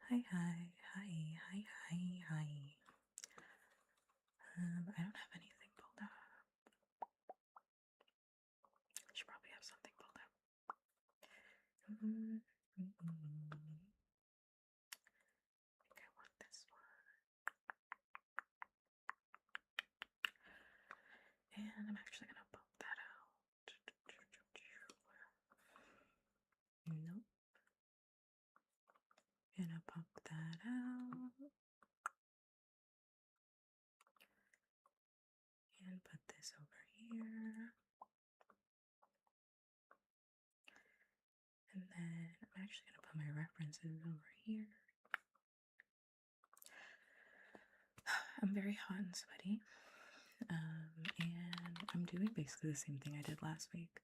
Hi, hi, hi, hi, hi, hi. I don't have anything pulled up. I should probably have something pulled up. I think I want this one. And I'm actually gonna pump that out. Nope. Gonna pump that out. And put this over here. And then I'm actually gonna put my references over here. I'm very hot and sweaty. And I'm doing basically the same thing I did last week.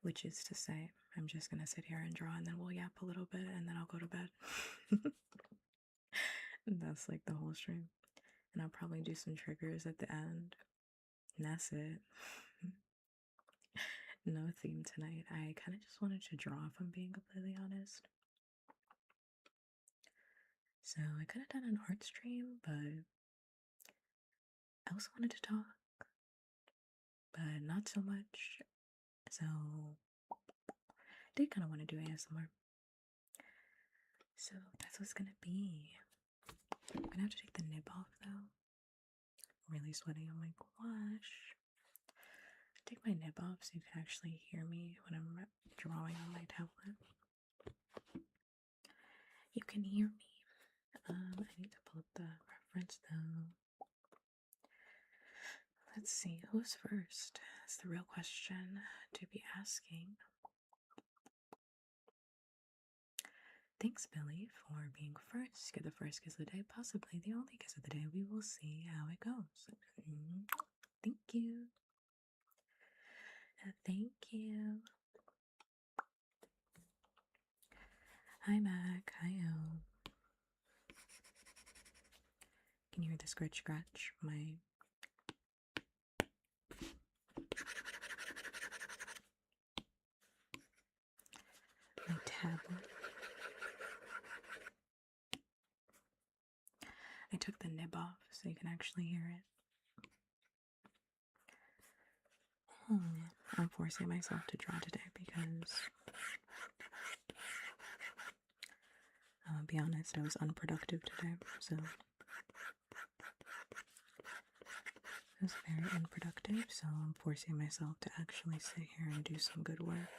Which is to say, I'm just gonna sit here and draw and then we'll yap a little bit and then I'll go to bed. That's like the whole stream. And I'll probably do some triggers at the end. And that's it. No theme tonight. I kind of just wanted to draw, if I'm being completely honest. So I could have done an art stream, but I also wanted to talk, but not so much. So I did kind of want to do ASMR. So that's what's gonna be. I'm gonna have to take the nib off though. Really sweaty. Oh my gosh. Take my nib off so you can actually hear me when I'm drawing on my tablet. You can hear me. I need to pull up the reference though. Let's see, who's first? That's the real question to be asking. Thanks, Billy, for being first. Get the first kiss of the day, possibly the only kiss of the day. We will see how it goes. Thank you. Thank you. Hi, Mac. Hi, O. Can you hear the scratch scratch? My tablet. I took the nib off so you can actually hear it. I'm forcing myself to draw today because I'll be honest, I was unproductive today, so it was very unproductive, so I'm forcing myself to actually sit here and do some good work.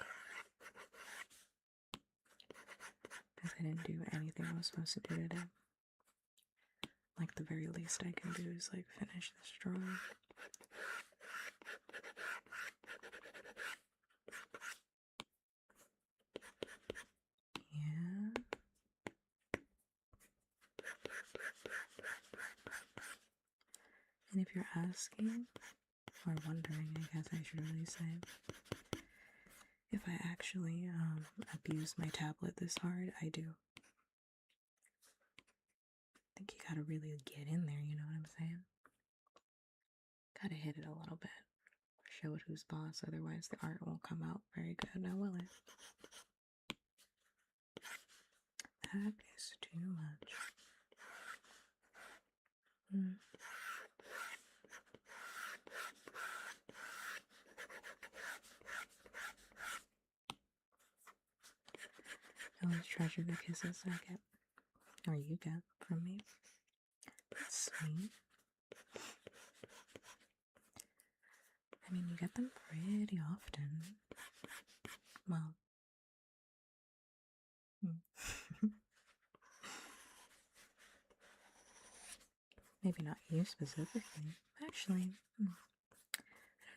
Because I didn't do anything I was supposed to do today. Like, the very least I can do is, like, finish this drawing. Yeah. And if you're asking, or wondering, I guess I should really say, if I actually abuse my tablet this hard, I do. I think you gotta really get in there, you know what I'm saying? Gotta hit it a little bit. Show it who's boss, otherwise the art won't come out very good, now will it? That is too much. I always treasure the kisses I get, or you get from me. That's sweet. I mean, you get them pretty often. Well, maybe not you specifically. Actually, I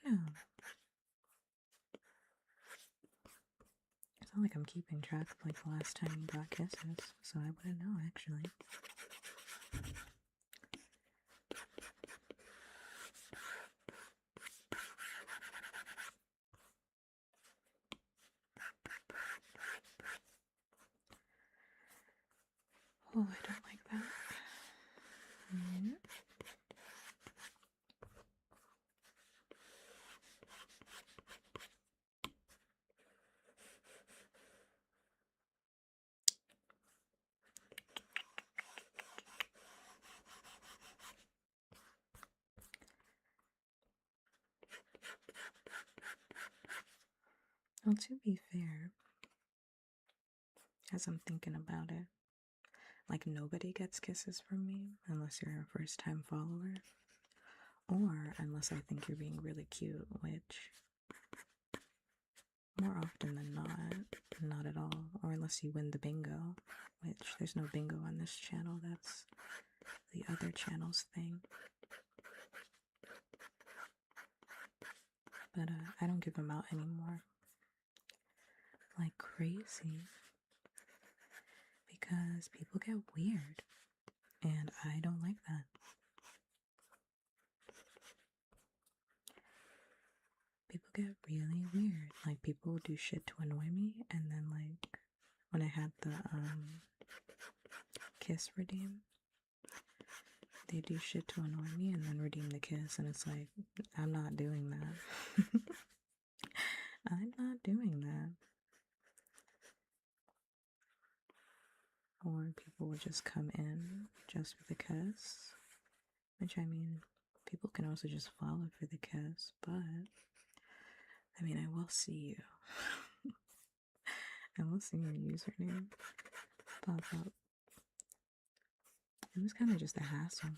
don't know. It's not like I'm keeping track of like the last time you got kisses, so I wouldn't know actually. Oh, I don't like that. Well, to be fair, as I'm thinking about it, like nobody gets kisses from me unless you're a first time follower, or unless I think you're being really cute, which more often than not at all, or unless you win the bingo, which there's no bingo on this channel, that's the other channel's thing. But I don't give them out anymore like crazy because people get weird and I don't like that. People get really weird. Like people do shit to annoy me, and then like when I had the kiss redeem, they do shit to annoy me and then redeem the kiss, and it's like, I'm not doing that. I'm not doing that. Or people will just come in just for the kiss, which I mean, people can also just follow for the kiss, but I mean, I will see you. I will see your username pop up. It was kind of just a hassle.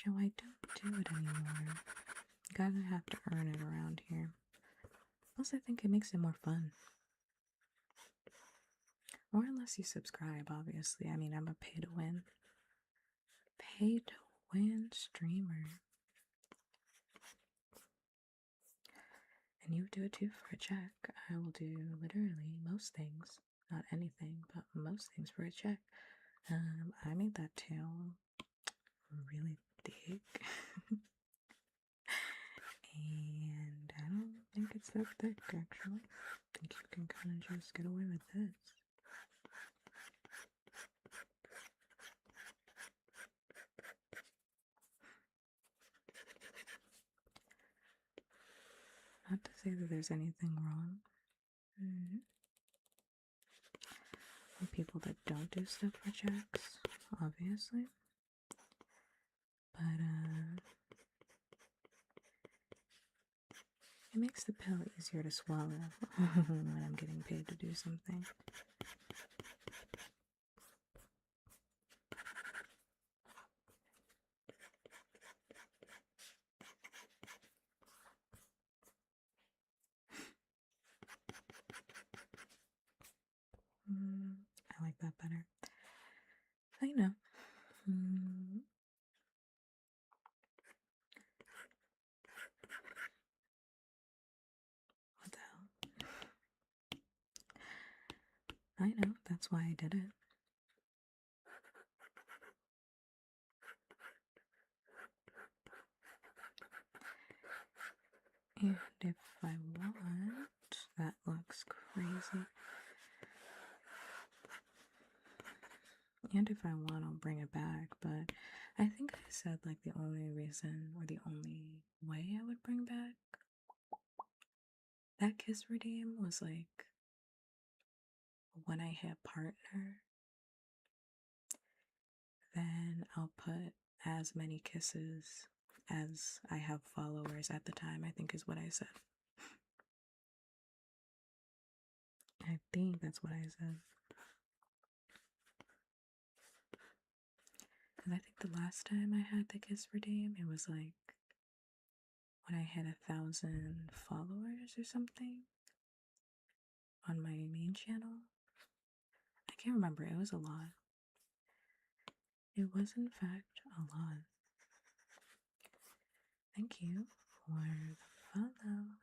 So I don't do it anymore. You gotta have to earn it around here. Plus, I think it makes it more fun. Or unless you subscribe, obviously. I mean, I'm a pay to win. Pay to win streamer. And you do it too for a check. I will do literally most things. Not anything, but most things for a check. I made that tail really thick. And I don't think it's that thick, actually. I think you can kind of just get away with this. Not to say that there's anything wrong with people that don't do stuff for checks, obviously. But, it makes the pill easier to swallow when I'm getting paid to do something. I like that better. I know. What the hell? I know, that's why I did it. And if I want, that looks crazy. And if I want, I'll bring it back. But I think I said like the only reason or the only way I would bring back that kiss redeem was like when I hit partner, then I'll put as many kisses as I have followers at the time, I think is what I said. I think that's what I said. Because I think the last time I had the kiss redeem, it was like when I had 1,000 followers or something on my main channel. I can't remember. It was a lot. It was, in fact, a lot. Thank you for the follow.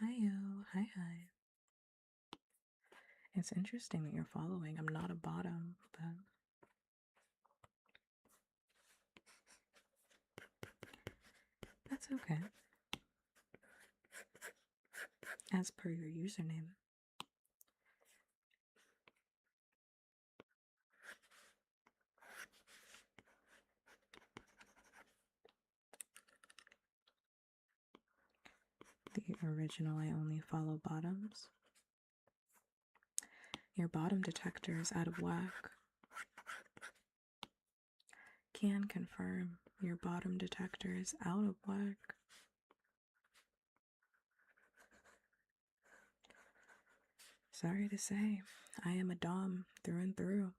Hi-yo. Hi. It's interesting that you're following. I'm not a bottom, but that's okay. As per your username. Original, I only follow bottoms. Your bottom detector is out of whack. Can confirm your bottom detector is out of whack. Sorry to say, I am a dom through and through.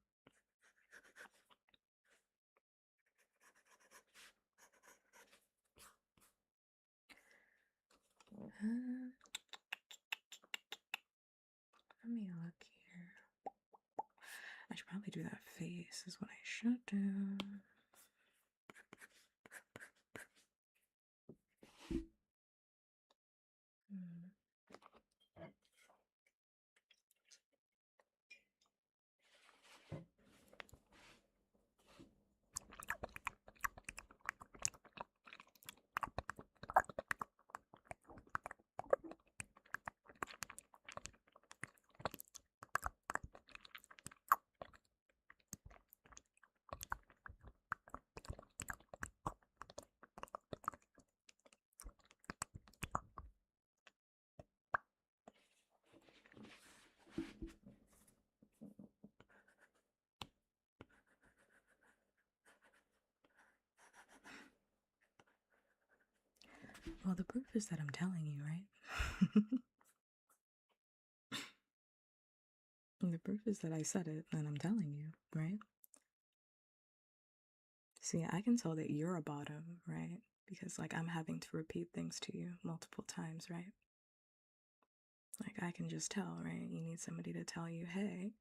Let me look here. I should probably do that face, is what I should do. Well, the proof is that I'm telling you, right? And the proof is that I said it and I'm telling you, right? See, I can tell that you're a bottom, right? Because, like, I'm having to repeat things to you multiple times, right? Like, I can just tell, right? You need somebody to tell you, hey,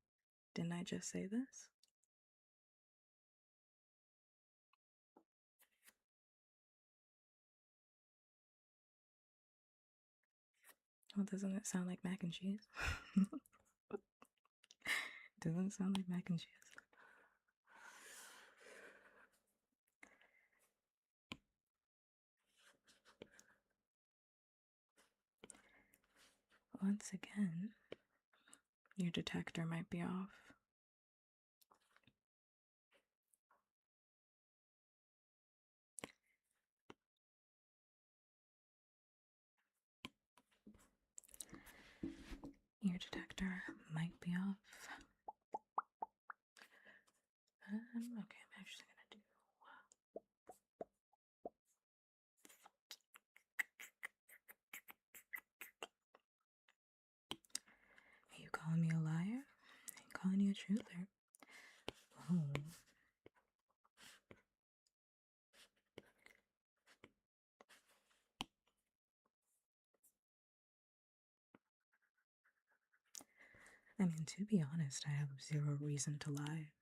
didn't I just say this? Well, doesn't it sound like mac and cheese? Doesn't it sound like mac and cheese? Once again, your detector might be off. Your detector might be off. Okay, I'm actually gonna do. Are you calling me a liar? Are you calling you a truther? Oh. I mean, to be honest, I have zero reason to lie.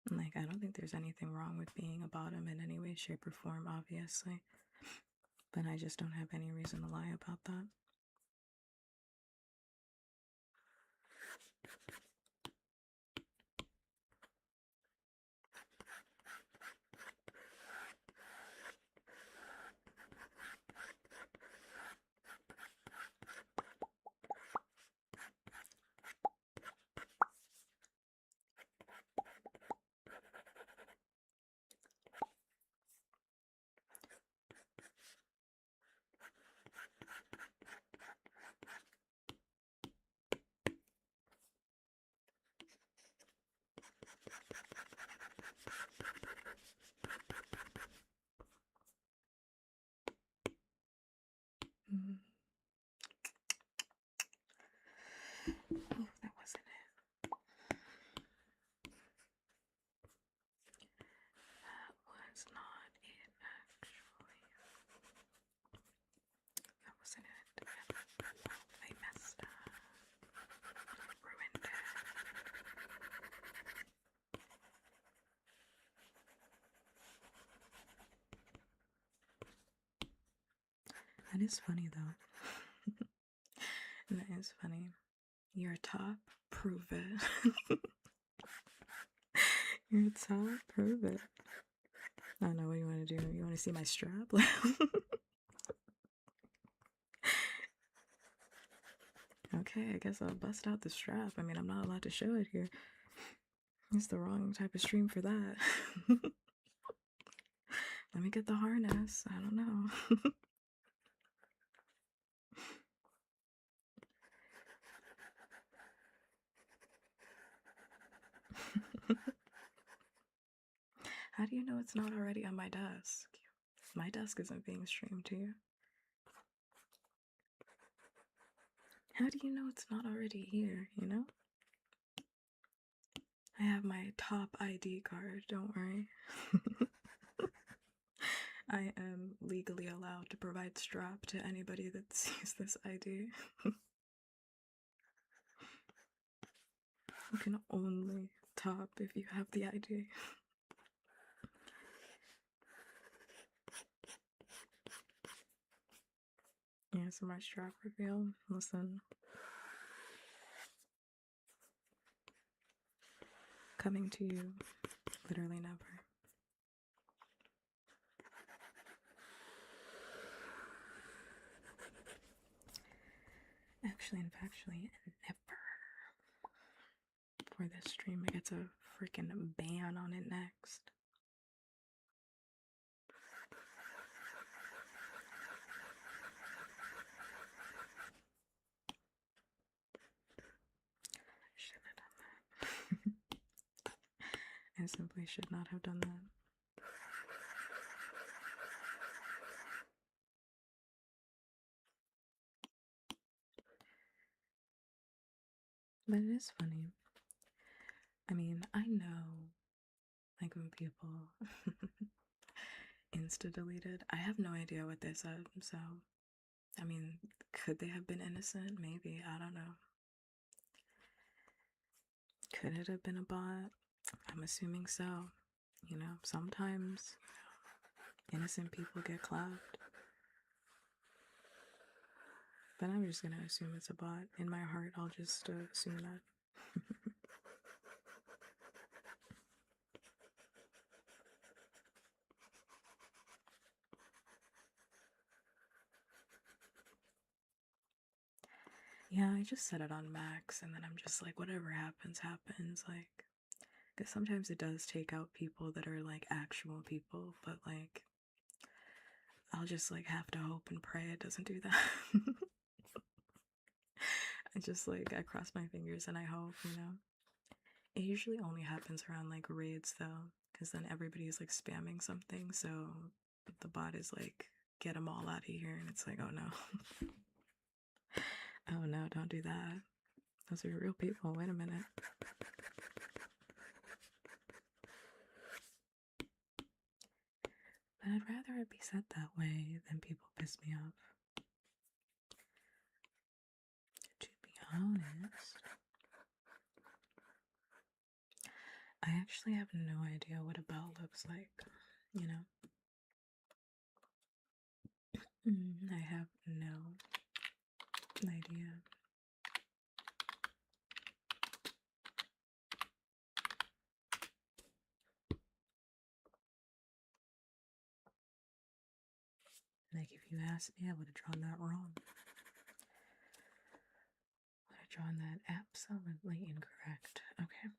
Like, I don't think there's anything wrong with being a bottom in any way, shape, or form, obviously. But I just don't have any reason to lie about that. Oh, that wasn't it. That was not it, actually. That wasn't it. I messed up. Ruined it. That is funny, though. That is funny. You're top, prove it. You're top, prove it. I don't know what you want to do. You want to see my strap? Okay, I guess I'll bust out the strap. I mean, I'm not allowed to show it here. It's the wrong type of stream for that. Let me get the harness. I don't know. How do you know it's not already on my desk? My desk isn't being streamed to you. How do you know it's not already here, you know? I have my top ID card, don't worry. I am legally allowed to provide strap to anybody that sees this ID. You can only top if you have the ID. Yeah, so my strap reveal. Listen. Coming to you, literally never. Actually, and factually, never. For this stream, it gets a freaking ban on it next. Shouldn't have done that. I simply should not have done that. But it is funny. I mean, I know, like, when people insta-deleted, I have no idea what they said, so, I mean, could they have been innocent? Maybe, I don't know. Could it have been a bot? I'm assuming so. You know, sometimes innocent people get clapped. But I'm just gonna assume it's a bot. In my heart, I'll just assume that. Yeah, I just set it on max, and then I'm just like, whatever happens, happens. Like, because sometimes it does take out people that are like actual people, but like, I'll just like have to hope and pray it doesn't do that. I just like, I cross my fingers and I hope, you know. It usually only happens around like raids though, because then everybody's like spamming something, so the bot is like, get them all out of here, and it's like, oh no. Oh no, don't do that. Those are real people. Wait a minute. But I'd rather it be said that way than people piss me off. To be honest, I actually have no idea what a bell looks like, you know? I have no idea. Like, if you asked me, I would have drawn that wrong. I would have drawn that absolutely incorrect. Okay.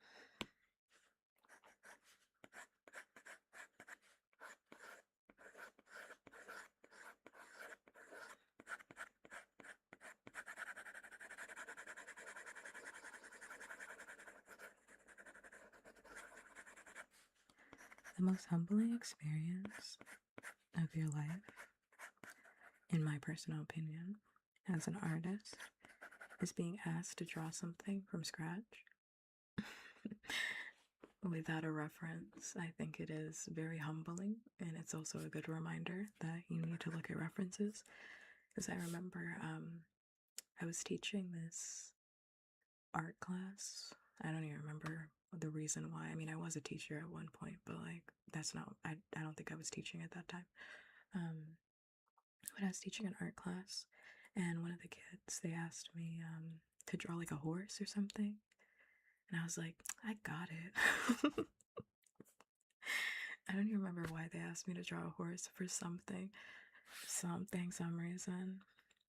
The most humbling experience of your life, in my personal opinion, as an artist, is being asked to draw something from scratch without a reference. I think it is very humbling, and it's also a good reminder that you need to look at references. Because I remember I was teaching this art class. I don't even remember the reason why. I mean, I was a teacher at one point, but like, that's not, I don't think I was teaching at that time. But I was teaching an art class, and one of the kids, they asked me to draw like a horse or something. And I was like, I got it. I don't even remember why they asked me to draw a horse for something, some reason.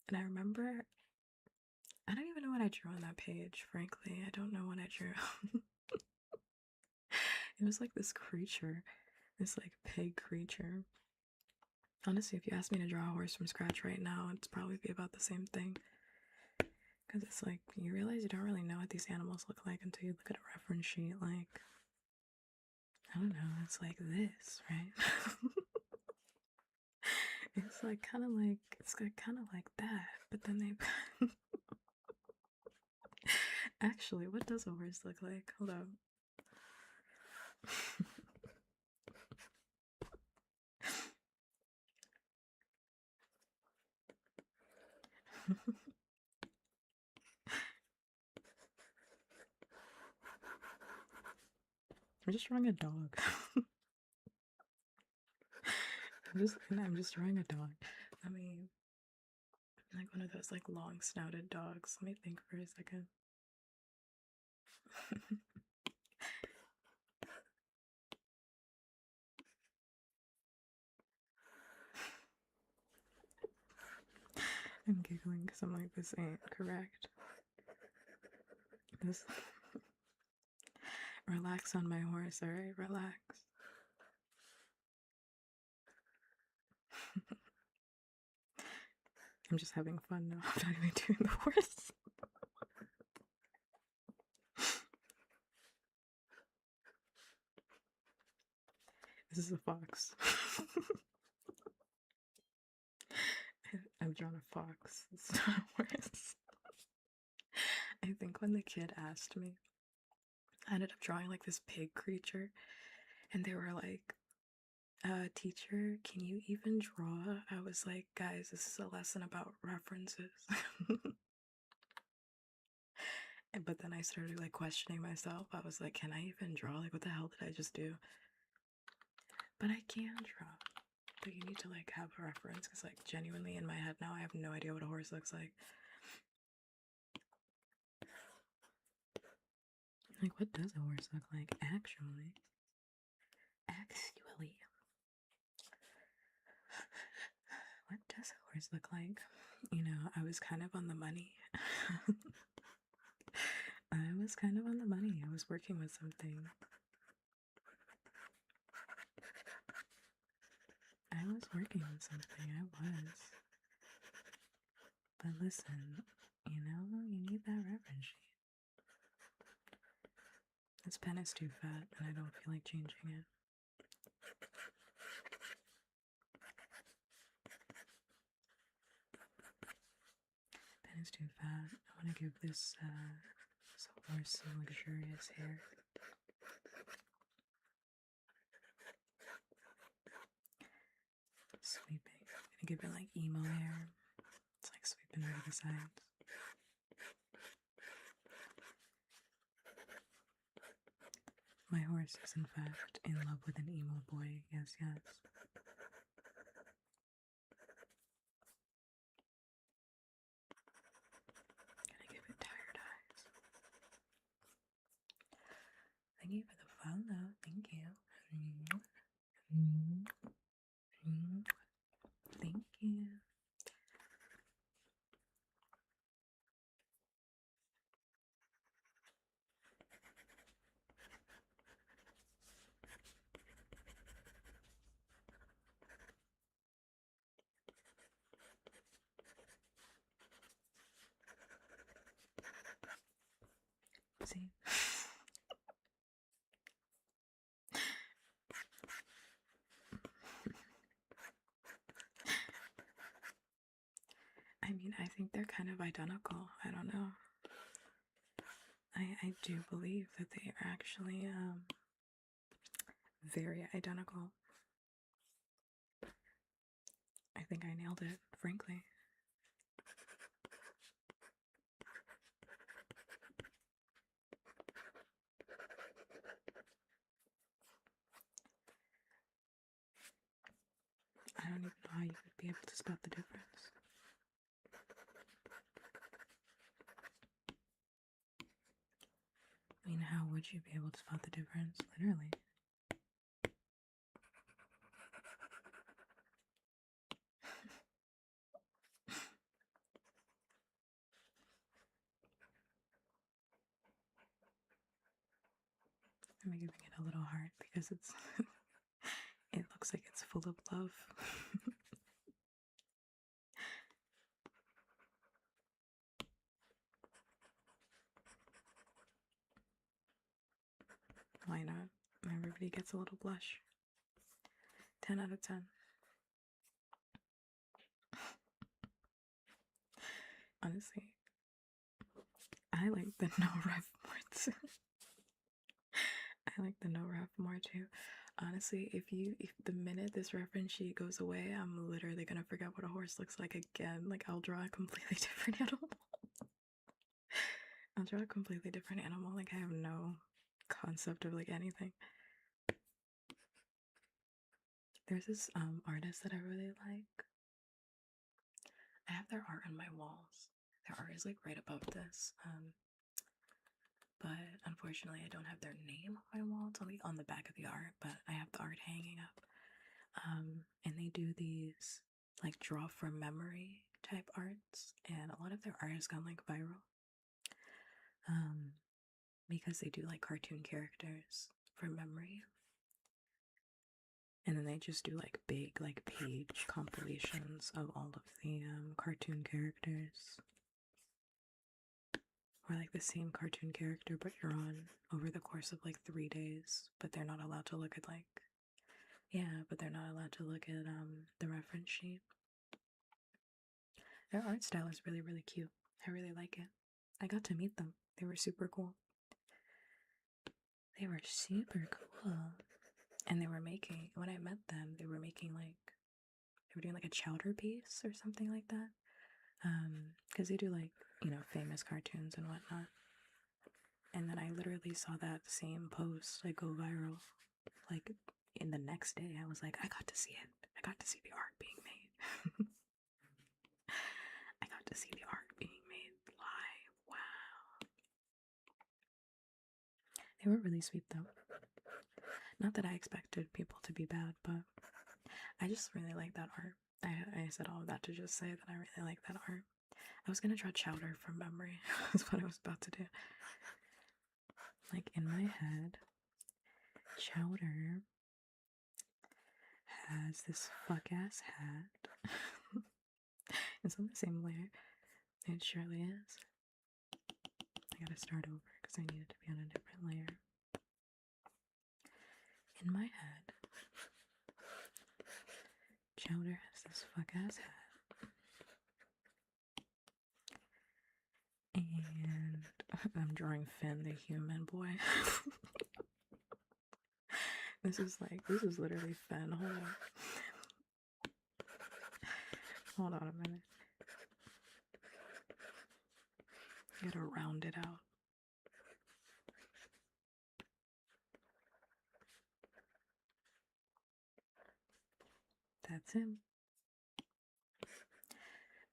And I remember, I don't even know what I drew on that page, frankly. I don't know what I drew. It was like this creature, this like pig creature. Honestly, if you asked me to draw a horse from scratch right now, it'd probably be about the same thing. Because it's like, you realize you don't really know what these animals look like until you look at a reference sheet. Like, I don't know, it's like this, right? It's like kind of like, it's kind of like that, but then they. Actually, what does a horse look like? Hold on. I'm just drawing a dog. I'm just drawing a dog. I mean, like one of those like long snouted dogs. Let me think for a second. I'm giggling because I'm like, this ain't correct. This. Relax on my horse, alright? Relax. I'm just having fun now. I'm not even doing the horse. This is a fox. I've drawn a fox. It's not a horse. I think when the kid asked me, I ended up drawing like this pig creature, and they were like, teacher, can you even draw? I was like, guys, this is a lesson about references. But then I started like questioning myself. I was like, can I even draw? Like, what the hell did I just do? But I can draw. But you need to like have a reference, because like genuinely in my head now I have no idea what a horse looks like. Like, what does a horse look like actually? What does a horse look like? You know, I was kind of on the money. I was kind of on the money. I was working with something. I was working on something. I was. But listen, you know, you need that reference sheet. This pen is too fat, and I don't feel like changing it. Pen is too fat. I want to give this horse some luxurious hair. Sweeping. I'm gonna give it like emo hair. It's like sweeping over the sides. My horse is in fact in love with an emo boy. Yes, yes. Gonna give it tired eyes. Thank you for the follow. Thank you. Thank you. See? I mean, I think they're kind of identical. I don't know. I do believe that they are actually very identical. I think I nailed it, frankly. I don't even know how you would be able to spot the difference. I mean, how would you be able to spot the difference? Literally. I'm giving it a little heart because it's it looks like it's full of love. Why not? Everybody everybody gets a little blush. 10 out of 10. Honestly, I like the no ref more too. I like the no ref more too. Honestly, if the minute this reference sheet goes away, I'm literally gonna forget what a horse looks like again. Like, I'll draw a completely different animal. I'll draw a completely different animal. Like, I have no concept of like anything. There's this artist that I really like. I have their art on my walls. Their art is like right above this. But unfortunately I don't have their name on my wall. It's only on the back of the art, but I have the art hanging up. And they do these like draw from memory type arts, and a lot of their art has gone like viral. Because they do like cartoon characters from memory. And then they just do like big like page compilations of all of the cartoon characters. Or like the same cartoon character but drawn over the course of like 3 days, but they're not allowed to look at like, yeah, but they're not allowed to look at the reference sheet. Their art style is really, really cute. I really like it. I got to meet them. They were super cool. They were super cool. And they were making, when I met them, they were making like, they were doing like a chowder piece or something like that. Because they do like, you know, famous cartoons and whatnot. And then I literally saw that same post like go viral. Like in the next day, I was like, I got to see it. I got to see the art being made. I got to see the art being made live. Wow. They were really sweet though. Not that I expected people to be bad, but I just really like that art. I said all of that to just say that I really like that art. I was gonna draw chowder from memory. That's what I was about to do. Like in my head, Chowder has this fuck ass hat. It's on the same layer. It surely is. I gotta start over because I need it to be on a different layer. In my head, Chowder has this fuck ass hat. And I'm drawing Finn the human boy. This is literally Finn. Hold on. Hold on a minute. I gotta round it out. That's him.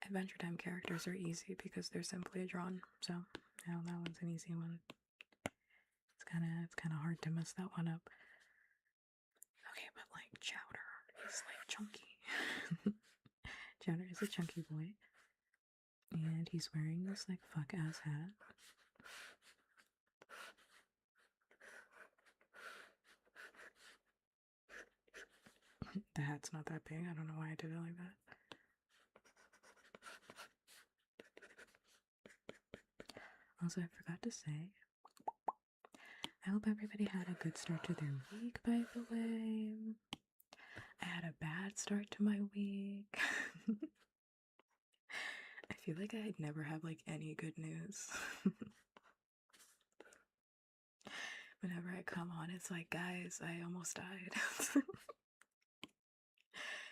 Adventure Time characters are easy because they're simply drawn, so you know, that one's an easy one. It's kind of hard to mess that one up. Okay, but like Chowder is like chunky. Chowder is a chunky boy, and he's wearing this like fuck ass hat. The hat's not that big. I don't know why I did it like that. Also, I forgot to say, I hope everybody had a good start to their week, by the way. I had a bad start to my week. I feel like I'd never have like any good news. Whenever I come on, it's like, guys, I almost died.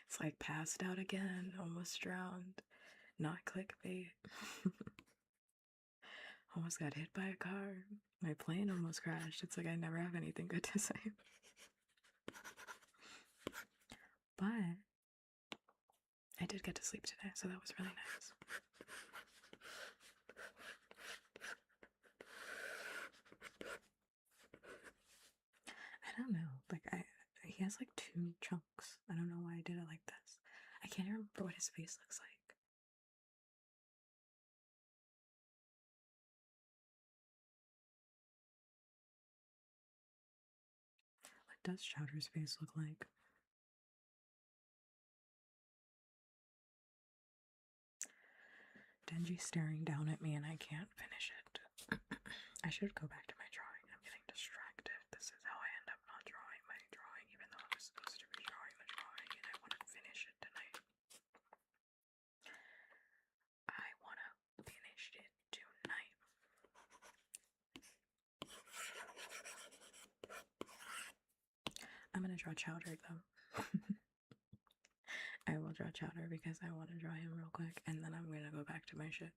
It's like passed out again, almost drowned. Not clickbait. Almost got hit by a car. My plane almost crashed. It's like I never have anything good to say. But I did get to sleep today, so that was really nice. I don't know. Like he has like 2 chunks. I don't know why I did it like this. I can't remember what his face looks like. What does Chowder's face look like? Denji's staring down at me and I can't finish it. I should go back to my drawing. I'm getting distracted. This is how I end up not drawing my gonna draw Chowder though. I will draw Chowder because I want to draw him real quick, and then I'm gonna go back to my shit.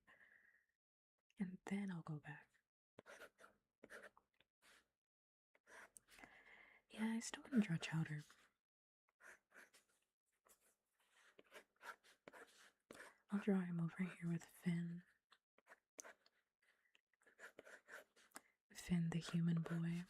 And then I'll go back. Yeah, I still want to draw Chowder. I'll draw him over here with Finn. Finn the human boy.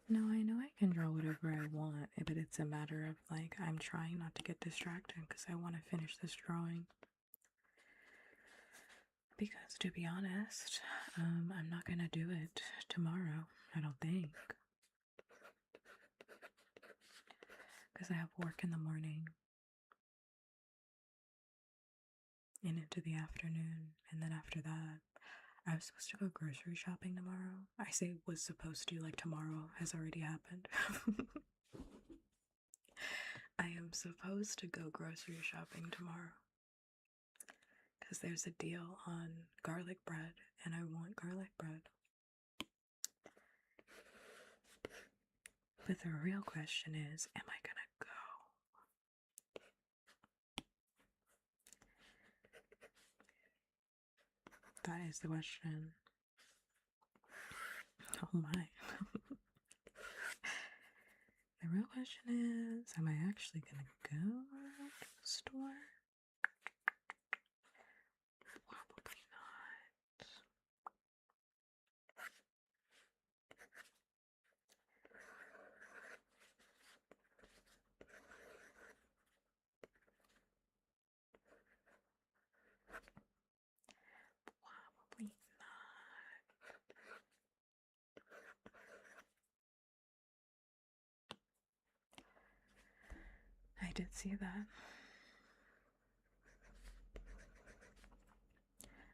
No, I know I can draw whatever I want, but it's a matter of like, I'm trying not to get distracted because I want to finish this drawing. Because to be honest, I'm not gonna do it tomorrow, I don't think. Because I have work in the morning and into the afternoon, and then after that, I was supposed to go grocery shopping tomorrow. I say was supposed to, like tomorrow has already happened. I am supposed to go grocery shopping tomorrow because there's a deal on garlic bread and I want garlic bread. But the real question is, am I gonna go? That is the question. Oh my. The real question is, am I actually gonna go to the store? Probably not. Probably not. I did see that.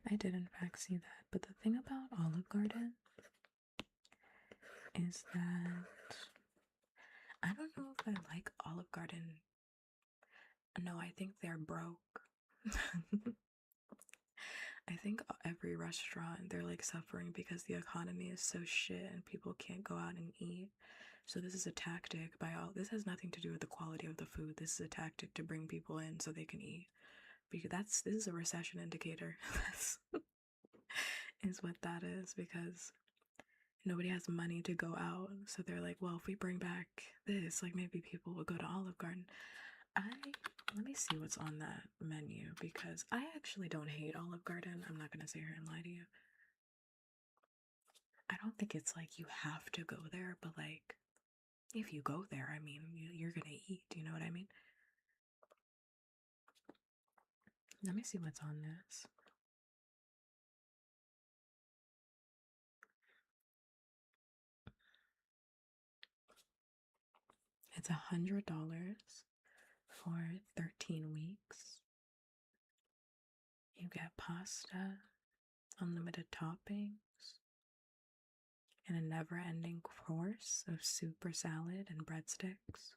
I did in fact see that, but the thing about Olive Garden is that I don't know if I like Olive Garden. No, I think they're broke. I think every restaurant, they're like suffering because the economy is so shit and people can't go out and eat. So this is a tactic by all. This has nothing to do with the quality of the food. This is a tactic to bring people in so they can eat. Because this is a recession indicator. That's is what that is, because nobody has money to go out. So they're like, well, if we bring back this, like maybe people will go to Olive Garden. Let me see what's on that menu because I actually don't hate Olive Garden. I'm not gonna sit here and lie to you. I don't think it's like you have to go there, but like if you go there, I mean, you're gonna eat. You know what I mean? Let me see what's on this. It's $100 for 13 weeks. You get pasta, unlimited toppings, and a never-ending course of soup or salad and breadsticks.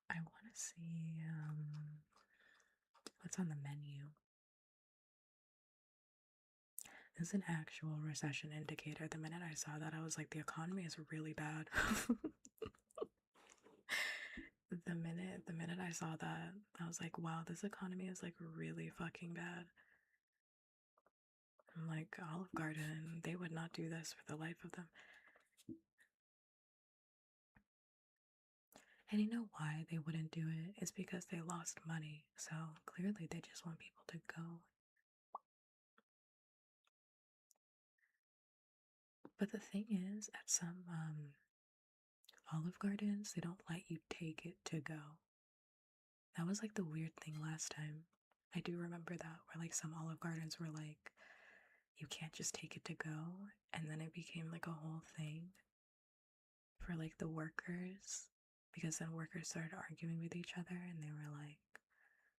I want to see what's on the menu. This is an actual recession indicator. The minute I saw that, I was like, the economy is really bad. The minute I saw that, I was like, wow, this economy is like really fucking bad. I'm like, Olive Garden, they would not do this for the life of them. And you know why they wouldn't do it? It's because they lost money. So clearly they just want people to go. But the thing is, at some Olive Gardens, they don't let you take it to go. That was like the weird thing last time. I do remember that, where like some Olive Gardens were like, you can't just take it to go. And then it became like a whole thing for like the workers, because then workers started arguing with each other and they were like,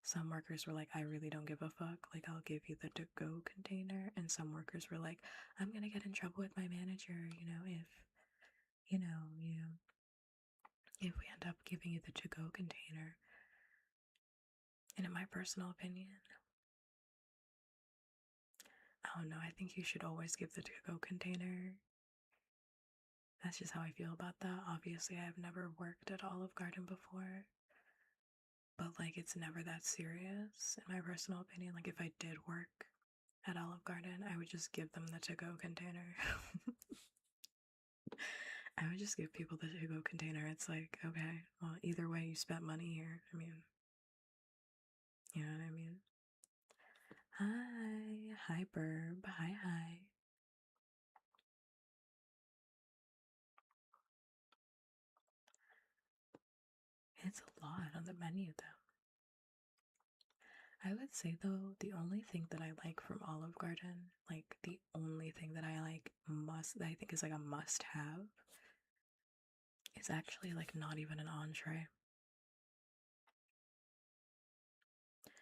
Some workers were like, I really don't give a fuck. Like, I'll give you the to-go container. And some workers were like, I'm gonna get in trouble with my manager, if, if we end up giving you the to-go container. And in my personal opinion, I don't know, I think you should always give the to-go container. That's just how I feel about that. Obviously, I've never worked at Olive Garden before. But, like, it's never that serious, in my personal opinion. Like, if I did work at Olive Garden, I would just give them the to-go container. I would just give people the to-go container. It's like, okay, well, either way, you spent money here. I mean, you know what I mean? Hi, Burb. Hi. It's a lot on the menu, though. I would say, though, the only thing that I like from Olive Garden, like the only thing that I like that I think is like a must have, is actually like not even an entree.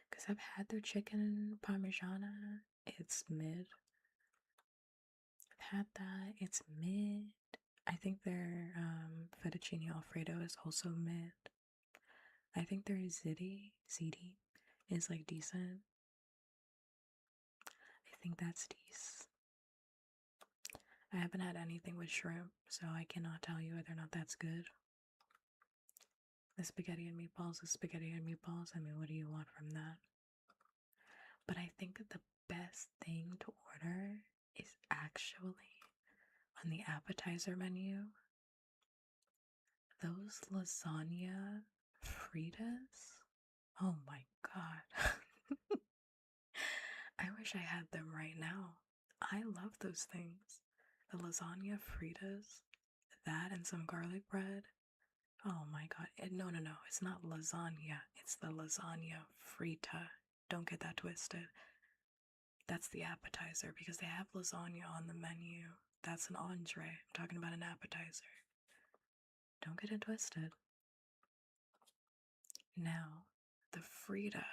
Because I've had their chicken parmigiana, it's mid. I've had that, it's mid. I think their fettuccine alfredo is also mid. I think their ziti is like decent. I think that's decent. I haven't had anything with shrimp, so I cannot tell you whether or not that's good. The spaghetti and meatballs is spaghetti and meatballs. I mean, what do you want from that? But I think that the best thing to order is actually on the appetizer menu. Those lasagna fritas. Oh my god. I wish I had them right now. I love those things. The lasagna fritas, that and some garlic bread. Oh my god. No, it's not lasagna. It's the lasagna frita. Don't get that twisted. That's the appetizer because they have lasagna on the menu. That's an entree. I'm talking about an appetizer. Don't get it twisted. Now, the frita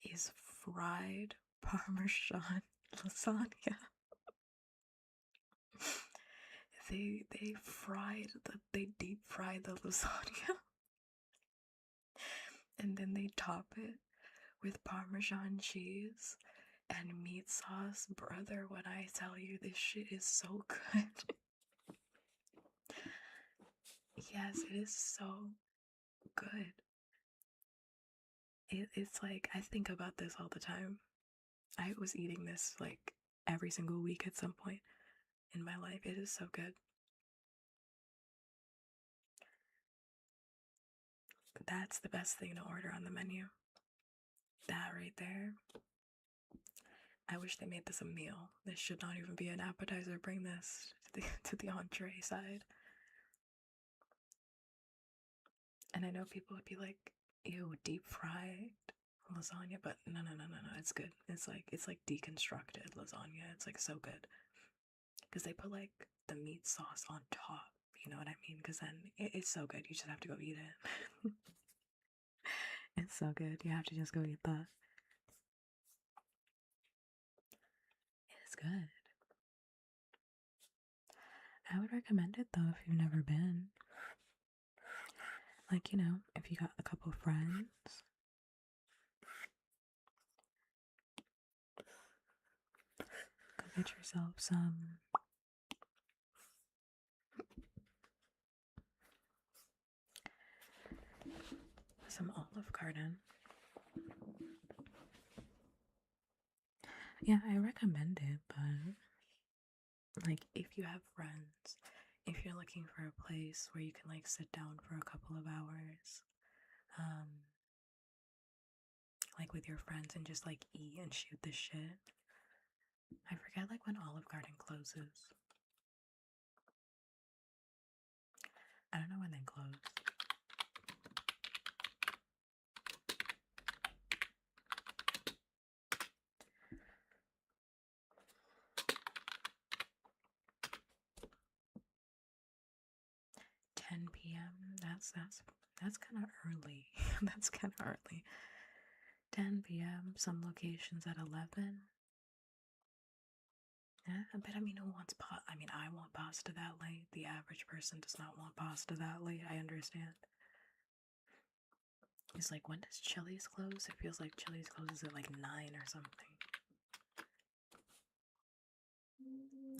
is fried Parmesan lasagna. They deep fry the lasagna and then they top it with Parmesan cheese and meat sauce. Brother, when I tell you, this shit is so good. Yes, it is so good. It's like, I think about this all the time. I was eating this like every single week at some point in my life. It is so good. That's the best thing to order on the menu. That right there. I wish they made this a meal. This should not even be an appetizer. Bring this to the entree side. And I know people would be like, ew, deep fried lasagna, but no, it's good. It's like deconstructed lasagna. It's like so good. Because they put like the meat sauce on top, you know what I mean? Because then it's so good. You just have to go eat it. It's so good. You have to just go eat that. It's good. I would recommend it though if you've never been. Like, if you got a couple friends. Go get yourself some Olive Garden. Yeah, I recommend it, but like if you have friends, if you're looking for a place where you can like sit down for a couple of hours, like with your friends and just like eat and shoot the shit. I forget like when Olive Garden closes. I don't know when they close. PM. That's kind of early. That's kind of early. 10 p.m., some locations at 11. Yeah, but I mean, who wants I mean, I want pasta that late. The average person does not want pasta that late. I understand. It's like, when does Chili's close? It feels like Chili's closes at like 9 or something.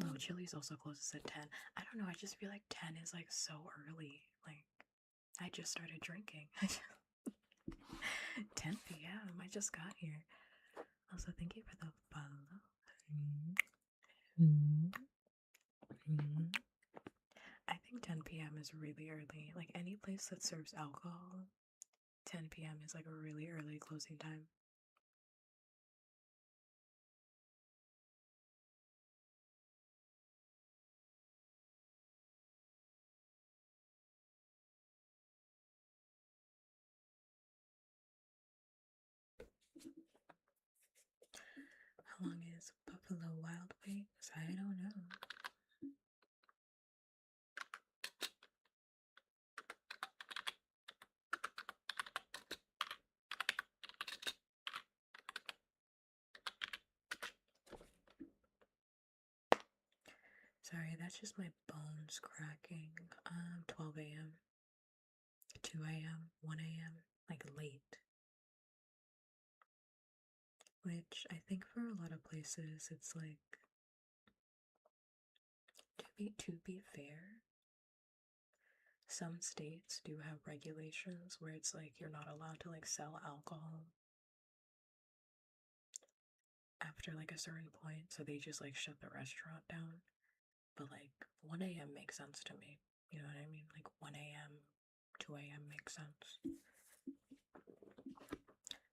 Oh, Chili's also closes at 10. I don't know, I just feel like 10 is like so early. Like, I just started drinking. 10 p.m. I just got here. Also, thank you for the follow. I think 10 p.m. is really early. Like, any place that serves alcohol, 10 p.m. is like a really early closing time. How long is Buffalo Wild Wings? I don't know. Sorry, that's just my bones cracking. 12 a.m., 2 a.m., 1 a.m., like late. Which I think for a lot of places, it's like, to be fair, some states do have regulations where it's like you're not allowed to like sell alcohol after like a certain point, so they just like shut the restaurant down. But like 1 a.m. makes sense to me. You know what I mean? Like 1 a.m., 2 a.m. makes sense.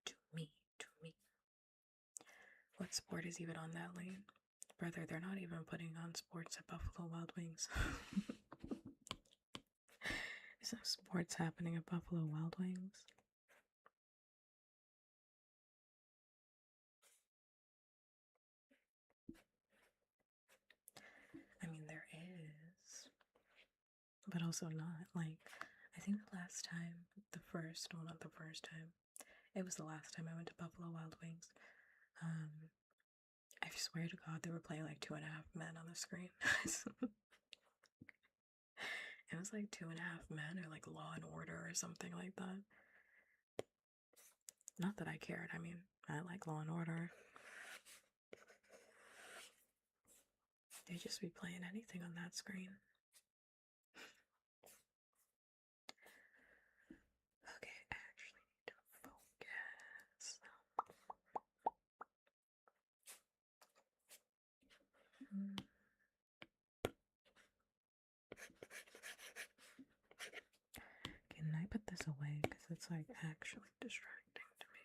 To me, to me. What sport is even on that lane? Brother, they're not even putting on sports at Buffalo Wild Wings. Is there sports happening at Buffalo Wild Wings? I mean, there is, but also not. Like, I think the last time, not the first time, it was the last time I went to Buffalo Wild Wings. I swear to God, they were playing like 2.5 Men on the screen. It was like 2.5 Men or like Law and Order or something like that. Not that I cared. I mean, I like Law and Order. They just be playing anything on that screen. Okay, I actually need to focus. Can I put this away? Because it's like actually distracting to me.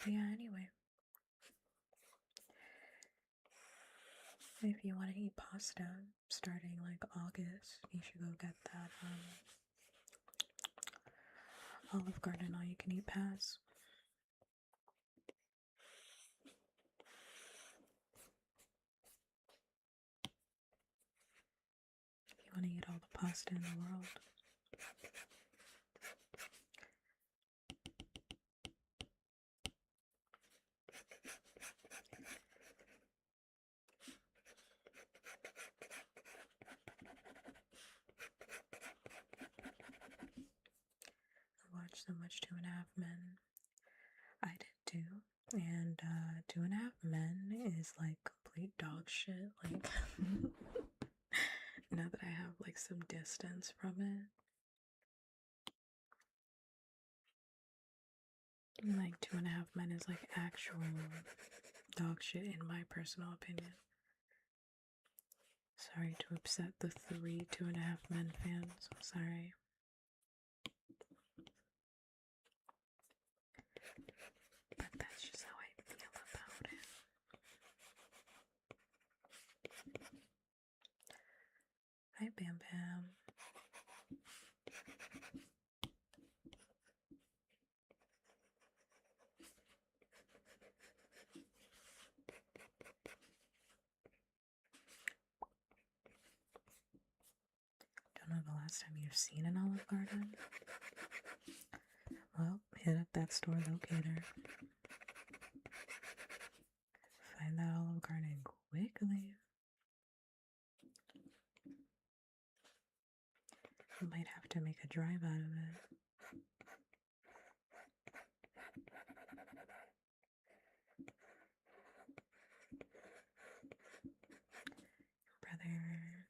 But yeah, anyway. If you want to eat pasta starting like August, you should go get that Olive Garden all you can eat pass. If you want to eat all the pasta in the world. I watched so much 2.5 Men. I did too. And 2.5 Men is like complete dog shit. Like, now that I have like some distance from it, like 2.5 Men is like actual dog shit in my personal opinion. Sorry to upset the 3 2.5 Men fans. Sorry. But that's just how I feel about it. Hi, Bam Bam. Don't know the last time you've seen an Olive Garden. Well, hit up that store locator. Find that Olive Garden quickly. You might have to make a drive out of it. Brother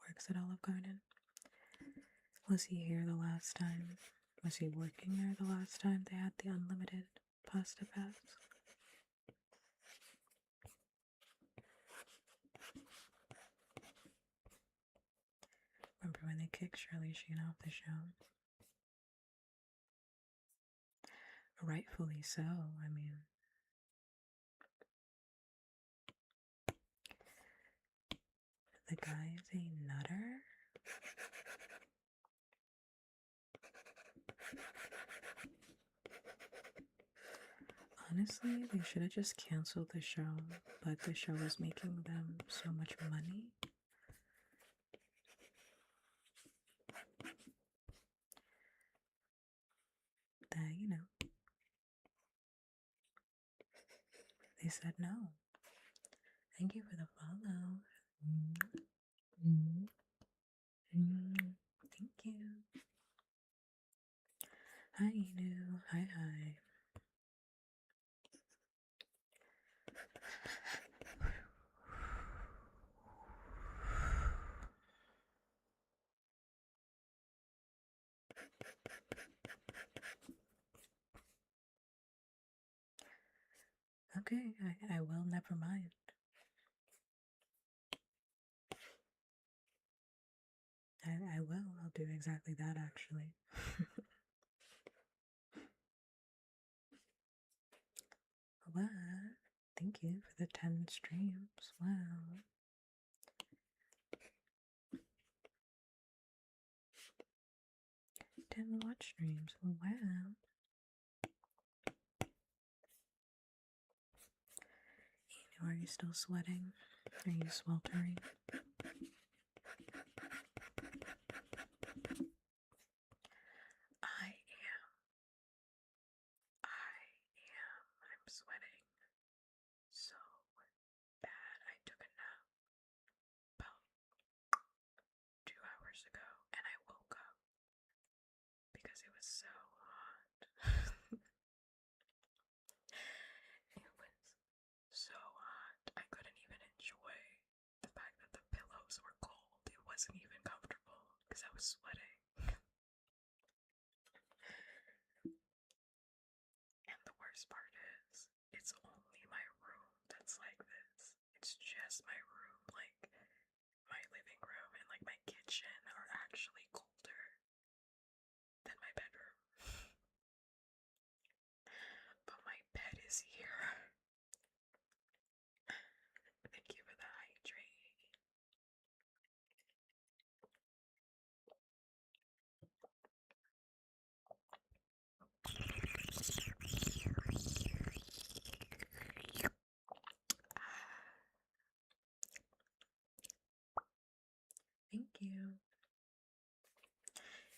works at Olive Garden. Was he here the last time? Was he working there the last time they had the unlimited pasta packs? Remember when they kicked Charlie Sheen off the show? Rightfully so, I mean. The guy is a nutter? Honestly, they should have just canceled the show, but the show was making them so much money. That, you know, they said no. Thank you for the follow. Thank you. Hi, Inu. Hi, hi. Okay, I will, never mind. I will. I'll do exactly that, actually. What? Thank you for the 10 streams. Wow. Ten watch streams. Wow. Are you still sweating? Are you sweltering? I am. I'm sweating so bad. I took a nap about 2 hours ago and I woke up because it was so hot. It was so hot. I couldn't even enjoy the fact that the pillows were cold. It wasn't even comfortable because I was sweating. And the worst part is, it's only my room that's like this. It's just my room. Like, my living room and like my kitchen are actually colder than my bedroom. But my bed is here. Thank you for the hydrate. Thank you.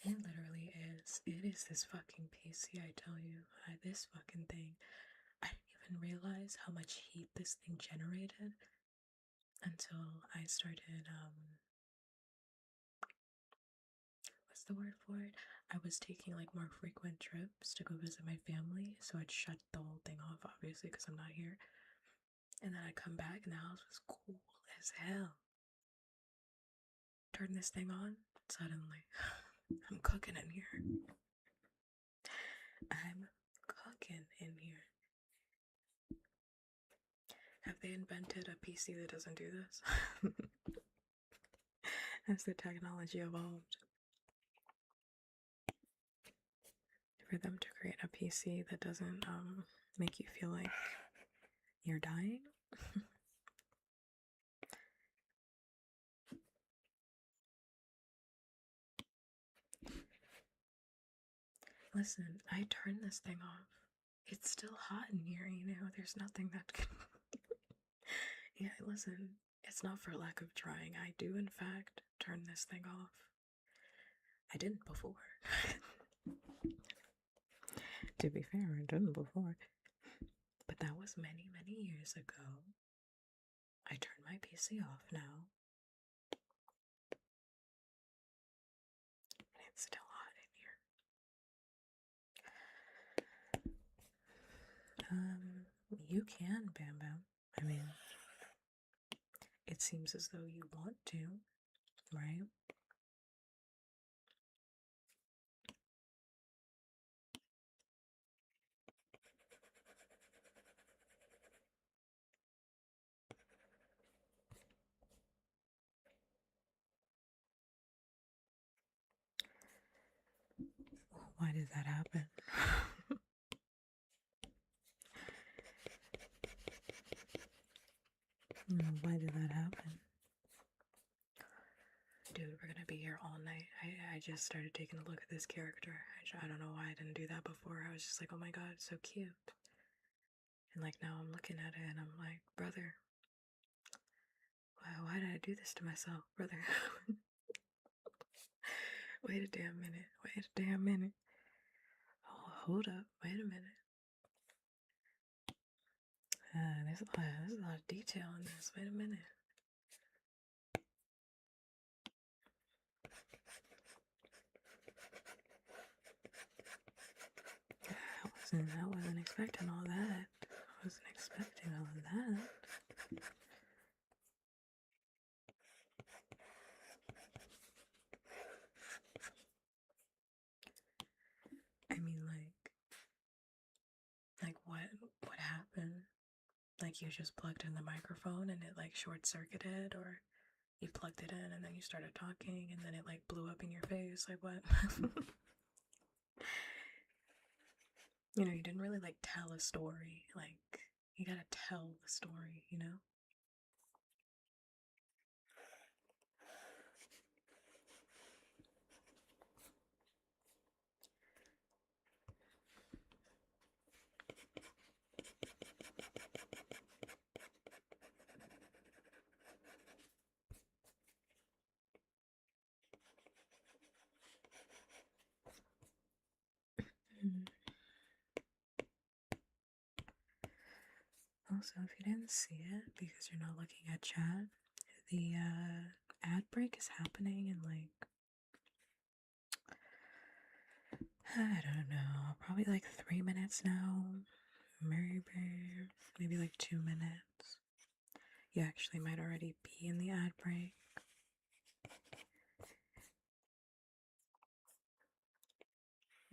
It literally is. It is this fucking PC, I tell you. This fucking thing. I didn't even realize how much heat this thing generated until I started, what's the word for it? I was taking like more frequent trips to go visit my family, so I'd shut the whole thing off, obviously, because I'm not here. And then I'd come back and the house was cool as hell. Turn this thing on, suddenly, I'm cooking in here. I'm cooking in here. Have they invented a PC that doesn't do this? Has the technology evolved? For them to create a PC that doesn't make you feel like you're dying? Listen, I turned this thing off. It's still hot in here, you know, there's nothing that can. Yeah, listen, it's not for lack of trying. I do, in fact, turn this thing off. I didn't before. To be fair, I didn't before. But that was many, many years ago. I turned my PC off now. And it's still hot in here. You can, Bam Bam. I mean, it seems as though you want to, right? Why did that happen? Why did that happen? Dude, we're gonna be here all night. I just started taking a look at this character. I don't know why I didn't do that before. I was just like, oh my god, it's so cute. And like now I'm looking at it and I'm like, brother, why did I do this to myself, brother? Wait a damn minute. Wait a damn minute. Oh, hold up. Wait a minute. There's a lot of detail in this. Wait a minute. I wasn't expecting all that. I wasn't expecting all of that. I mean, like what happened? Like you just plugged in the microphone and it like short circuited, or you plugged it in and then you started talking and then it like blew up in your face? Like what? You know, you didn't really like tell a story. Like you gotta tell the story, you know? Also, if you didn't see it because you're not looking at chat, the ad break is happening in like, I don't know, probably like 3 minutes now. Maybe like 2 minutes. You actually might already be in the ad break.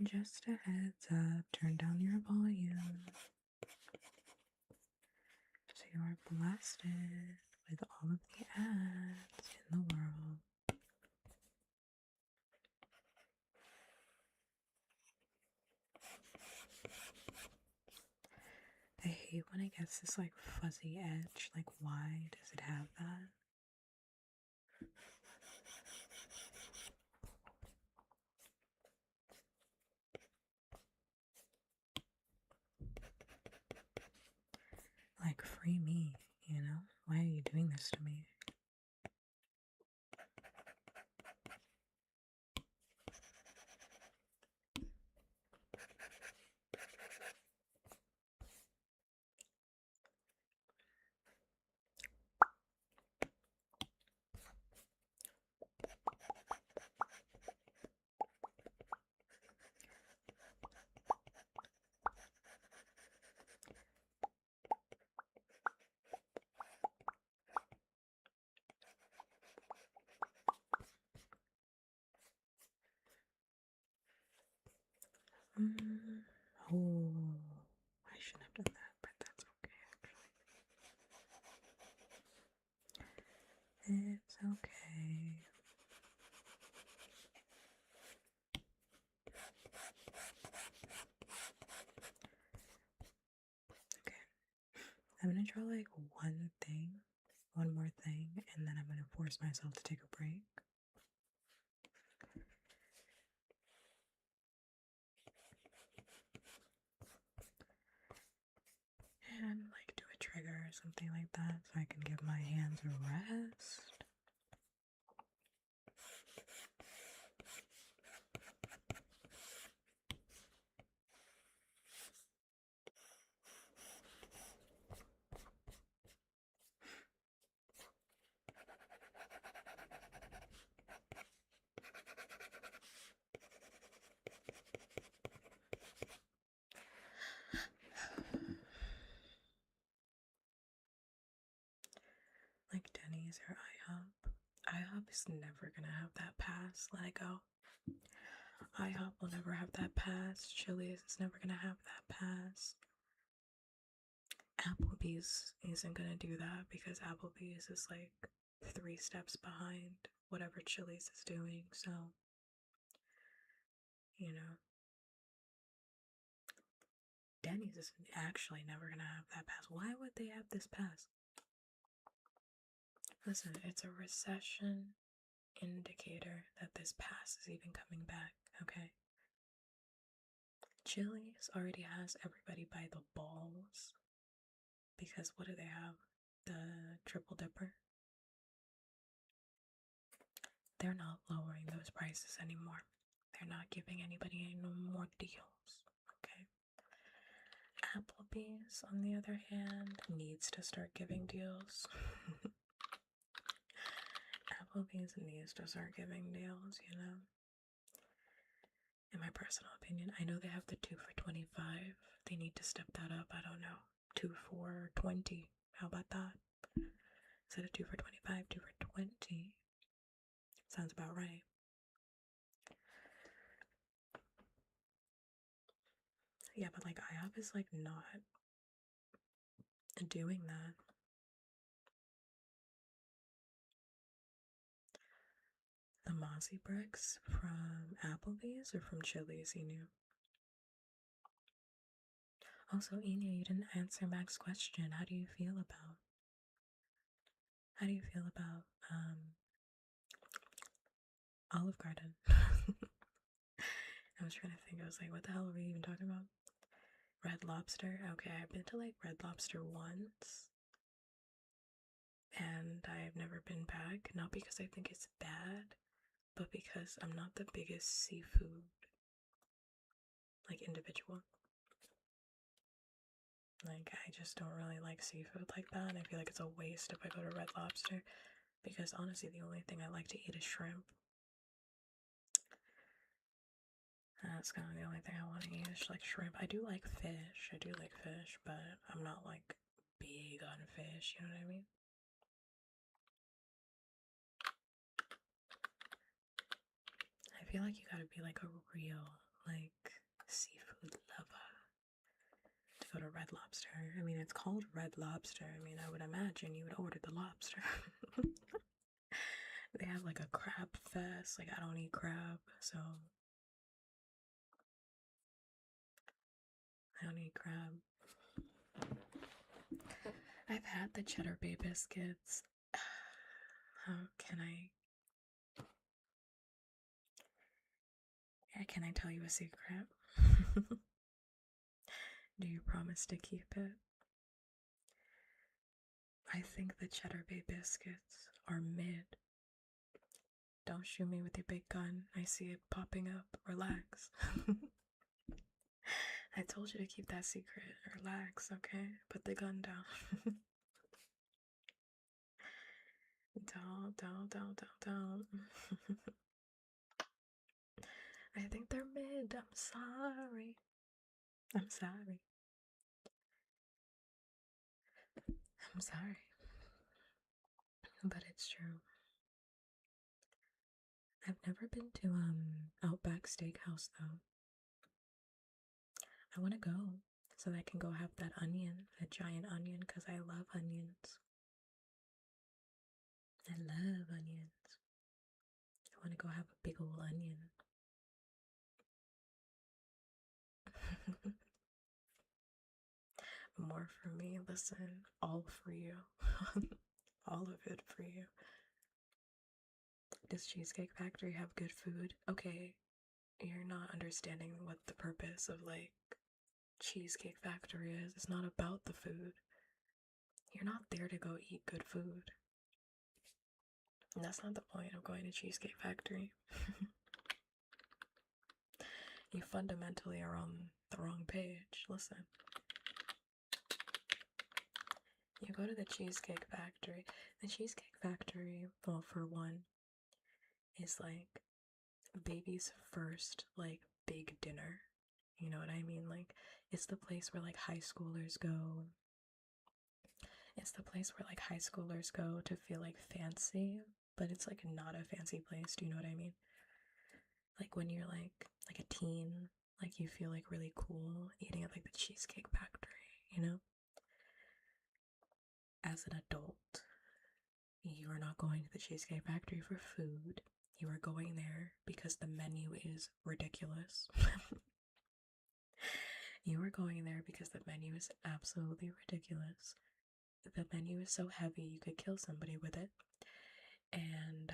Just a heads up, turn down your volume so you are blasted with all of the ads in the world. I hate when it gets this like fuzzy edge. Like, why does it have that? Like, free me, you know? Why are you doing this to me? Oh, I shouldn't have done that, but that's okay, actually. It's okay. Okay. I'm gonna draw like one more thing, and then I'm gonna force myself to take a break. and like do a trigger or something like that so I can give my hands a rest. Like Denny's or IHOP. IHOP is never gonna have that pass. Let it go. IHOP will never have that pass. Chili's is never gonna have that pass. Applebee's isn't gonna do that because Applebee's is like 3 steps behind whatever Chili's is doing. So, you know, Denny's is actually never gonna have that pass. Why would they have this pass? Listen, it's a recession indicator that this pass is even coming back, okay? Chili's already has everybody by the balls because what do they have? The triple dipper? They're not lowering those prices anymore. They're not giving anybody any more deals, okay? Applebee's, on the other hand, needs to start giving deals. Applebee's needs to start giving deals, you know? In my personal opinion, I know they have the 2 for $25. They need to step that up. I don't know. 2 for $20. How about that? Instead of 2 for $25, 2 for $20. Sounds about right. Yeah, but like IHOP is like not doing that. The Mozzie bricks from Applebee's or from Chili's, you knew? Also, Enya, you didn't answer Mac's question. How do you feel about Olive Garden? I was trying to think. I was like, what the hell are we even talking about? Red Lobster? Okay, I've been to like Red Lobster once. And I've never been back. Not because I think it's bad, but because I'm not the biggest seafood like individual. Like, I just don't really like seafood like that, and I feel like it's a waste if I go to Red Lobster, because honestly, the only thing I like to eat is shrimp. That's kind of the only thing I want to eat is like shrimp. I do like fish, but I'm not like big on fish, you know what I mean? I feel like you gotta be like a real, like, seafood lover to go to Red Lobster. I mean, it's called Red Lobster. I mean, I would imagine you would order the lobster. They have like a crab fest. Like, I don't eat crab, so I don't eat crab. I've had the Cheddar Bay biscuits. How can I? Can I tell you a secret? Do you promise to keep it? I think the Cheddar Bay biscuits are mid. Don't shoot me with your big gun. I see it popping up. Relax. I told you to keep that secret. Relax, okay? Put the gun down. Don't. I think they're mid. I'm sorry. I'm sorry. I'm sorry. But it's true. I've never been to Outback Steakhouse though. I want to go so that I can go have that onion, that giant onion, because I love onions. I love onions. I want to go have a big old onion. More for me. Listen, all for you. All of it for you. Does Cheesecake Factory have good food? Okay, you're not understanding what the purpose of like Cheesecake Factory is. It's not about the food. You're not there to go eat good food. And that's not the point of going to Cheesecake Factory. You fundamentally are on the wrong page. Listen. You go to the Cheesecake Factory. The Cheesecake Factory, well, for one, is like baby's first, like, big dinner. You know what I mean? Like, it's the place where, like, high schoolers go. It's the place where, like, high schoolers go to feel, like, fancy, but it's, like, not a fancy place. Do you know what I mean? Like, when you're, like a teen, like, you feel, like, really cool eating at, like, the Cheesecake Factory, you know? As an adult, you are not going to the Cheesecake Factory for food. You are going there because the menu is ridiculous. You are going there because the menu is absolutely ridiculous. The menu is so heavy you could kill somebody with it. And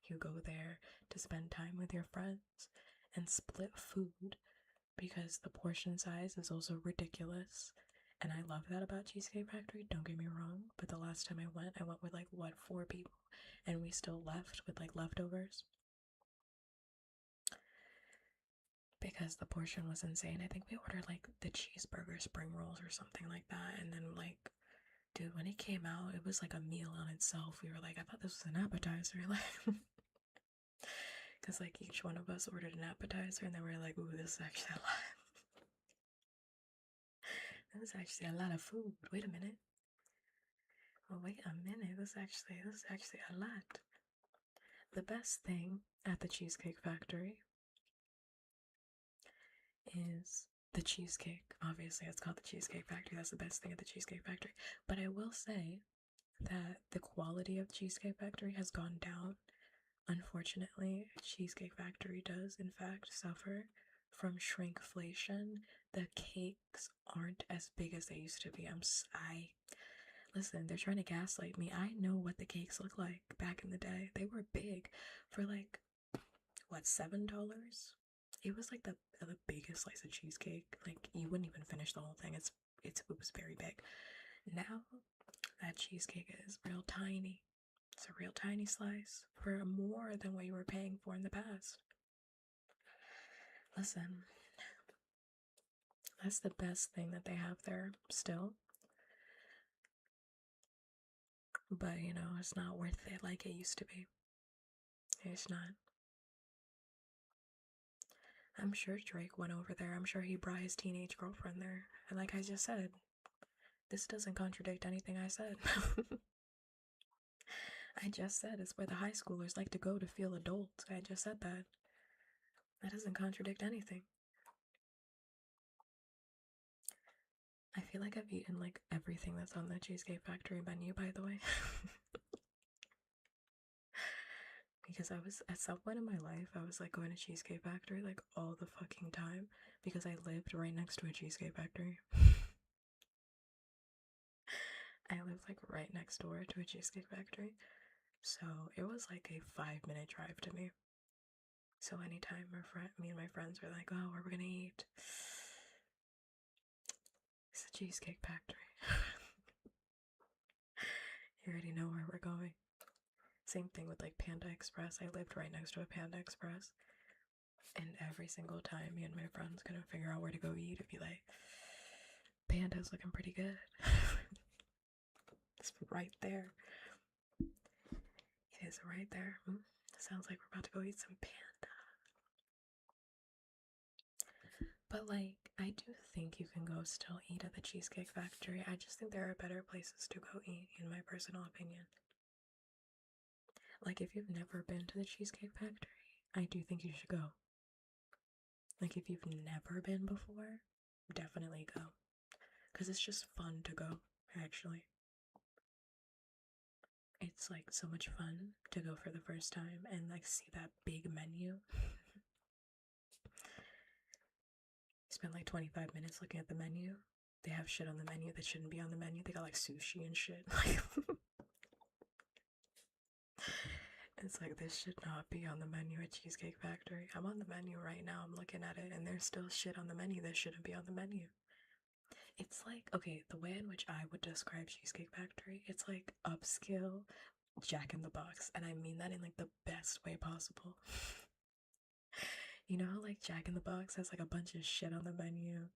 you go there to spend time with your friends and split food because the portion size is also ridiculous. And I love that about Cheesecake Factory, don't get me wrong, but the last time I went with like, what, 4 people, and we still left with like leftovers. Because the portion was insane. I think we ordered like the cheeseburger spring rolls or something like that, and then like, dude, when it came out, it was like a meal on itself. We were like, I thought this was an appetizer, like, because like each one of us ordered an appetizer, and then we were like, ooh, this is actually a lot. This is actually a lot of food. Wait a minute. Oh, wait a minute. This is actually a lot. The best thing at the Cheesecake Factory is the cheesecake. Obviously, it's called the Cheesecake Factory. That's the best thing at the Cheesecake Factory. But I will say that the quality of Cheesecake Factory has gone down. Unfortunately, Cheesecake Factory does, in fact, suffer from shrinkflation. The cakes aren't as big as they used to be. Listen, they're trying to gaslight me. I know what the cakes look like back in the day. They were big for like, what, $7? It was like the biggest slice of cheesecake. Like, you wouldn't even finish the whole thing. It was very big. Now that cheesecake is real tiny. It's a real tiny slice for more than what you were paying for in the past. Listen, that's the best thing that they have there still. But, you know, it's not worth it like it used to be. It's not. I'm sure Drake went over there. I'm sure he brought his teenage girlfriend there. And like I just said, this doesn't contradict anything I said. I just said it's where the high schoolers like to go to feel adult. I just said that. That doesn't contradict anything. I feel like I've eaten like everything that's on the Cheesecake Factory menu, by the way. Because I was, at some point in my life, I was like going to Cheesecake Factory like all the fucking time because I lived right next to a Cheesecake Factory. I lived like right next door to a Cheesecake Factory. So it was like a 5-minute drive to me. So anytime me and my friends were like, oh, where are we gonna eat? It's a Cheesecake Factory. You already know where we're going. Same thing with like Panda Express. I lived right next to a Panda Express. And every single time me and my friends couldn't figure out where to go eat, it'd be like, Panda's looking pretty good. It's right there. It is right there. Sounds like we're about to go eat some Panda. But like, I do think you can go still eat at the Cheesecake Factory. I just think there are better places to go eat, in my personal opinion. Like, if you've never been to the Cheesecake Factory, I do think you should go. Like, if you've never been before, definitely go. Because it's just fun to go, actually. It's like so much fun to go for the first time and like see that big menu. Spent like 25 minutes looking at the menu. They have shit on the menu that shouldn't be on the menu. They got like sushi and shit. It's like, this should not be on the menu at Cheesecake Factory. I'm on the menu right now, I'm looking at it, and there's still shit on the menu that shouldn't be on the menu. It's like, okay, the way in which I would describe Cheesecake Factory, it's like upscale Jack in the Box, and I mean that in like the best way possible. You know how like Jack in the Box has like a bunch of shit on the menu,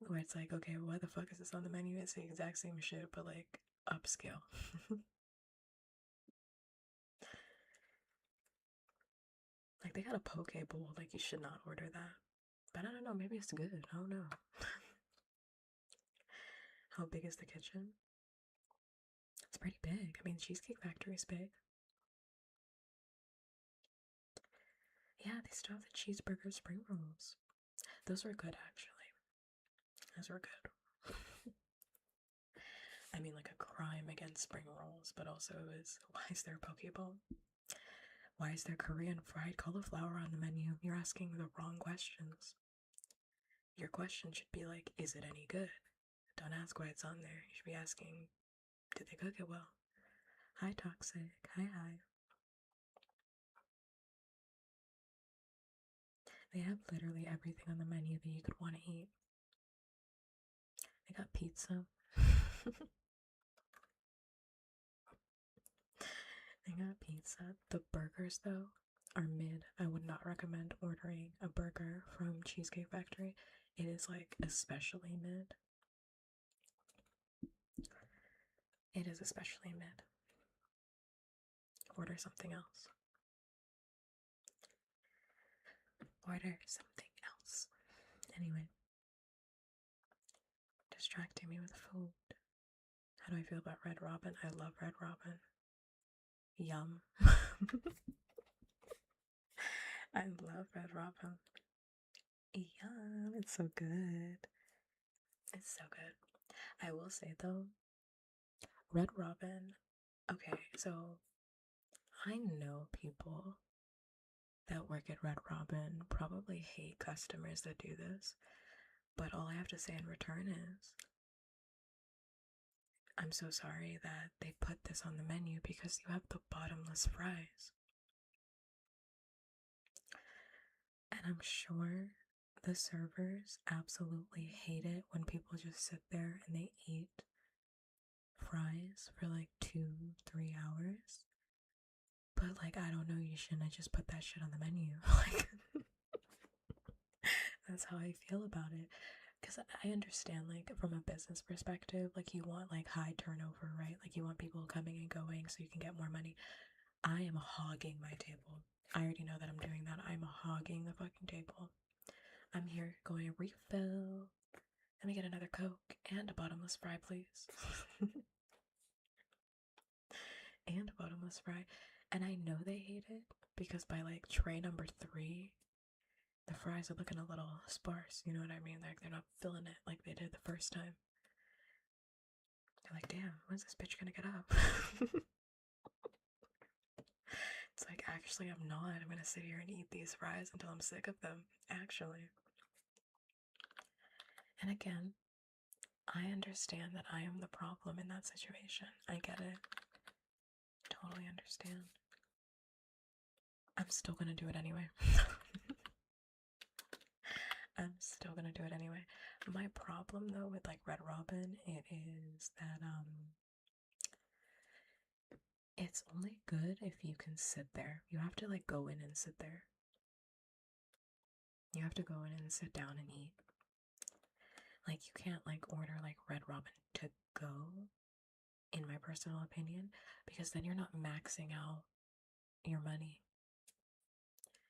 where it's like, okay, why the fuck is this on the menu? It's the exact same shit, but like upscale. Like they got a poke bowl, like you should not order that. But I don't know, maybe it's good. I don't know. How big is the kitchen? It's pretty big. I mean, Cheesecake Factory is big. Yeah, they still have the cheeseburger spring rolls. Those were good, actually. Those were good. I mean, like a crime against spring rolls, but also it was, why is there a poke bowl? Why is there Korean fried cauliflower on the menu? You're asking the wrong questions. Your question should be like, is it any good? Don't ask why it's on there. You should be asking, did they cook it well? Hi, Toxic. Hi, hi. They have literally everything on the menu that you could want to eat. They got pizza. They got pizza. The burgers, though, are mid. I would not recommend ordering a burger from Cheesecake Factory. It is like especially mid. It is especially mid. Order something else. Order something else. Anyway, distracting me with food. How do I feel about Red Robin? I love Red Robin. Yum. I love Red Robin. Yum. It's so good. It's so good. I will say though, Red Robin. Okay, so I know people that work at Red Robin probably hate customers that do this, but all I have to say in return is, I'm so sorry that they put this on the menu because you have the bottomless fries. And I'm sure the servers absolutely hate it when people just sit there and they eat fries for like 2-3 hours. But like, I don't know, you shouldn't have just put that shit on the menu. Like, that's how I feel about it. Because I understand, like, from a business perspective, like, you want, like, high turnover, right? Like, you want people coming and going so you can get more money. I am hogging my table. I already know that I'm doing that. I'm hogging the fucking table. I'm here going, refill. Let me get another Coke and a bottomless fry, please. And a bottomless fry. And I know they hate it because by, like, tray number 3, the fries are looking a little sparse, you know what I mean? Like, they're not filling it like they did the first time. They're like, damn, when's this bitch gonna get up? It's like, actually, I'm not. I'm gonna sit here and eat these fries until I'm sick of them, actually. And again, I understand that I am the problem in that situation. I get it. Totally understand. I'm still gonna do it anyway. I'm still gonna do it anyway. My problem though with like Red Robin, it is that it's only good if you can sit there. You have to like go in and sit there. You have to go in and sit down and eat. Like you can't like order like Red Robin to go, in my personal opinion, because then you're not maxing out your money.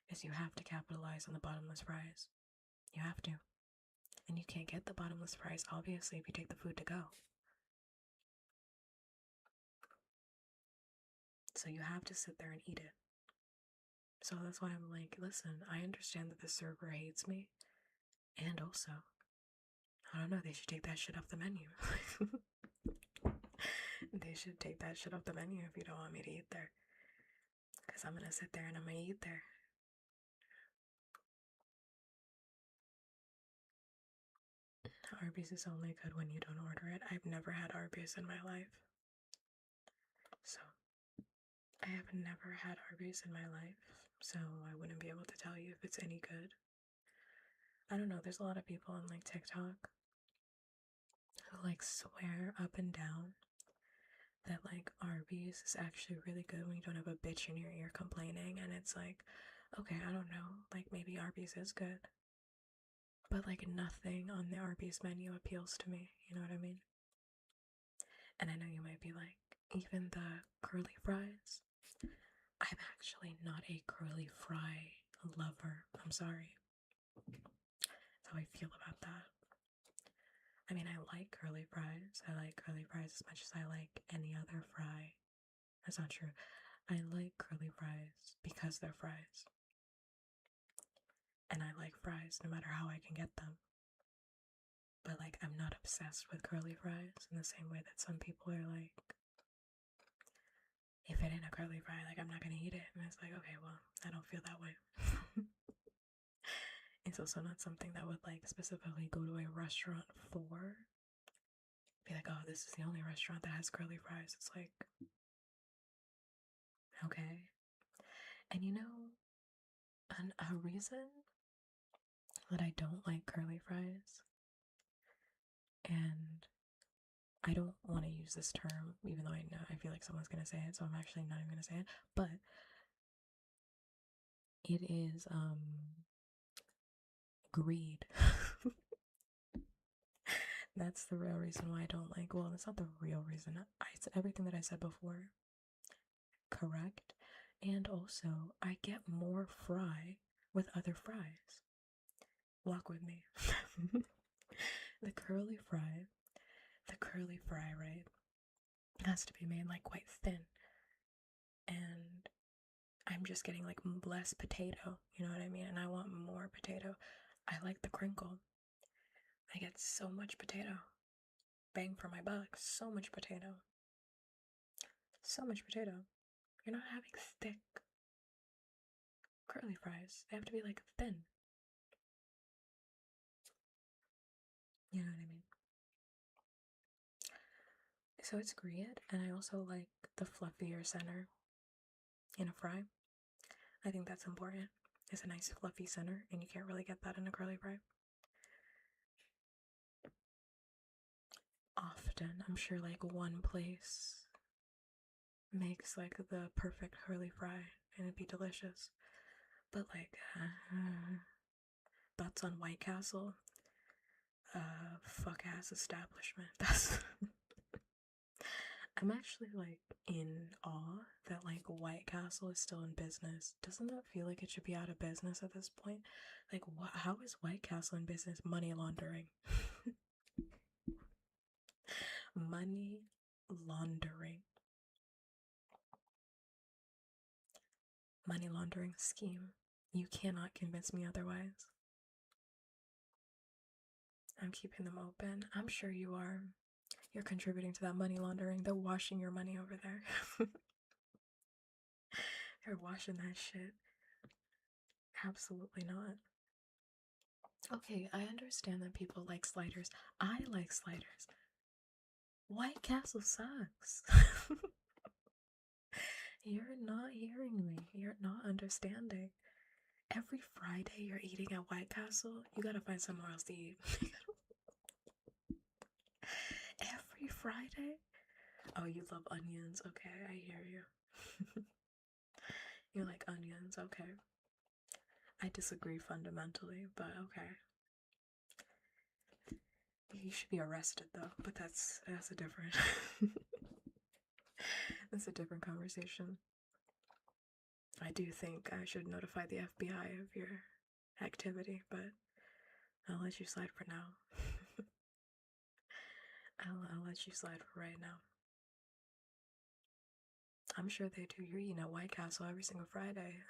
Because you have to capitalize on the bottomless fries. You have to. And you can't get the bottomless fries, obviously, if you take the food to go. So you have to sit there and eat it. So that's why I'm like, listen, I understand that the server hates me. And also, I don't know, they should take that shit off the menu. They should take that shit off the menu if you don't want me to eat there. Because I'm gonna sit there and I'm gonna eat there. Arby's is only good when you don't order it. I've never had Arby's in my life. So, I have never had Arby's in my life, so I wouldn't be able to tell you if it's any good. I don't know, there's a lot of people on like TikTok who like swear up and down that like Arby's is actually really good when you don't have a bitch in your ear complaining, and it's like, okay, I don't know, like maybe Arby's is good, but like nothing on the Arby's menu appeals to me, you know what I mean? And I know you might be like, even the curly fries? I'm actually not a curly fry lover. I'm sorry. That's how I feel about that. I mean, I like curly fries. I like curly fries as much as I like any other fry. That's not true. I like curly fries because they're fries. And I like fries no matter how I can get them. But like, I'm not obsessed with curly fries in the same way that some people are like, if it ain't a curly fry, like I'm not gonna eat it. And it's like, okay, well, I don't feel that way. It's also not something that would like specifically go to a restaurant for. Be like, oh, this is the only restaurant that has curly fries. It's like, okay. And you know, a reason that I don't like curly fries, and I don't want to use this term, even though I know I feel like someone's gonna say it, so I'm actually not even gonna say it, but it is greed. That's the real reason why I don't like, well, that's not the real reason. I said everything that I said before, correct? And also, I get more fry with other fries. Walk with me. the curly fry, the curly fry, right, has to be made like quite thin. And I'm just getting like less potato, you know what I mean? And I want more potato. I like the crinkle. I get so much potato. Bang for my buck. So much potato. So much potato. You're not having thick curly fries. They have to be like thin. You know what I mean? So it's great, and I also like the fluffier center in a fry. I think that's important. It's a nice fluffy center, and you can't really get that in a curly fry. Often, I'm sure like one place makes like the perfect curly fry, and it'd be delicious. But like, thoughts on White Castle? Fuck ass establishment. That's I'm actually like in awe that like White Castle is still in business. Doesn't that feel like it should be out of business at this point? Like, how is White Castle in business? Money laundering. Money laundering. Money laundering scheme. You cannot convince me otherwise. I'm keeping them open. I'm sure you are. You're contributing to that money laundering. They're washing your money over there. They're washing that shit. Absolutely not. Okay, I understand that people like sliders. I like sliders. White Castle sucks. You're not hearing me. You're not understanding. Every Friday you're eating at White Castle, you gotta find somewhere else to eat. Every Friday? Oh, you love onions. Okay, I hear you. You like onions. Okay. I disagree fundamentally, but okay. You should be arrested though, but that's a different that's a different conversation. I do think I should notify the FBI of your activity, but I'll let you slide for now. I'll let you slide for right now. I'm sure they do. You're eating at White Castle every single Friday.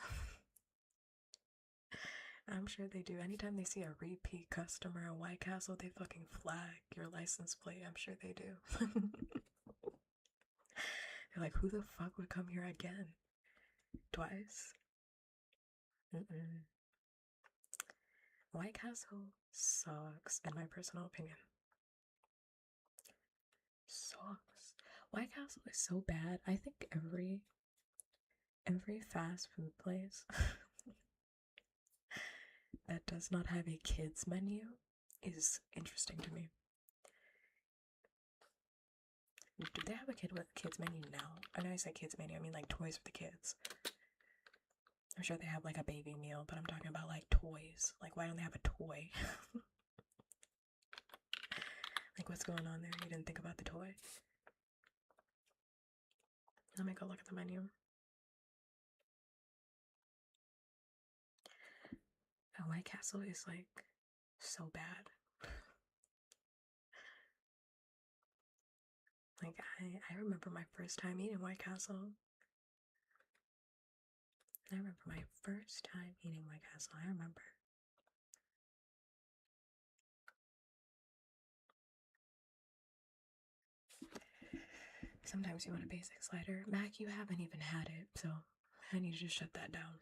I'm sure they do. Anytime they see a repeat customer at White Castle, they fucking flag your license plate. I'm sure they do. They're like, who the fuck would come here again? Twice? Mm-mm. White Castle sucks, in my personal opinion. Sucks. White Castle is so bad. I think every Every fast food place that does not have a kids menu is interesting to me. Do they have a kids menu now? I know I said kids menu, I mean like toys for the kids. I'm sure they have like a baby meal, but I'm talking about like toys. Like, why don't they have a toy? Like, what's going on there? You didn't think about the toy? Let me go look at the menu. A White Castle is like so bad. Like, I remember my first time eating White Castle. I remember my first time eating White Castle. I remember. Sometimes you want a basic slider. Mac, you haven't even had it, so I need you to shut that down.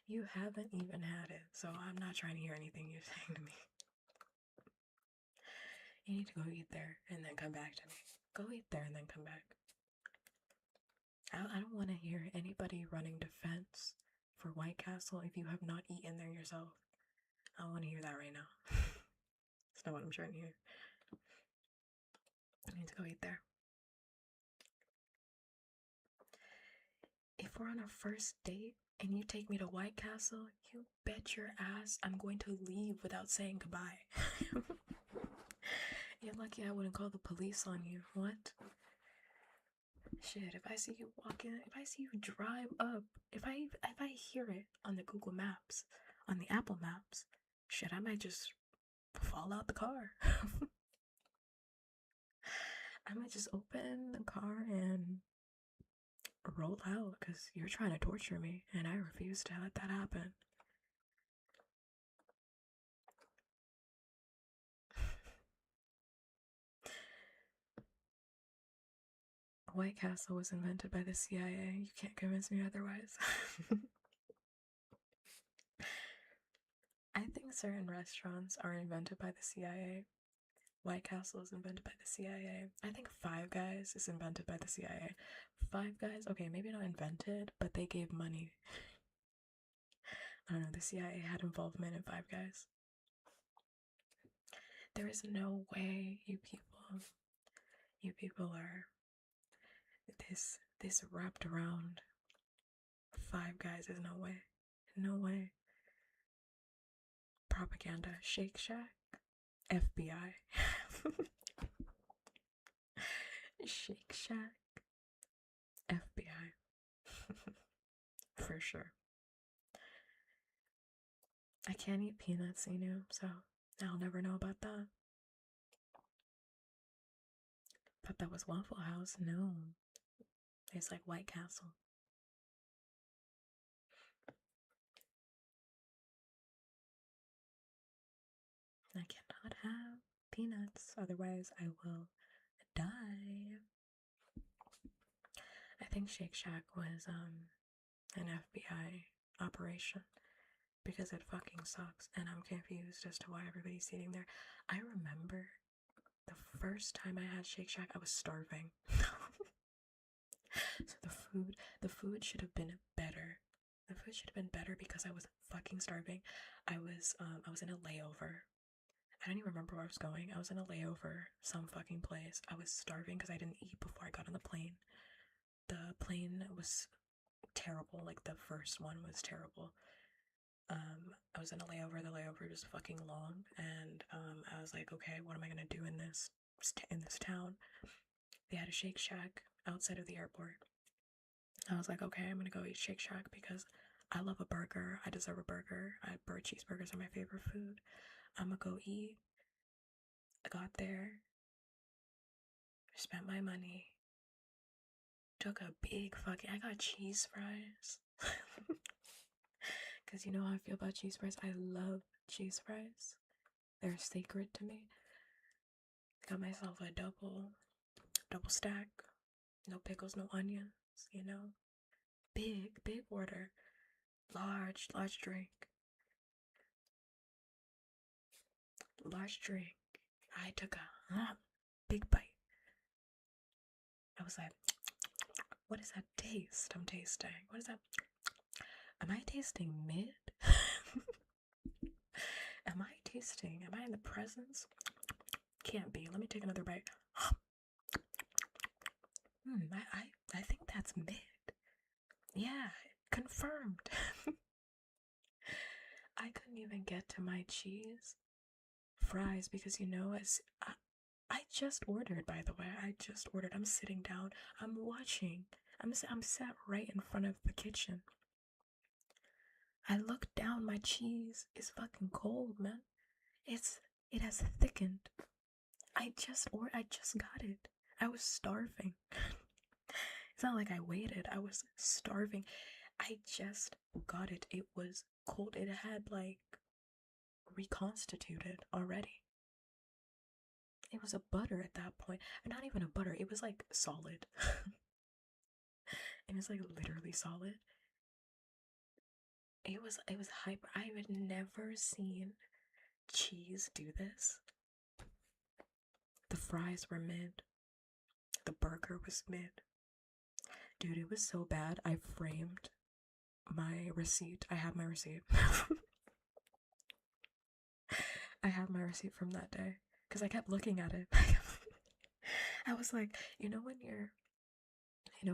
You haven't even had it, so I'm not trying to hear anything you're saying to me. You need to go eat there and then come back to me. Go eat there and then come back. I don't want to hear anybody running defense for White Castle if you have not eaten there yourself. I don't want to hear that right now. That's not what I'm trying to hear. I need to go eat there. If we're on a first date and you take me to White Castle, you bet your ass I'm going to leave without saying goodbye. You're lucky I wouldn't call the police on you. What? Shit, if I see you walk in, if I see you drive up, if I hear it on the Google Maps, on the Apple Maps, shit, I might just fall out the car. I might just open the car and roll out because you're trying to torture me and I refuse to let that happen. White Castle was invented by the CIA. You can't convince me otherwise. I think certain restaurants are invented by the CIA. White Castle is invented by the CIA. I think Five Guys is invented by the CIA. Five Guys, okay, maybe not invented, but they gave money. I don't know, the CIA had involvement in Five Guys. There is no way you people are this wrapped around Five Guys. Is no way. No way. Propaganda. Shake Shack. FBI. Shake Shack. FBI. For sure. I can't eat peanuts, so I'll never know about that. Thought that was Waffle House. No. It's like White Castle. I cannot have peanuts, otherwise I will die. I think Shake Shack was an FBI operation because it fucking sucks and I'm confused as to why everybody's eating there. I remember the first time I had Shake Shack, I was starving. So the food should have been better. The food should have been better because I was fucking starving. I was in a layover. I don't even remember where I was going. I was in a layover, some fucking place. I was starving because I didn't eat before I got on the plane. The plane was terrible. Like, the first one was terrible. I was in a layover. The layover was fucking long, and I was like, okay, what am I gonna do in this town? They had a Shake Shack outside of the airport. I was like, okay, I'm gonna go eat Shake Shack because I love a burger. I deserve a burger. Cheeseburgers are my favorite food. I'm gonna go eat. I got there, spent my money, took a big I got cheese fries. Because you know how I feel about cheese fries? I love cheese fries. They're sacred to me. Got myself a double stack. No pickles, no onions, Big order. Large drink. Large drink. I took a big bite. I was like, What is that taste I'm tasting? What is that? Am I tasting mid? Am I in the presence? Can't be. Let me take another bite. I think that's mid. Yeah, confirmed. I couldn't even get to my cheese fries because I just ordered, by the way. I just ordered. I'm sitting down. I'm watching. I'm sat right in front of the kitchen. I look down. My cheese is fucking cold, man. It has thickened. I just got it. I was starving. It's not like I waited. I was starving. I just got it. It was cold. It had like reconstituted already. It was a butter at that point. Not even a butter. It was like solid. It was like literally solid. It was hyper. I had never seen cheese do this. The fries were mid. The burger was mid. Dude, it was so bad. I framed my receipt. I have my receipt. I have my receipt from that day because I kept looking at it. I was like,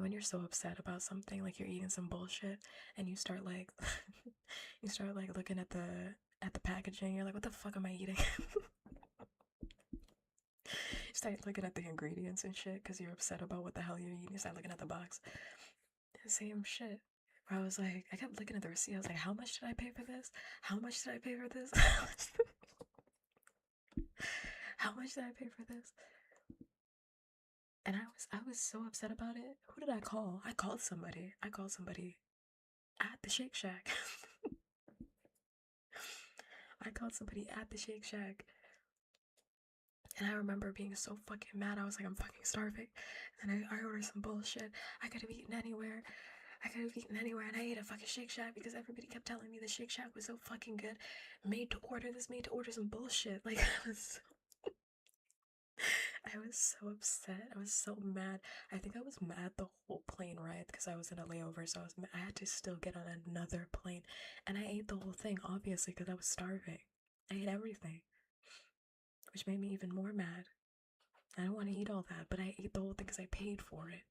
when you're so upset about something, like you're eating some bullshit, and you start like, you start like looking at the packaging. You're like, what the fuck am I eating? You start looking at the ingredients and shit because you're upset about what the hell you're eating. You start looking at the box. Same shit. Where I was like, I kept looking at the receipt. I was like, how much did I pay for this? How much did I pay for this? How much did I pay for this? And I was so upset about it. Who did I call? I called somebody. I called somebody at the Shake Shack. I called somebody at the Shake Shack. And I remember being so fucking mad. I was like, I'm fucking starving. And I ordered some bullshit. I could have eaten anywhere. And I ate a fucking Shake Shack because everybody kept telling me the Shake Shack was so fucking good. Made to order some bullshit. Like, I was so upset. I was so mad. I think I was mad the whole plane ride because I was in a layover, so I had to still get on another plane. And I ate the whole thing, obviously, because I was starving. I ate everything, which made me even more mad. I don't want to eat all that, but I ate the whole thing because I paid for it.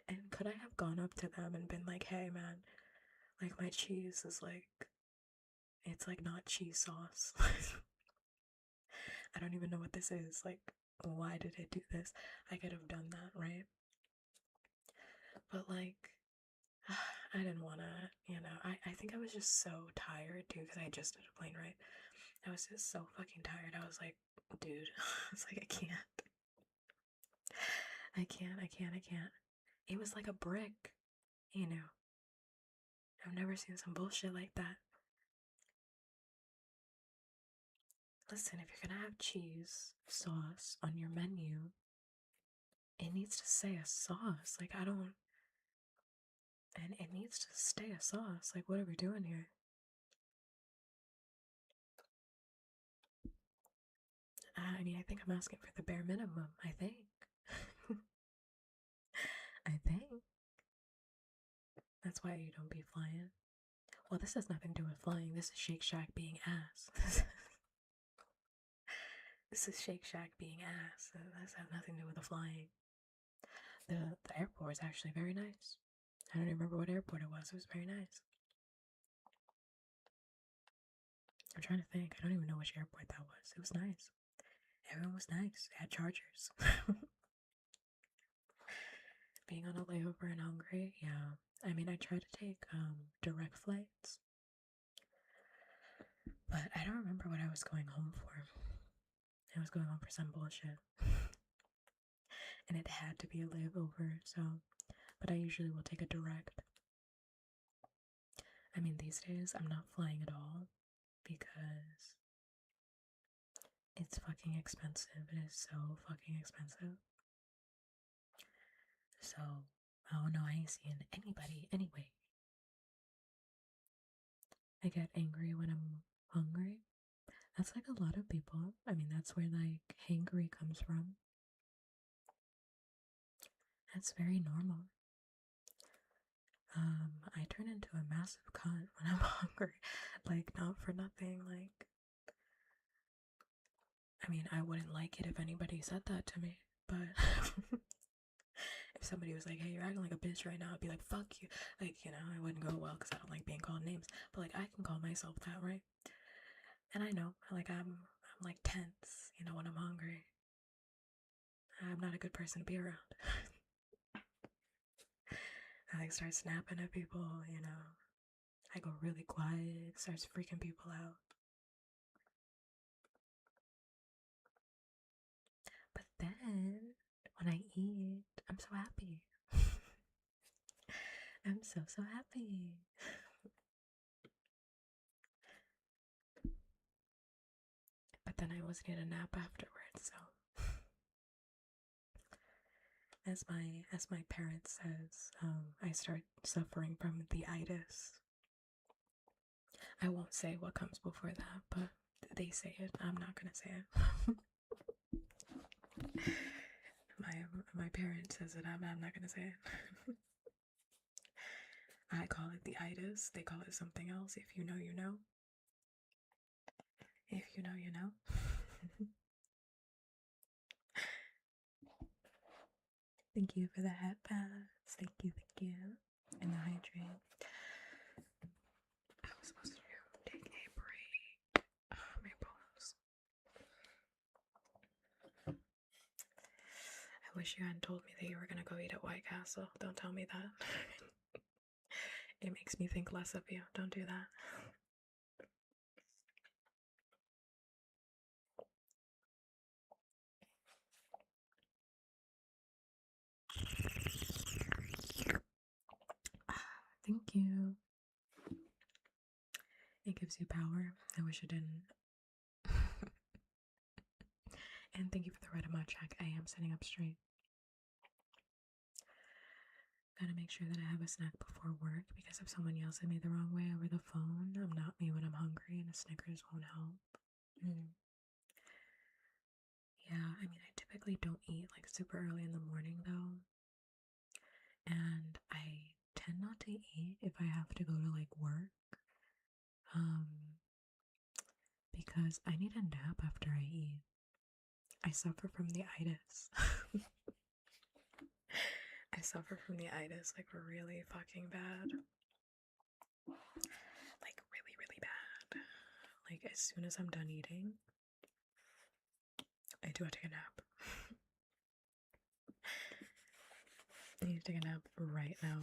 And could I have gone up to them and been like, hey man, like my cheese is like, it's like not cheese sauce. I don't even know what this is. Like, why did it do this? I could have done that, right? But like, I didn't want to, I think I was just so tired too because I just did a plane ride. I was just so fucking tired. I was like, dude, it's like, I can't. I can't. It was like a brick, you know. I've never seen some bullshit like that. Listen, if you're gonna have cheese sauce on your menu, it needs to say a sauce. Like, I don't. And it needs to stay a sauce. Like, what are we doing here? I mean, I think I'm asking for the bare minimum. I think. I think. That's why you don't be flying. Well, this has nothing to do with flying. This is Shake Shack being ass. This is Shake Shack being ass. This has nothing to do with the flying. The airport is actually very nice. I don't even remember what airport it was. It was very nice. I'm trying to think. I don't even know which airport that was. It was nice. Everyone was nice. They had chargers. Being on a layover in Hungary, yeah. I mean, I tried to take direct flights, but I don't remember what I was going home for. I was going home for some bullshit. And it had to be a layover, so. But I usually will take a direct. I mean, these days I'm not flying at all because it's fucking expensive. It is so fucking expensive. So, oh no, I ain't seeing anybody anyway. I get angry when I'm hungry. That's like a lot of people. I mean, that's where like hangry comes from. That's very normal. I turn into a massive cunt when I'm hungry. Like, not for nothing. Like, I mean, I wouldn't like it if anybody said that to me, but if somebody was like, hey, you're acting like a bitch right now, I'd be like, fuck you. Like, you know, I wouldn't go well because I don't like being called names. But like, I can call myself that, right? And I know, like, I'm like tense, you know, when I'm hungry. I'm not a good person to be around. I like start snapping at people, you know. I go really quiet, starts freaking people out. But then when I eat, I'm so happy. I'm so happy. But then I always need a nap afterwards, so as my parent says, I start suffering from the itis. I won't say what comes before that, but they say it. I'm not gonna say it. my parent says it. I'm not gonna say it. I call it the itis. They call it something else. If you know, you know. If you know, you know. Thank you for the hat pass. Thank you. And the hydrate. I was supposed to take a break. My balls. I wish you hadn't told me that you were gonna go eat at White Castle. Don't tell me that. It makes me think less of you. Don't do that. Thank you. It gives you power. I wish it didn't. And thank you for the red on my check. I am sitting up straight. Gotta make sure that I have a snack before work because if someone yells at me the wrong way over the phone, I'm not me when I'm hungry and a Snickers won't help. Yeah, I mean, I typically don't eat like super early in the morning though. And I tend not to eat if I have to go to like work. Because I need a nap after I eat. I suffer from the itis. I suffer from the itis like really fucking bad. Like really bad. Like as soon as I'm done eating, I do have to take a nap. I need to take a nap right now.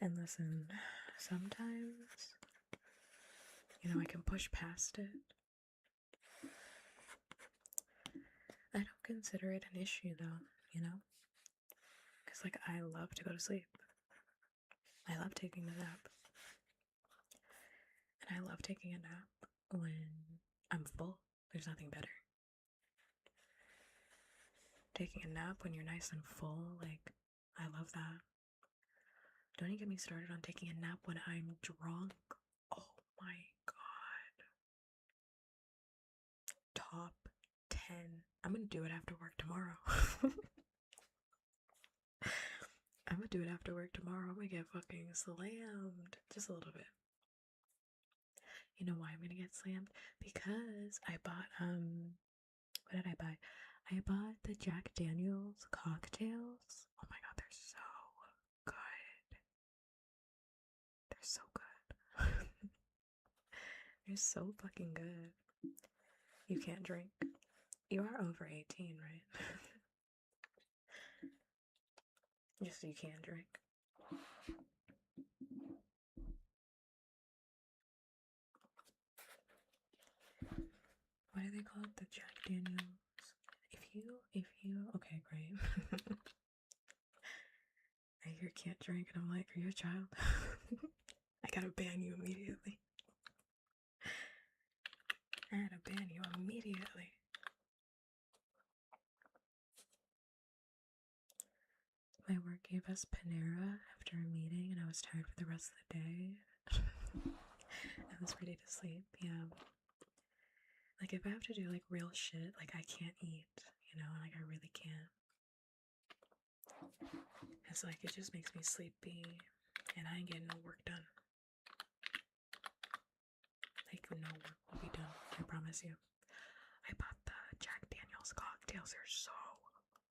And listen, sometimes, you know, I can push past it. I don't consider it an issue though, you know? Because, like, I love to go to sleep. I love taking a nap. And I love taking a nap when I'm full. There's nothing better. Taking a nap when you're nice and full, like, I love that. Don't even get me started on taking a nap when I'm drunk. Oh my god. Top 10. I'm gonna do it after work tomorrow. I'm gonna do it after work tomorrow. I'm gonna get fucking slammed. Just a little bit. You know why I'm gonna get slammed? Because I bought, what did I buy? I bought the Jack Daniels cocktails. Oh my god, they're so good. They're so good. They're so fucking good. You can't drink. You are over 18, right? Just so you can't drink. What do they call it? The Jack Daniels. If you, okay, great. I hear can't drink and I'm like, are you a child? I gotta ban you immediately. I gotta ban you immediately. My work gave us Panera after a meeting and I was tired for the rest of the day. I was ready to sleep, yeah. Like, if I have to do like real shit, like I can't eat, you know, like I really can't. It's like it just makes me sleepy and I ain't getting no work done. Like, no work will be done, I promise you. I bought the Jack Daniels cocktails, they're so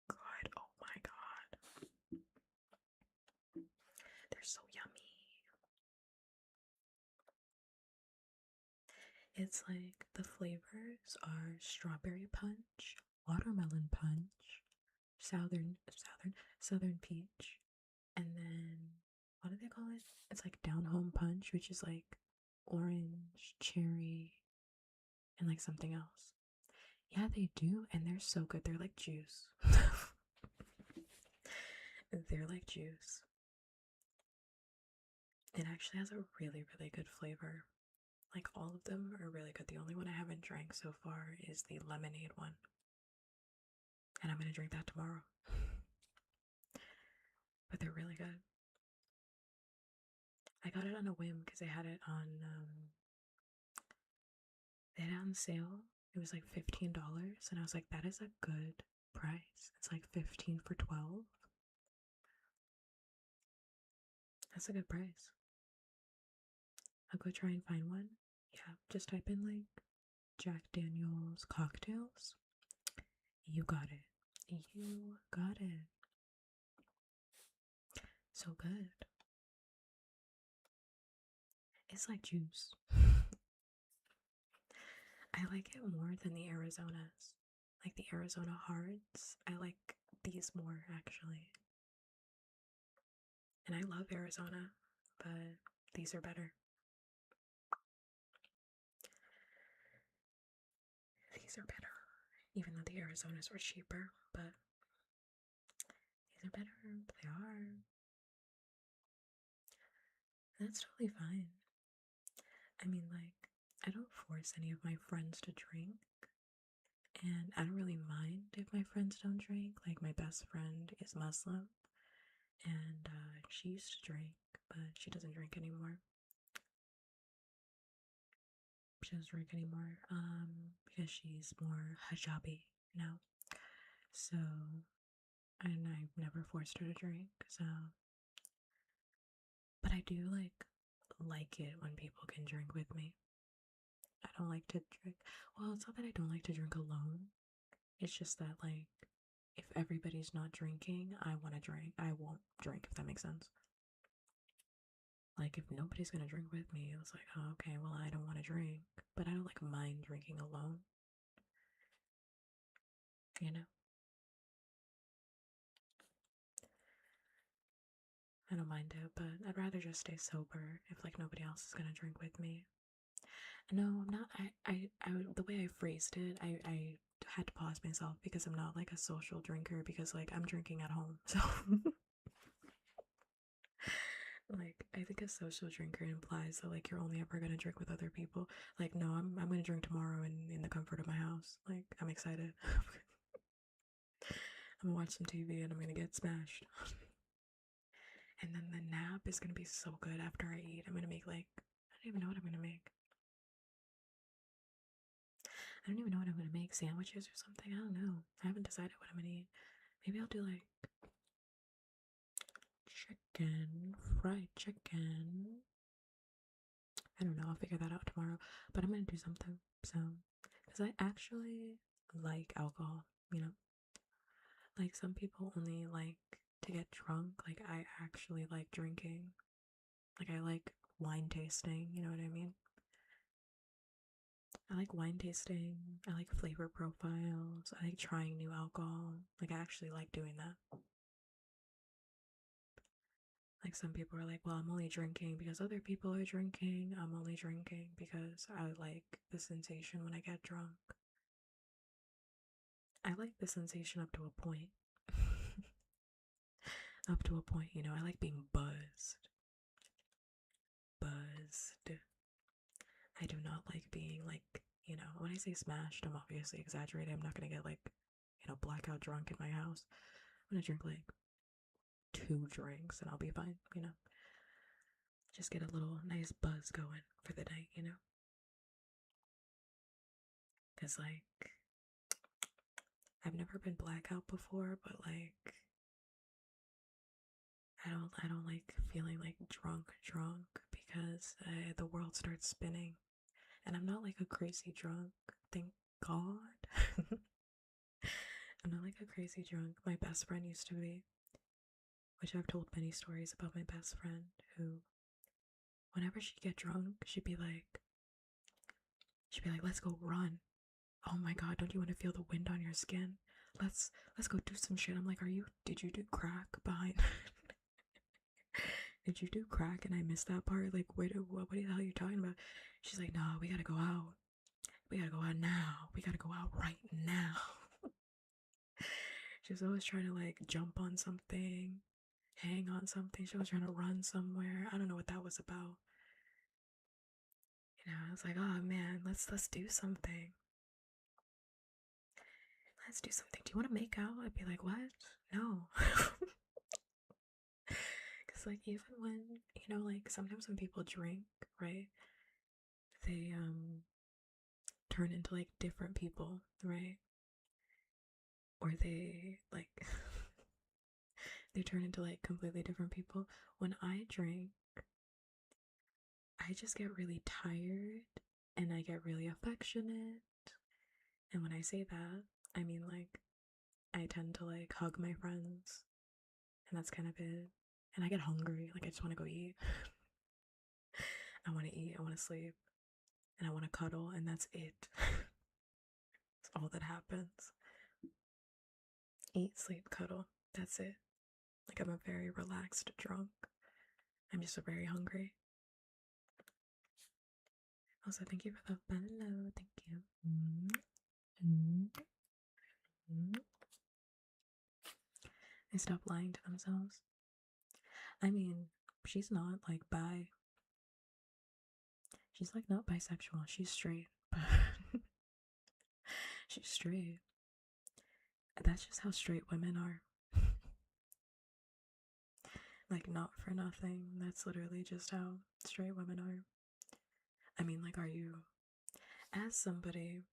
good. Oh my god. They're so yummy. It's like the flavors are strawberry punch, watermelon punch, southern peach, and then what do they call it? It's like down home punch, which is like orange, cherry, and like something else. Yeah, they do, and they're so good. They're like juice. They're like juice. It actually has a really, really good flavor. Like, all of them are really good. The only one I haven't drank so far is the lemonade one. And I'm gonna drink that tomorrow. But they're really good. I got it on a whim because they had it on sale. It was like $15, and I was like, that is a good price. It's like 15 for 12. That's a good price. I'll go try and find one. Yeah, just type in like Jack Daniels cocktails. You got it. You got it. So good. It's like juice. I like it more than the Arizonas. Like the Arizona Hards. I like these more actually. And I love Arizona, but these are better. These are better. Even though the Arizonas were cheaper, but these are better. They are. And that's totally fine. I mean, like, I don't force any of my friends to drink. And I don't really mind if my friends don't drink. Like, my best friend is Muslim, and she used to drink, but she doesn't drink anymore. She doesn't drink anymore because she's more hijabi now. So, and I've never forced her to drink. So, but I do like it when people can drink with me. I don't like to drink. Well, it's not that I don't like to drink alone. It's just that, like, if everybody's not drinking, I want to drink. I won't drink, if that makes sense. Like, if nobody's gonna drink with me, it's like, oh, okay, well, I don't want to drink. But I don't like mind drinking alone. You know? I don't mind it, but I'd rather just stay sober if, like, nobody else is gonna drink with me. No, I'm not. The way I phrased it, I had to pause myself because I'm not like a social drinker because like I'm drinking at home. So like I think a social drinker implies that like you're only ever gonna drink with other people. Like no, I'm gonna drink tomorrow in the comfort of my house. Like I'm excited. I'm gonna watch some TV and I'm gonna get smashed. And then the nap is gonna be so good after I eat. I'm gonna make like I don't even know what I'm gonna make. I don't even know what I'm gonna make. Sandwiches or something. I don't know. I haven't decided what I'm gonna eat. Maybe I'll do like chicken, fried chicken. I don't know. I'll figure that out tomorrow. But I'm gonna do something. So, because I actually like alcohol. You know, like some people only like to get drunk. Like I actually like drinking. Like I like wine tasting. You know what I mean? I like wine tasting. I like flavor profiles. I like trying new alcohol. Like I actually like doing that. Like some people are like, well, I'm only drinking because other people are drinking. I'm only drinking because I like the sensation when I get drunk. I like the sensation up to a point. Up to a point, you know, I like being buzzed. Buzzed. I do not like being like, you know, when I say smashed, I'm obviously exaggerating. I'm not gonna get like, you know, blackout drunk in my house. I'm gonna drink like 2 drinks and I'll be fine, you know. Just get a little nice buzz going for the night, you know. Because, like, I've never been blackout before, but, like, I don't like feeling, like, drunk because the world starts spinning. And I'm not, like, a crazy drunk, thank God. I'm not, like, a crazy drunk. My best friend used to be, which I've told many stories about my best friend, who, whenever she'd get drunk, she'd be like, let's go run. Oh my God, don't you want to feel the wind on your skin? Let's go do some shit. I'm like, did you do crack behind? Did you do crack and I missed that part? Like, what the hell are you talking about? She's like, no, we gotta go out. We gotta go out now. We gotta go out right now. She was always trying to, like, jump on something, hang on something. She was trying to run somewhere. I don't know what that was about. You know, I was like, oh man, let's do something. Let's do something. Do you want to make out? I'd be like, what? No. Because, like, even when, you know, like, sometimes when people drink, right, they turn into, like, different people, right? Or they, like, they turn into, like, completely different people. When I drink, I just get really tired and I get really affectionate. And when I say that, I mean, like, I tend to, like, hug my friends, and that's kind of it. And I get hungry, like, I just want to go eat. I want to eat, I want to sleep, and I want to cuddle, and that's it. It's all that happens. Eat, sleep, cuddle, that's it. Like, I'm a very relaxed drunk. I'm just very hungry. Also, thank you for the follow. Thank you. They stop lying to themselves. I mean, she's not, like, bi. She's, like, not bisexual. She's straight. She's straight. That's just how straight women are. Like, not for nothing. That's literally just how straight women are. I mean, like, are you, as somebody,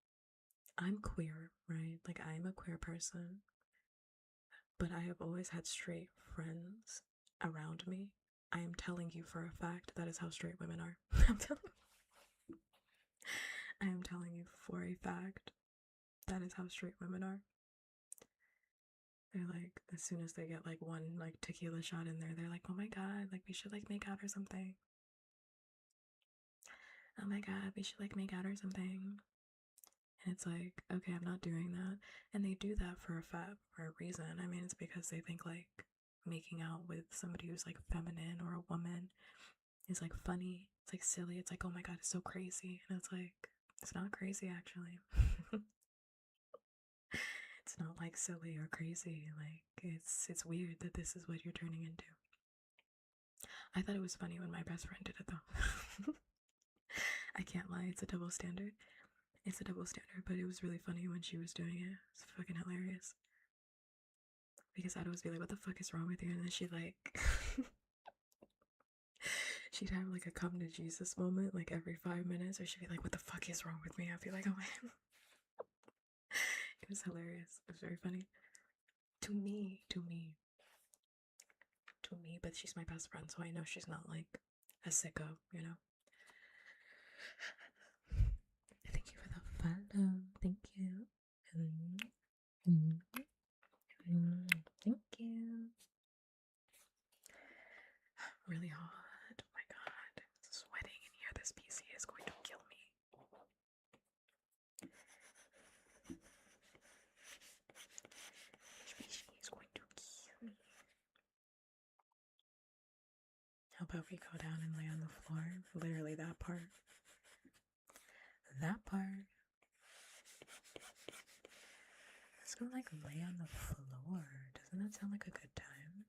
I'm queer, right? Like, I'm a queer person, but I have always had straight friends around me. I am telling you for a fact that is how straight women are. I am telling you for a fact that is how straight women are. They're like, as soon as they get, like, one, like, tequila shot in there, they're like, oh my God, like, we should, like, make out or something. Oh my God, we should, like, make out or something. And it's like, okay, I'm not doing that. And they do that for a reason. I mean, it's because they think, like, making out with somebody who's, like, feminine or a woman is, like, funny. It's, like, silly. It's like, oh my God, it's so crazy. And it's like, it's not crazy, actually. It's not, like, silly or crazy. Like, it's weird that this is what you're turning into. I thought it was funny when my best friend did it, though. I can't lie, it's a double standard. It's a double standard, but it was really funny when she was doing it. It's fucking hilarious. Because I'd always be like, what the fuck is wrong with you? And then she'd, like, she'd have, like, a come to Jesus moment, like, every 5 minutes, or she'd be like, what the fuck is wrong with me? I'd be like, oh my. It was hilarious. It was very funny. To me, but she's my best friend, so I know she's not, like, a sicko, you know? Thank you for the follow. Thank you. Thank you. Really hot. Oh my God. It's sweating in here. This PC is going to kill me. This PC is going to kill me. How about we go down and lay on the floor? Literally that part. That part. Let's go, like, lay on the floor. Doesn't that sound like a good time?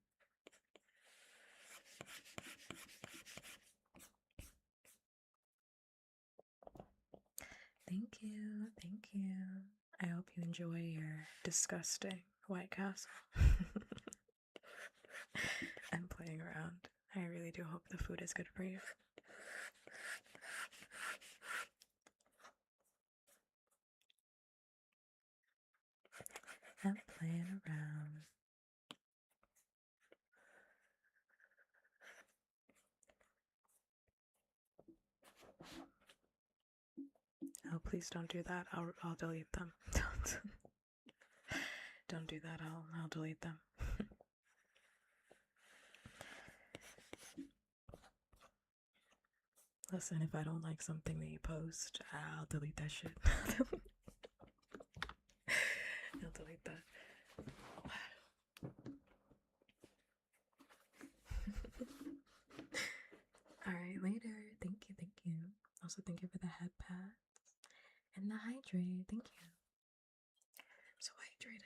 Thank you. Thank you. I hope you enjoy your disgusting White Castle. I'm playing around. I really do hope the food is good for you. I'm playing around. Oh, please don't do that. I'll delete them. Don't do that. I'll delete them. Listen, if I don't like something that you post, I'll delete that shit. I'll delete that. Alright, later. Thank you, thank you. Also, thank you for the head pats and the hydrate. Thank you. So hydrated.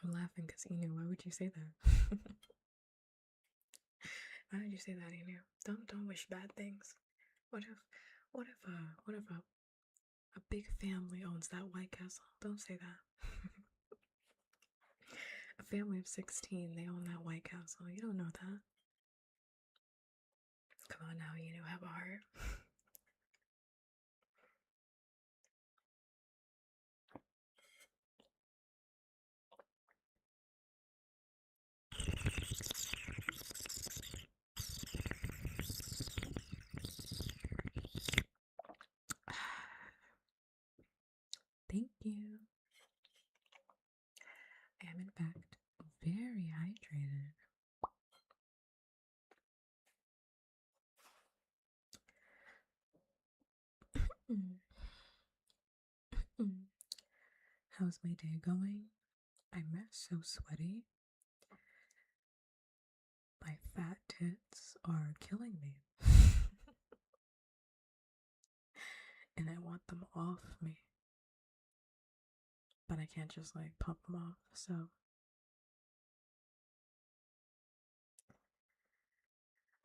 I'm laughing because Inu, why would you say that? Why would you say that, Inu? Don't wish bad things. What if a big family owns that White Castle? Don't say that. A family of 16, they own that White Castle. You don't know that. Come on now, Inu, have a heart. Thank you. I am, in fact, very hydrated. How's my day going? I'm so sweaty. My fat tits are killing me. And I want them off me. But I can't just like pop them off, so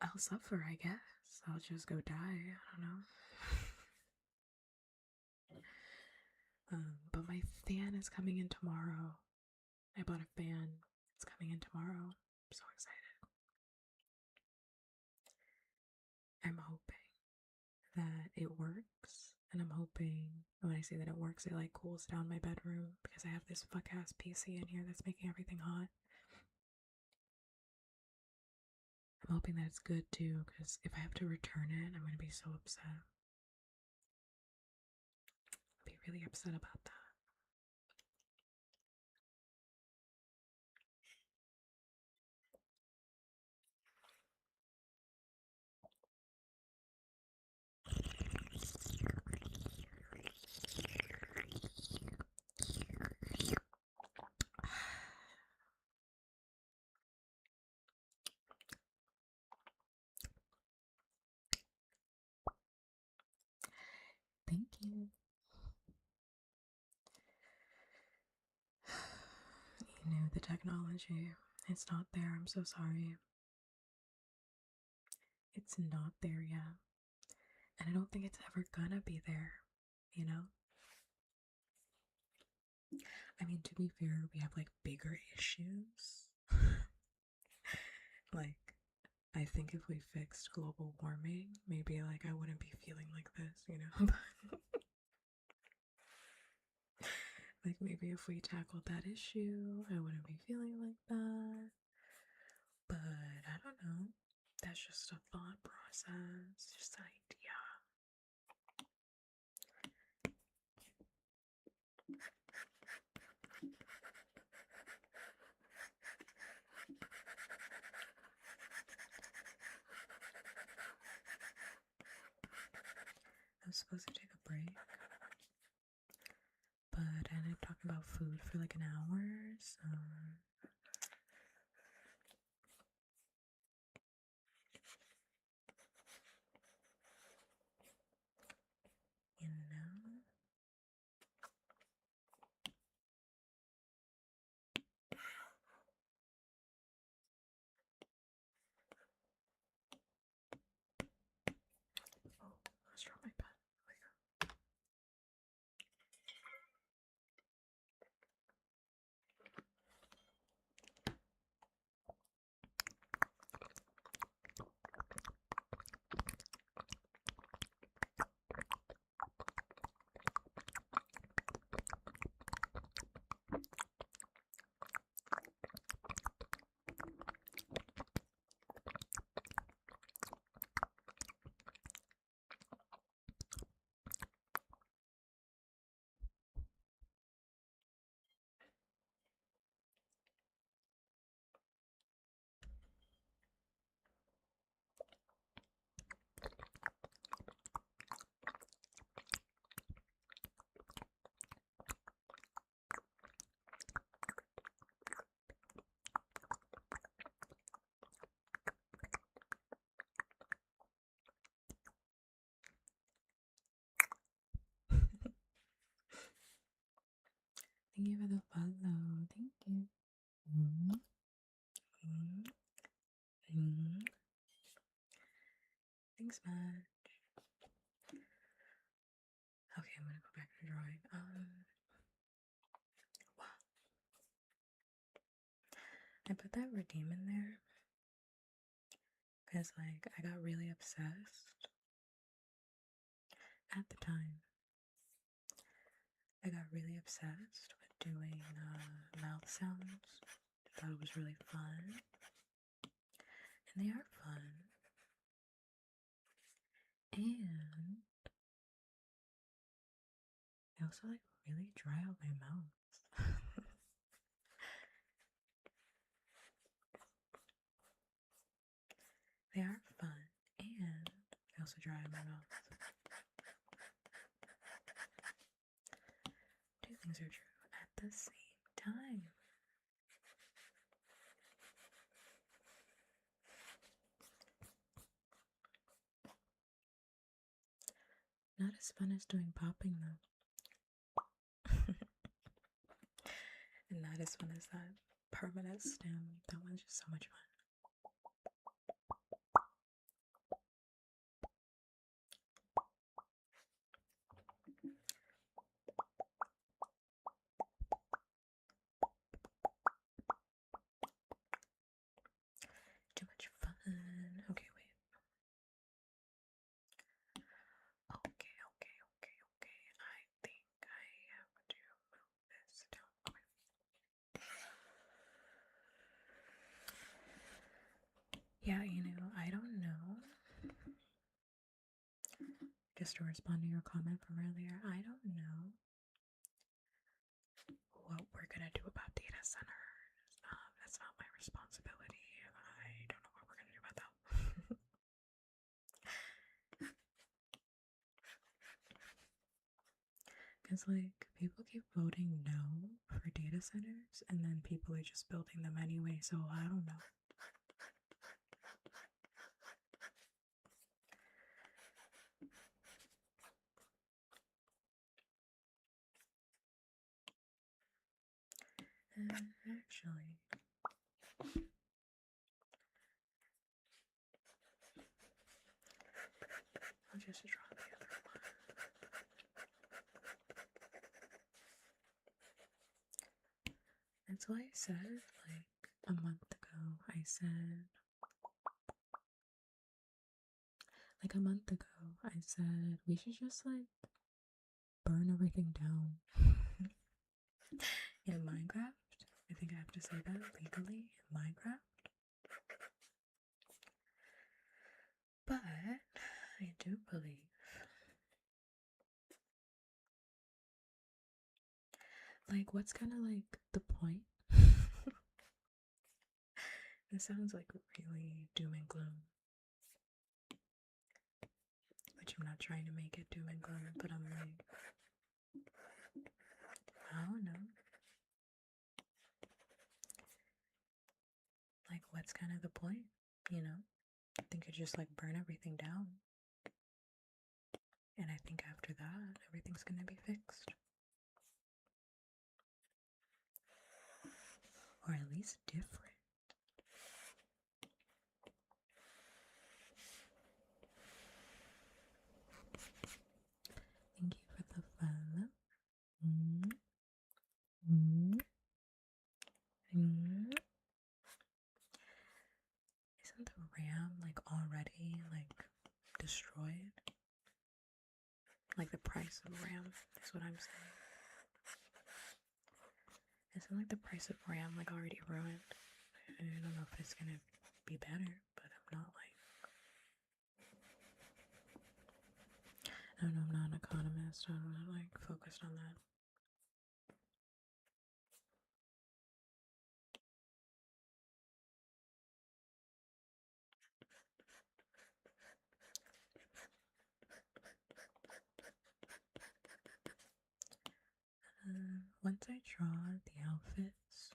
I'll suffer, I guess. I'll just go die. I don't know. But my fan is coming in tomorrow. I bought a fan. It's coming in tomorrow. I'm so excited. I'm hoping that it works. And I'm hoping when I say that it works, it like cools down my bedroom because I have this fuck ass PC in here that's making everything hot. I'm hoping that it's good too, because if I have to return it, I'm gonna be so upset. I'll be really upset about that. Thank you. You knew the technology. It's not there. I'm so sorry. It's not there yet. And I don't think it's ever gonna be there, you know? I mean, to be fair, we have like bigger issues. Like, I think if we fixed global warming, maybe like I wouldn't be feeling like this, you know? Like, maybe if we tackled that issue, I wouldn't be feeling like that. But I don't know. That's just a thought process, just an idea. I was supposed to take a break, but I ended up talking about food for like an hour, so you know. Oh, let's drop my pen. Thanks, Matt. Okay, I'm gonna go back to drawing. Wow. I put that redeem in there because, like, I got really obsessed at the time. I got really obsessed with doing mouth sounds. I thought it was really fun. And they are fun. And they also, like, really dry out my mouth. They are fun. And they also dry out my mouth. Two things are true at the same time. Not as fun as doing popping though. And not as fun as that permanent stem. That one's just so much fun. Too much fun. Okay, wait. Okay. I think I have to move this down. Yeah, I don't know. Just to respond to your comment from earlier, I don't know what we're gonna do about data centers. That's not my responsibility. I don't know what we're gonna do about that. Because, like, people keep voting no for data centers, and then people are just building them anyway, so I don't know. Actually, I'll just draw the other one. That's why I said, like, a month ago, we should just, like, burn everything down. In Minecraft, I think I have to say that legally in Minecraft. But I do believe, like, what's kind of like the point? It sounds like really doom and gloom, which I'm not trying to make it doom and gloom, but I'm like, I don't know. Like, what's kind of the point, I think you just, like, burn everything down. And I think after that, everything's gonna be fixed. Or at least different. Thank you for the follow. Isn't the RAM, like, already, like, destroyed? Like, the price of RAM is what I'm saying. Isn't, like, the price of RAM, like, already ruined? I don't know if it's gonna be better, but I'm not, like, I don't know, I'm not an economist. I'm not, like, focused on that. Once I draw the outfits,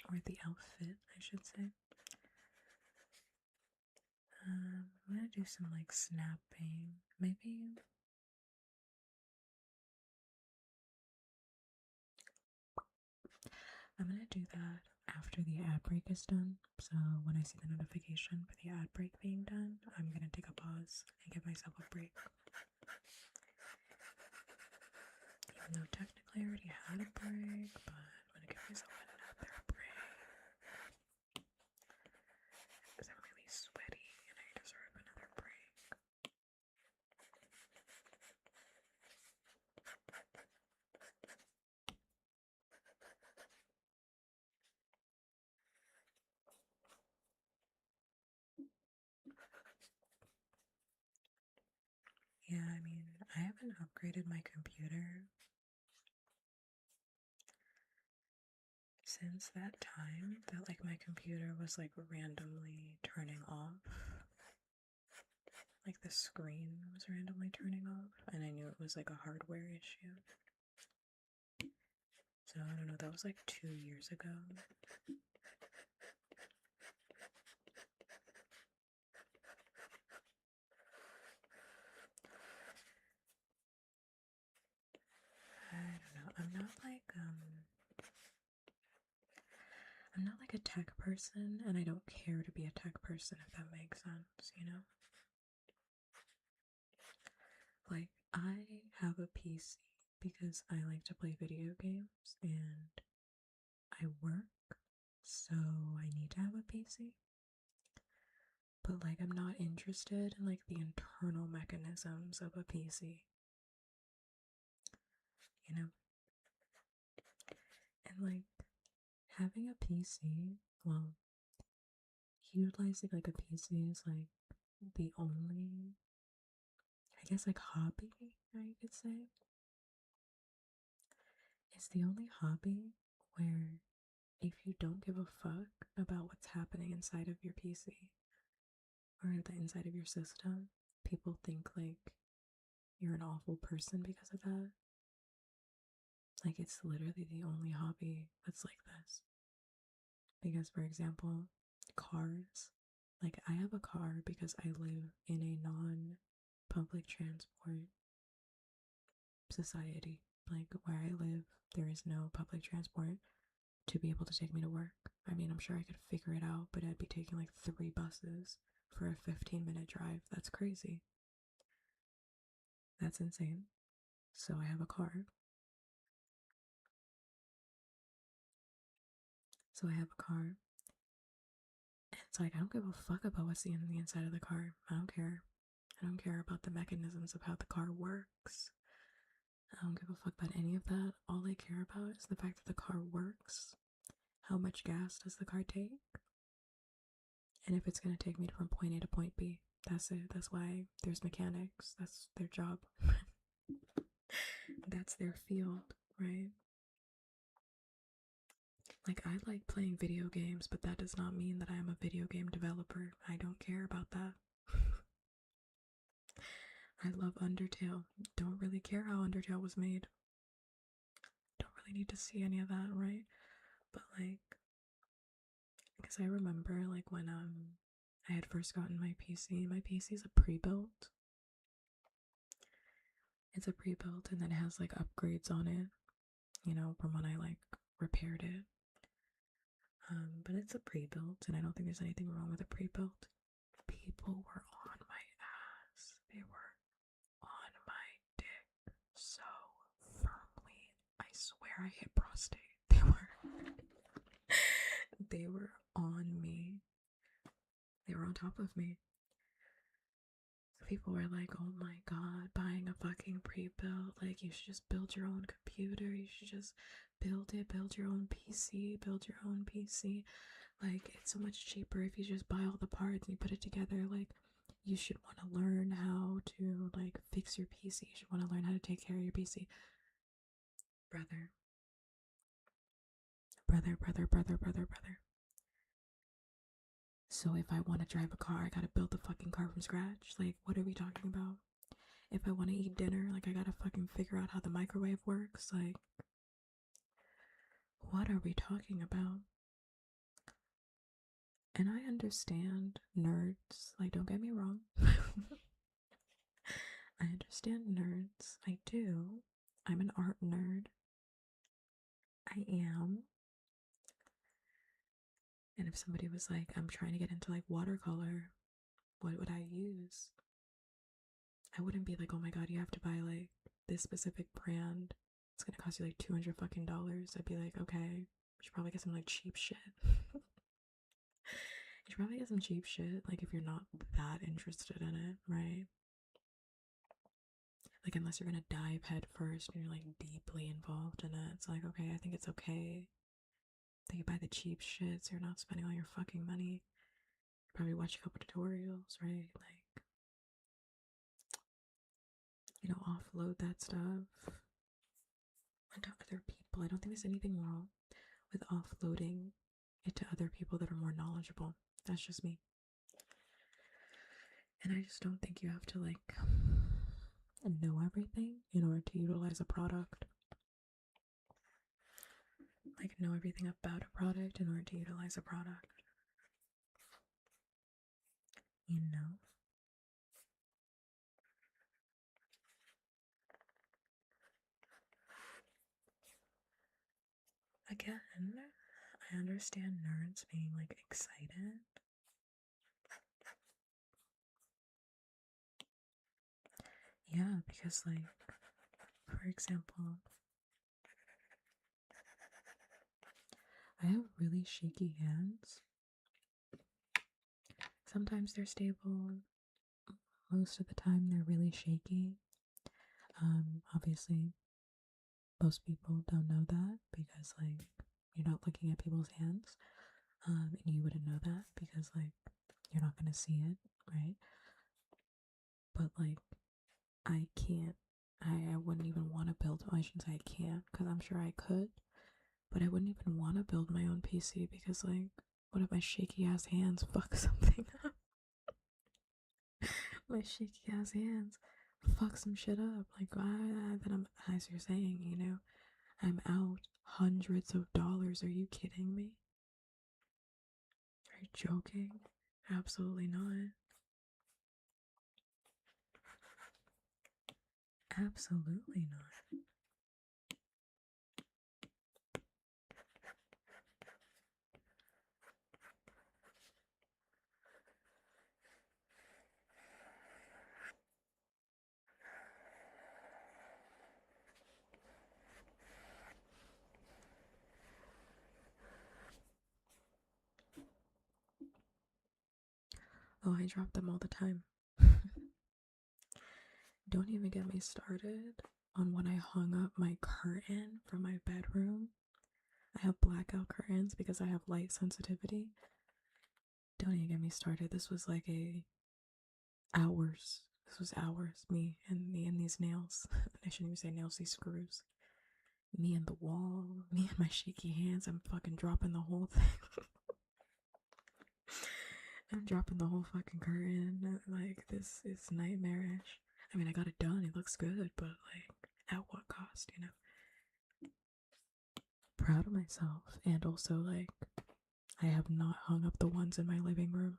or the outfit, I should say, I'm gonna do some, like, snapping. Maybe I'm gonna do that after after the ad break is done. So when I see the notification for the ad break being done, I'm gonna take a pause and give myself a break. Even though technically I already had a break, but I'm gonna give myself another break. Because I'm really sweaty and I deserve another break. Yeah, I mean, I haven't upgraded my computer since that time that like my computer was like randomly turning off. Like the screen was randomly turning off, and I knew it was like a hardware issue. So I don't know, that was like 2 years ago. I don't know. I'm not like a tech person, and I don't care to be a tech person, if that makes sense, you know? Like, I have a PC because I like to play video games and I work, so I need to have a PC. But like, I'm not interested in like the internal mechanisms of a PC, you know? And like, having a PC, well, utilizing like a PC is like the only, I guess, like hobby, I could say. It's the only hobby where if you don't give a fuck about what's happening inside of your PC or the inside of your system, people think like you're an awful person because of that. Like, it's literally the only hobby that's like this. Because, for example, cars. Like, I have a car because I live in a non public transport society. Like, where I live, there is no public transport to be able to take me to work. I mean, I'm sure I could figure it out, but I'd be taking like 3 buses for a 15-minute drive. That's crazy. That's insane. So I have a car. It's like, I don't give a fuck about what's in the inside of the car. I don't care. I don't care about the mechanisms of how the car works. I don't give a fuck about any of that. All I care about is the fact that the car works. How much gas does the car take? And if it's going to take me from point A to point B. That's it. That's why there's mechanics. That's their job. That's their field, right? Like, I like playing video games, but that does not mean that I am a video game developer. I don't care about that. I love Undertale. Don't really care how Undertale was made. Don't really need to see any of that, right? But like, because I remember like when I had first gotten my PC. My PC is a pre-built. It's a pre-built, and then it has like upgrades on it, you know, from when I like repaired it. But it's a pre-built, and I don't think there's anything wrong with a pre-built. People were on my ass. They were on my dick so firmly. I swear I hit prostate. They were on me. They were on top of me. People were like, oh my god, buying a fucking pre-built, like you should just build your own computer, you should just build your own PC, like it's so much cheaper if you just buy all the parts and you put it together. Like, you should want to learn how to like fix your PC, you should want to learn how to take care of your PC. Brother. So if I want to drive a car, I gotta build the fucking car from scratch? Like, what are we talking about? If I want to eat dinner, like I gotta fucking figure out how the microwave works? Like, what are we talking about? And I understand nerds, like, don't get me wrong. I understand nerds. I do. I'm an art nerd. I am. And if somebody was like, I'm trying to get into like watercolor, what would I use? I wouldn't be like, oh my god, you have to buy like this specific brand. It's gonna cost you like $200 fucking. I'd be like, okay, you should probably get some like cheap shit. You should probably get some cheap shit, like if you're not that interested in it, right? Like unless you're gonna dive head first and you're like deeply involved in it, it's like, okay, I think it's okay that you buy the cheap shit so you're not spending all your fucking money. You probably watch a couple tutorials, right? Like, you know, offload that stuff onto other people. I don't think there's anything wrong with offloading it to other people that are more knowledgeable. That's just me. And I just don't think you have to like know everything in order to utilize a product. Like know everything about a product in order to utilize a product. You know? Again, I understand nerds being like excited. Yeah, because like, for example, I have really shaky hands. Sometimes they're stable. Most of the time they're really shaky. Obviously, most people don't know that because like you're not looking at people's hands. And you wouldn't know that because like you're not gonna see it, right? But like I can't. I wouldn't even want to build. Well, I shouldn't say I can't because I'm sure I could, but I wouldn't even want to build my own PC because like, what if my shaky ass hands fuck something up? My shaky ass hands fuck some shit up. Like, then I'm, as you're saying, you know, I'm out hundreds of dollars. Are you kidding me? Are you joking? Absolutely not. Absolutely not. Oh, I drop them all the time. Don't even get me started on when I hung up my curtain from my bedroom. I have blackout curtains because I have light sensitivity. Don't even get me started. This was like hours. This was hours. Me and these nails. I shouldn't even say nails, these screws. Me and the wall. Me and my shaky hands. I'm fucking dropping the whole thing. I'm dropping the whole fucking curtain. Like, this is nightmarish. I mean, I got it done. It looks good, but like, at what cost, you know? Proud of myself. And also, like, I have not hung up the ones in my living room.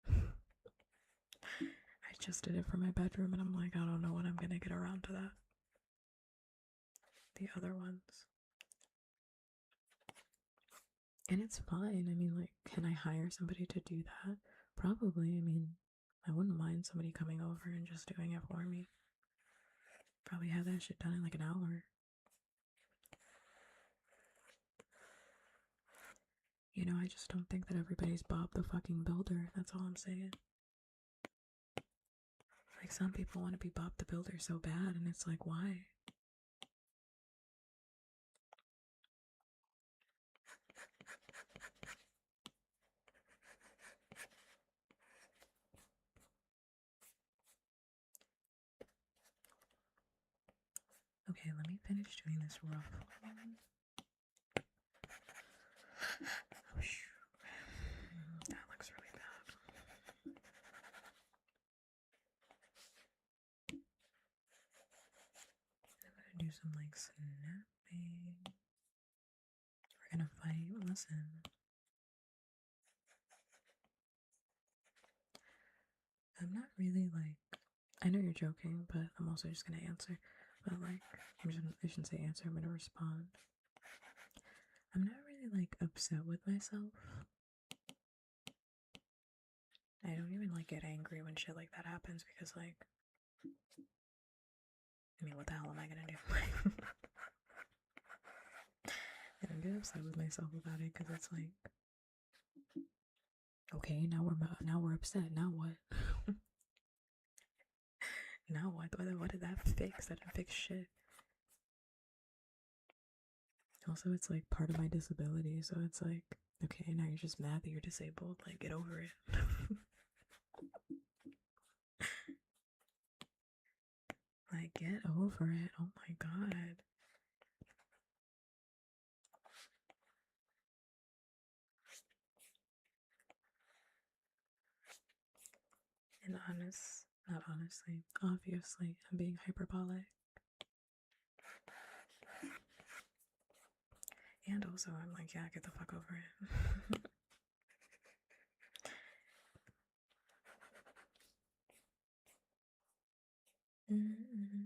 I just did it for my bedroom, and I'm like, I don't know when I'm gonna get around to that. The other ones. And it's fine. I mean, like, can I hire somebody to do that? Probably. I mean, I wouldn't mind somebody coming over and just doing it for me. Probably have that shit done in like an hour. You know, I just don't think that everybody's Bob the fucking Builder. That's all I'm saying. Like, some people want to be Bob the Builder so bad, and it's like, why? Okay, let me finish doing this rough one. That looks really bad. I'm gonna do some like snapping. We're gonna fight. Listen. I'm not really like. I know you're joking, but I'm also just gonna answer. But like, I shouldn't say answer. I'm gonna respond. I'm not really like upset with myself I don't even like get angry when shit like that happens because like, I mean, what the hell am I gonna do? I don't get upset with myself about it because it's like, okay, now we're upset. Now what? Now what? What did that fix? That didn't fix shit. Also, it's like part of my disability, so it's like, okay, now you're just mad that you're disabled. Like, get over it. Like, get over it. Oh my god. And not honestly, obviously, I'm being hyperbolic. And also, I'm like, yeah, get the fuck over it. Mm-hmm.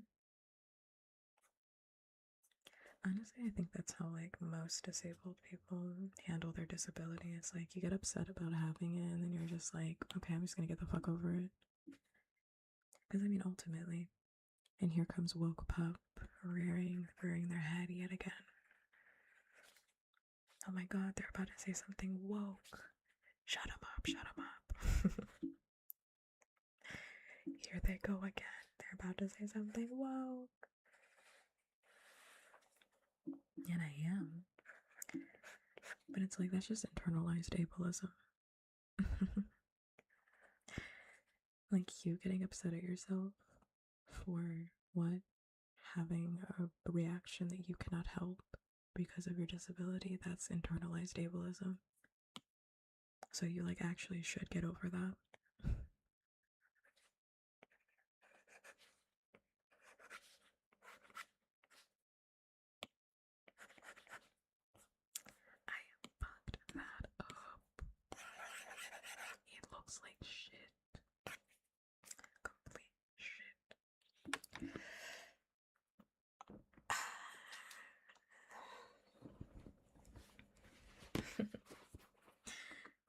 Honestly, I think that's how like most disabled people handle their disability. It's like you get upset about having it, and then you're just like, okay, I'm just gonna get the fuck over it. Because I mean, ultimately, and here comes woke pup rearing their head yet again. Oh my god, they're about to say something woke. Shut 'em up, shut 'em up. Here they go again. They're about to say something woke. And I am. But it's like, that's just internalized ableism. Like you getting upset at yourself for what? Having a reaction that you cannot help because of your disability, that's internalized ableism. So you like actually should get over that. I fucked that up. It looks like shit. Complete shit.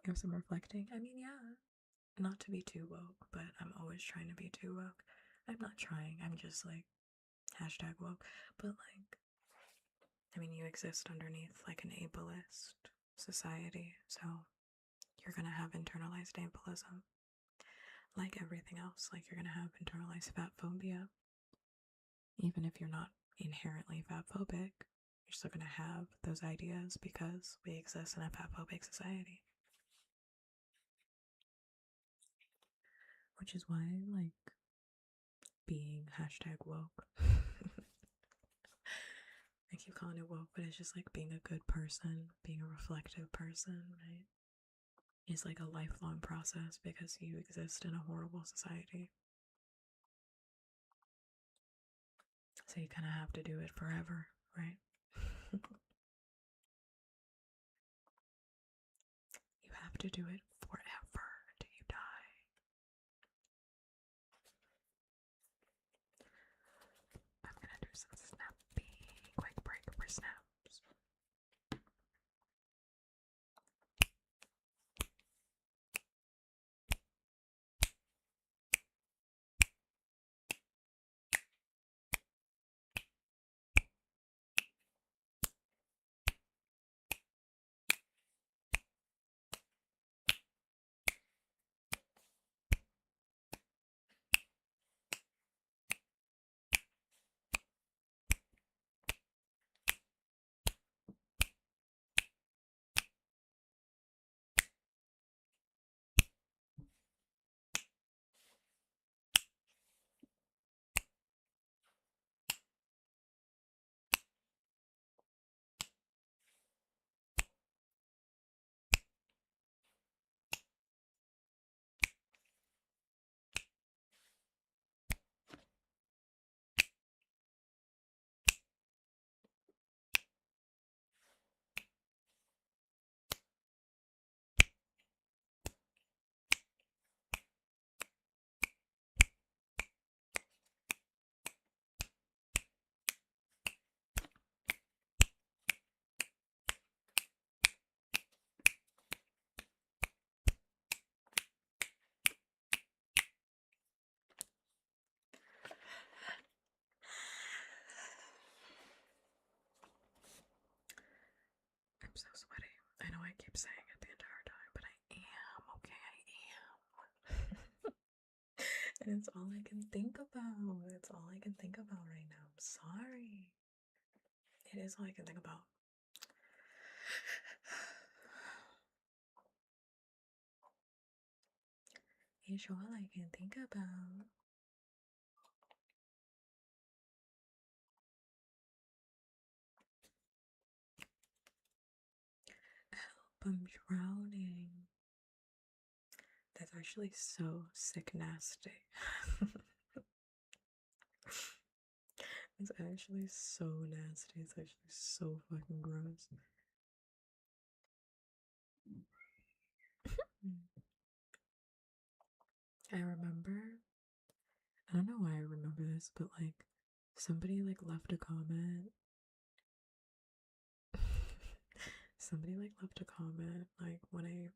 You have some reflecting? I mean, yeah. Not to be too woke, but I'm always trying to be too woke. I'm not trying, I'm just like, hashtag woke. But like, I mean, you exist underneath like an ableist society, so you're gonna have internalized ableism. Like everything else, like you're gonna have internalized fat phobia. Even if you're not inherently fat phobic, you're still gonna have those ideas because we exist in a fat phobic society. Which is why I like being hashtag woke. I keep calling it woke, but it's just like being a good person, being a reflective person, right? It's like a lifelong process because you exist in a horrible society. So you kind of have to do it forever, right? You have to do it forever till you die. I'm gonna do some snappy quick break for snaps. I'm so sweaty. I know I keep saying it the entire time, but I am, okay, I am. And it's all I can think about. It's all I can think about right now. I'm sorry. It is all I can think about. It's all I can think about. Help, I'm drowning. That's actually so sick nasty. It's actually so nasty. It's actually so fucking gross. I remember, I don't know why I remember this, but like somebody like left a comment. Somebody like left a comment like when I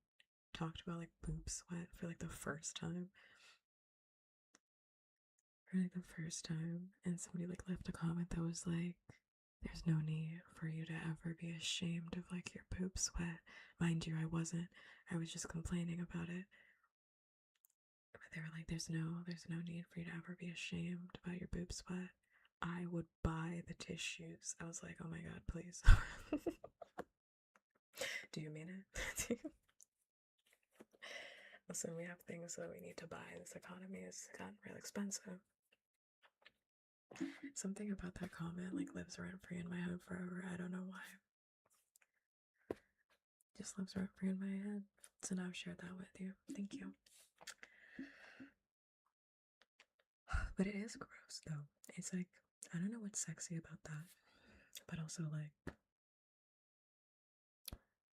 talked about like boob sweat for like the first time. For like the first time, and somebody like left a comment that was like, there's no need for you to ever be ashamed of like your boob sweat. Mind you, I wasn't. I was just complaining about it. But they were like, there's no need for you to ever be ashamed about your boob sweat. I would buy the tissues. I was like, oh my god, please. Do you mean it? Listen, we have things that we need to buy. This economy has gotten real expensive. Something about that comment like lives rent free in my head forever. I don't know why. Just lives rent free in my head. So now I've shared that with you. Thank you. But it is gross though. It's like, I don't know what's sexy about that. But also like,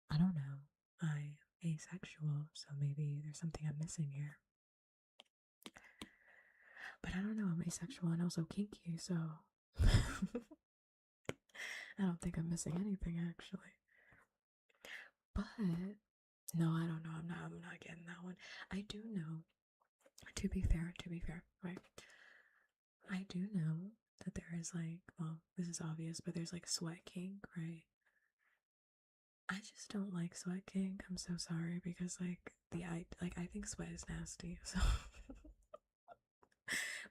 I don't know. I'm asexual, so maybe there's something I'm missing here. But I don't know, I'm asexual and also kinky, so I don't think I'm missing anything actually. But no, I don't know. I'm not getting that one. I do know, to be fair, right? I do know that there is like, well, this is obvious, but there's like sweat kink, right? I just don't like sweat kink. I'm so sorry because I think sweat is nasty. So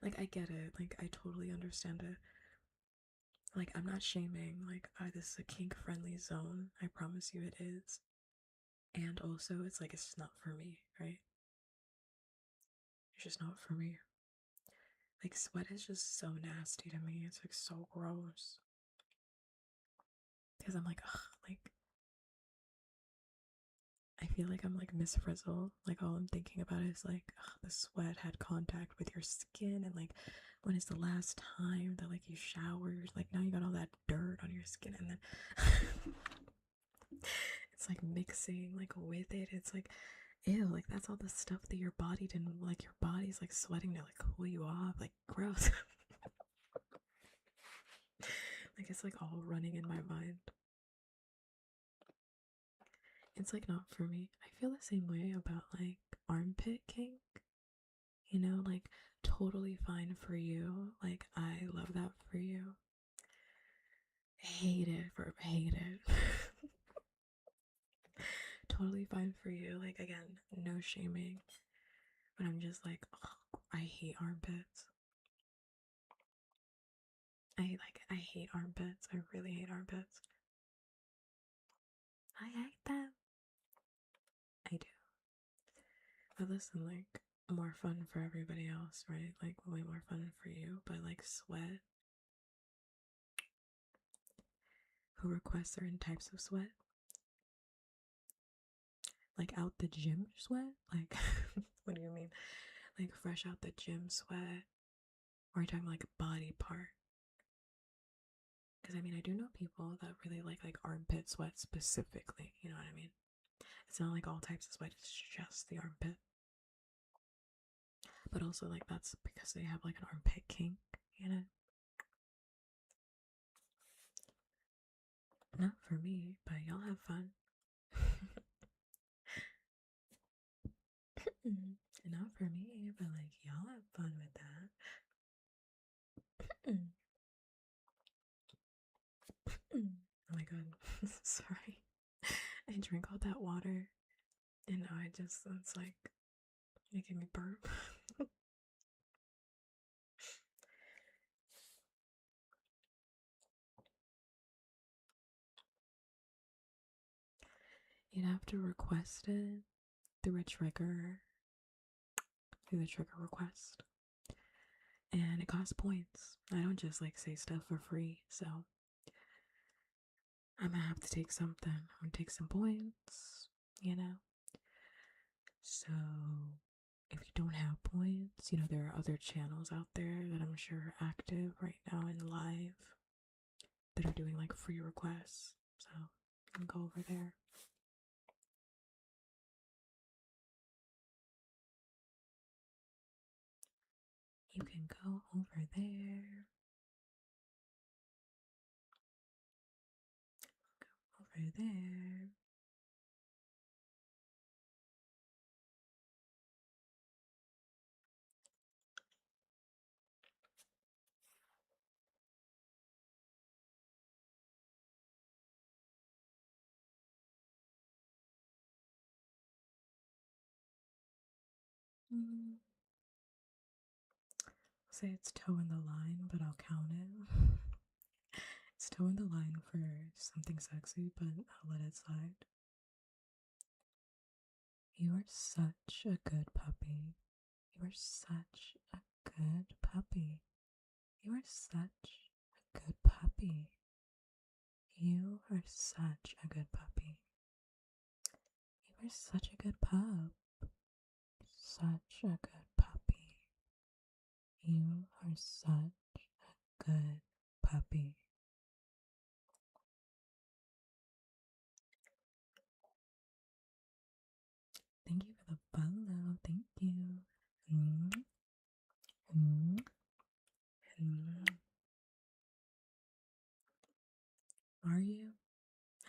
like I get it. Like I totally understand it. Like I'm not shaming. Like this is a kink friendly zone. I promise you it is. And also it's like it's just not for me, right? It's just not for me. Like sweat is just so nasty to me. It's like so gross. Because I'm like, ugh, like I feel like I'm like Miss Frizzle. Like all I'm thinking about is like, ugh, the sweat had contact with your skin, and like, when is the last time that like you showered? Like now you got all that dirt on your skin, and then it's like mixing like with it. It's like, ew, like that's all the stuff that your body didn't like. Your body's like sweating to like cool you off. Like gross. Like it's like all running in my mind. It's like not for me. I feel the same way about like armpit kink. You know, like totally fine for you. Like I love that for you. Hate it. Totally fine for you. Like again, no shaming. But I'm just like, oh, I hate armpits. I hate armpits. I really hate armpits. I hate them. I do. But listen, like more fun for everybody else, right? Like way more fun for you. But like sweat. Who requests certain types of sweat? Like out the gym sweat? Like what do you mean? Like fresh out the gym sweat? Or are you talking like body part? Because I mean, I do know people that really like armpit sweat specifically. You know what I mean? It's not like all types of sweat, it's just the armpit. But also, like, that's because they have like an armpit kink, you know? Not for me, but y'all have fun. Not for me, but like, y'all have fun with that. Oh my god, sorry. I drank all that water, and now it's like making me burp. You'd have to request it through a trigger, through the trigger request. And it costs points. I don't just like say stuff for free, so I'm gonna have to take something. I'm gonna take some points, you know? So if you don't have points, you know, there are other channels out there that I'm sure are active right now in live that are doing like free requests. So you can go over there. You can go over there. Go over there. Mm. Say it's toe in the line, but I'll count it. It's toe in the line for something sexy, but I'll let it slide. You are such a good puppy. You are such a good puppy. You are such a good puppy. You are such a good puppy. You are such a good pup. Such a good puppy. You are such a good puppy. Thank you for the follow. Thank you. Are you?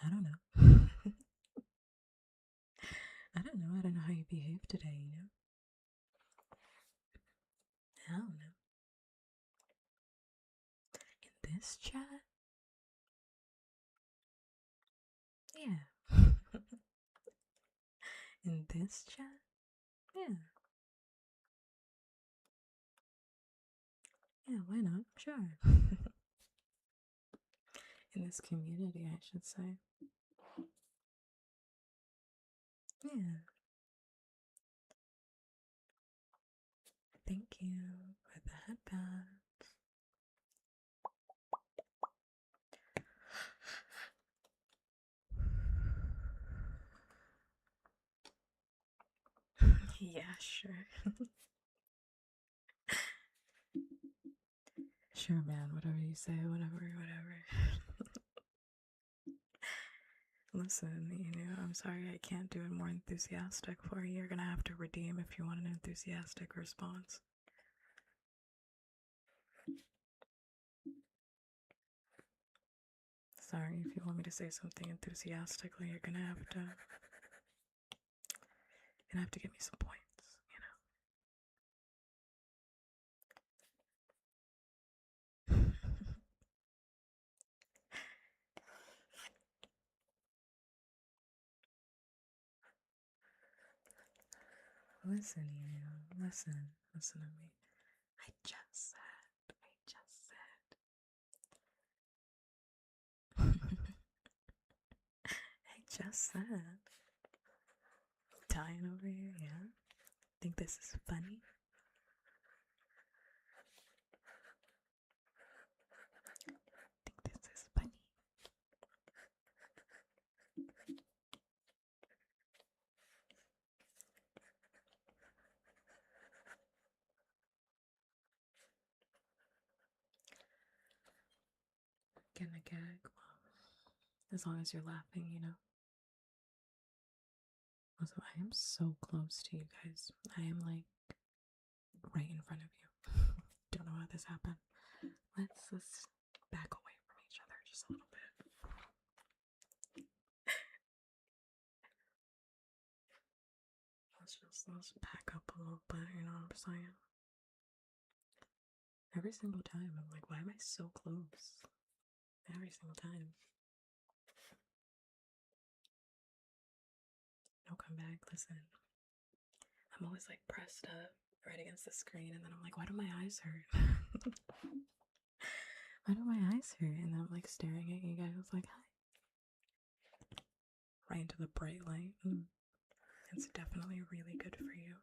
I don't know. I don't know. I don't know how you behave today, you know? I don't know. In this chat? Yeah. In this chat? Yeah. Yeah, why not? Sure. In this community, I should say. Yeah. Thank you for the headband. Yeah, sure. Sure, man. Whatever you say, whatever. Listen, you know, I'm sorry I can't do it more enthusiastic for you. You're gonna have to redeem if you want an enthusiastic response. Sorry, if you want me to say something enthusiastically, you're gonna have to give me some points, you know. Listen, you, listen to me. I just said. I just said. Dying over here, yeah? Think this is funny? Think this is funny? Getting a gag? Well, as long as you're laughing, you know. Also, I am so close to you guys. I am like right in front of you. Don't know how this happened. Let's back away from each other just a little bit. Let's back up a little bit, you know what I'm saying? Every single time I'm like, why am I so close? Every single time. No, come back. Listen. I'm always like pressed up right against the screen, and then I'm like, why do my eyes hurt? Why do my eyes hurt? And then I'm like staring at you guys like, hi. Right into the bright light. It's definitely really good for you.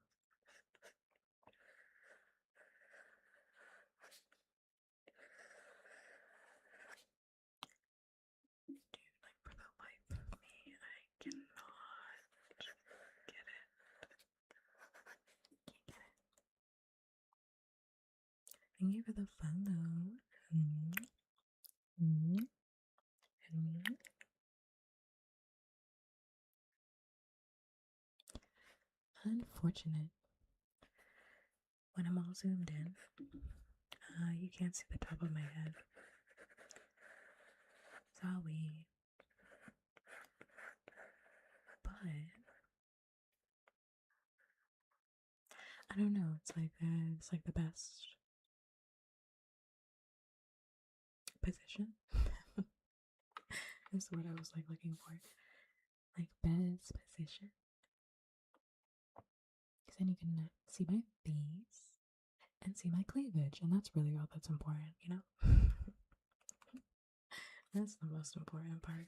Dude, like for the life of me, I cannot get it. Can't get it. Thank you for the follow. Unfortunate. When I'm all zoomed in, you can't see the top of my head. Sorry. But I don't know. It's like the best position. That's what I was like looking for. Like best position. Because then you can see my face and see my cleavage, and that's really all that's important, you know? That's the most important part.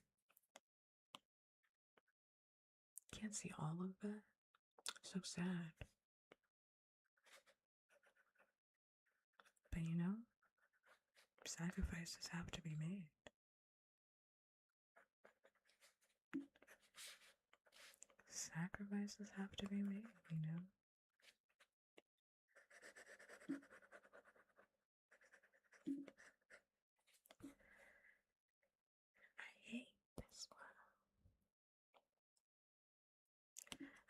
Can't see all of that. So sad. But you know, sacrifices have to be made. Sacrifices have to be made, you know? I hate this one.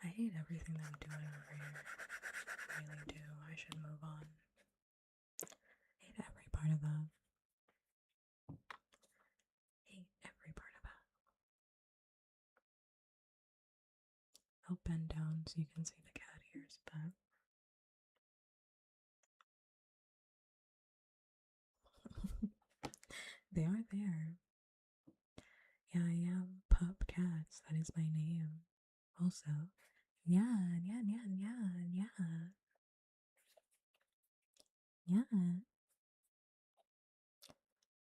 I hate everything that I'm doing over here. I really do. I should move on. I hate every part of that. Hate every part of that. I'll bend down so you can see the cat ears, but they are there. Yeah, I am Puppkats. That is my name. Also, yeah.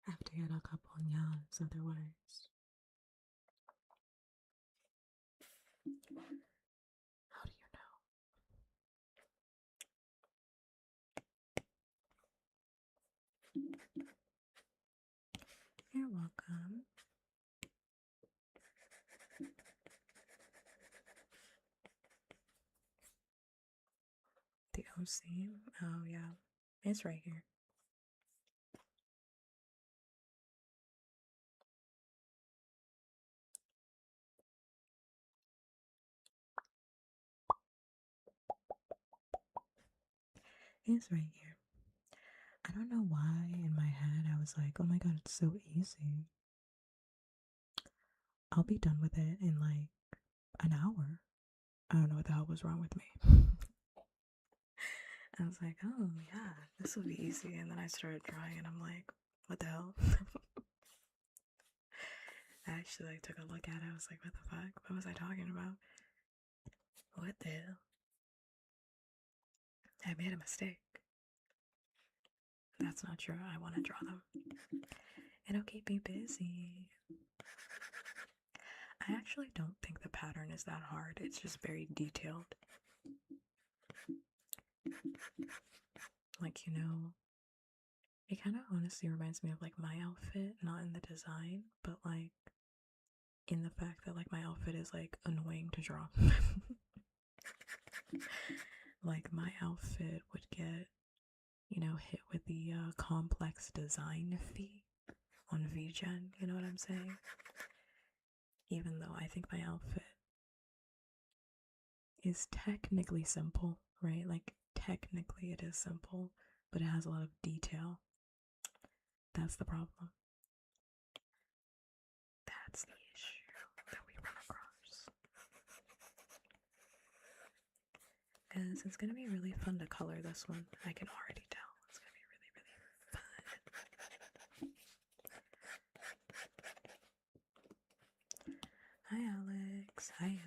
I have to get a couple yeahs otherwise. How do you know? You're welcome. The OC? Oh, yeah. It's right here. It's right here. I don't know why in my head I was like, oh my god, it's so easy. I'll be done with it in like an hour. I don't know what the hell was wrong with me. I was like, oh yeah, this will be easy. And then I started drawing and I'm like, what the hell? I actually like took a look at it. I was like, what the fuck? What was I talking about? What the hell? I made a mistake. That's not true. I want to draw them. It'll keep me busy. I actually don't think the pattern is that hard. It's just very detailed. Like, you know, it kind of honestly reminds me of like my outfit, not in the design, but like in the fact that like my outfit is like annoying to draw. Like my outfit would get, you know, hit with the complex design fee on VGen, you know what I'm saying? Even though I think my outfit is technically simple, right? Like technically it is simple, but it has a lot of detail. That's the problem. That's the issue that we run across. Because it's going to be really fun to color this one. I can already tell. It's going to be really, really fun. Hi, Alex. Hi,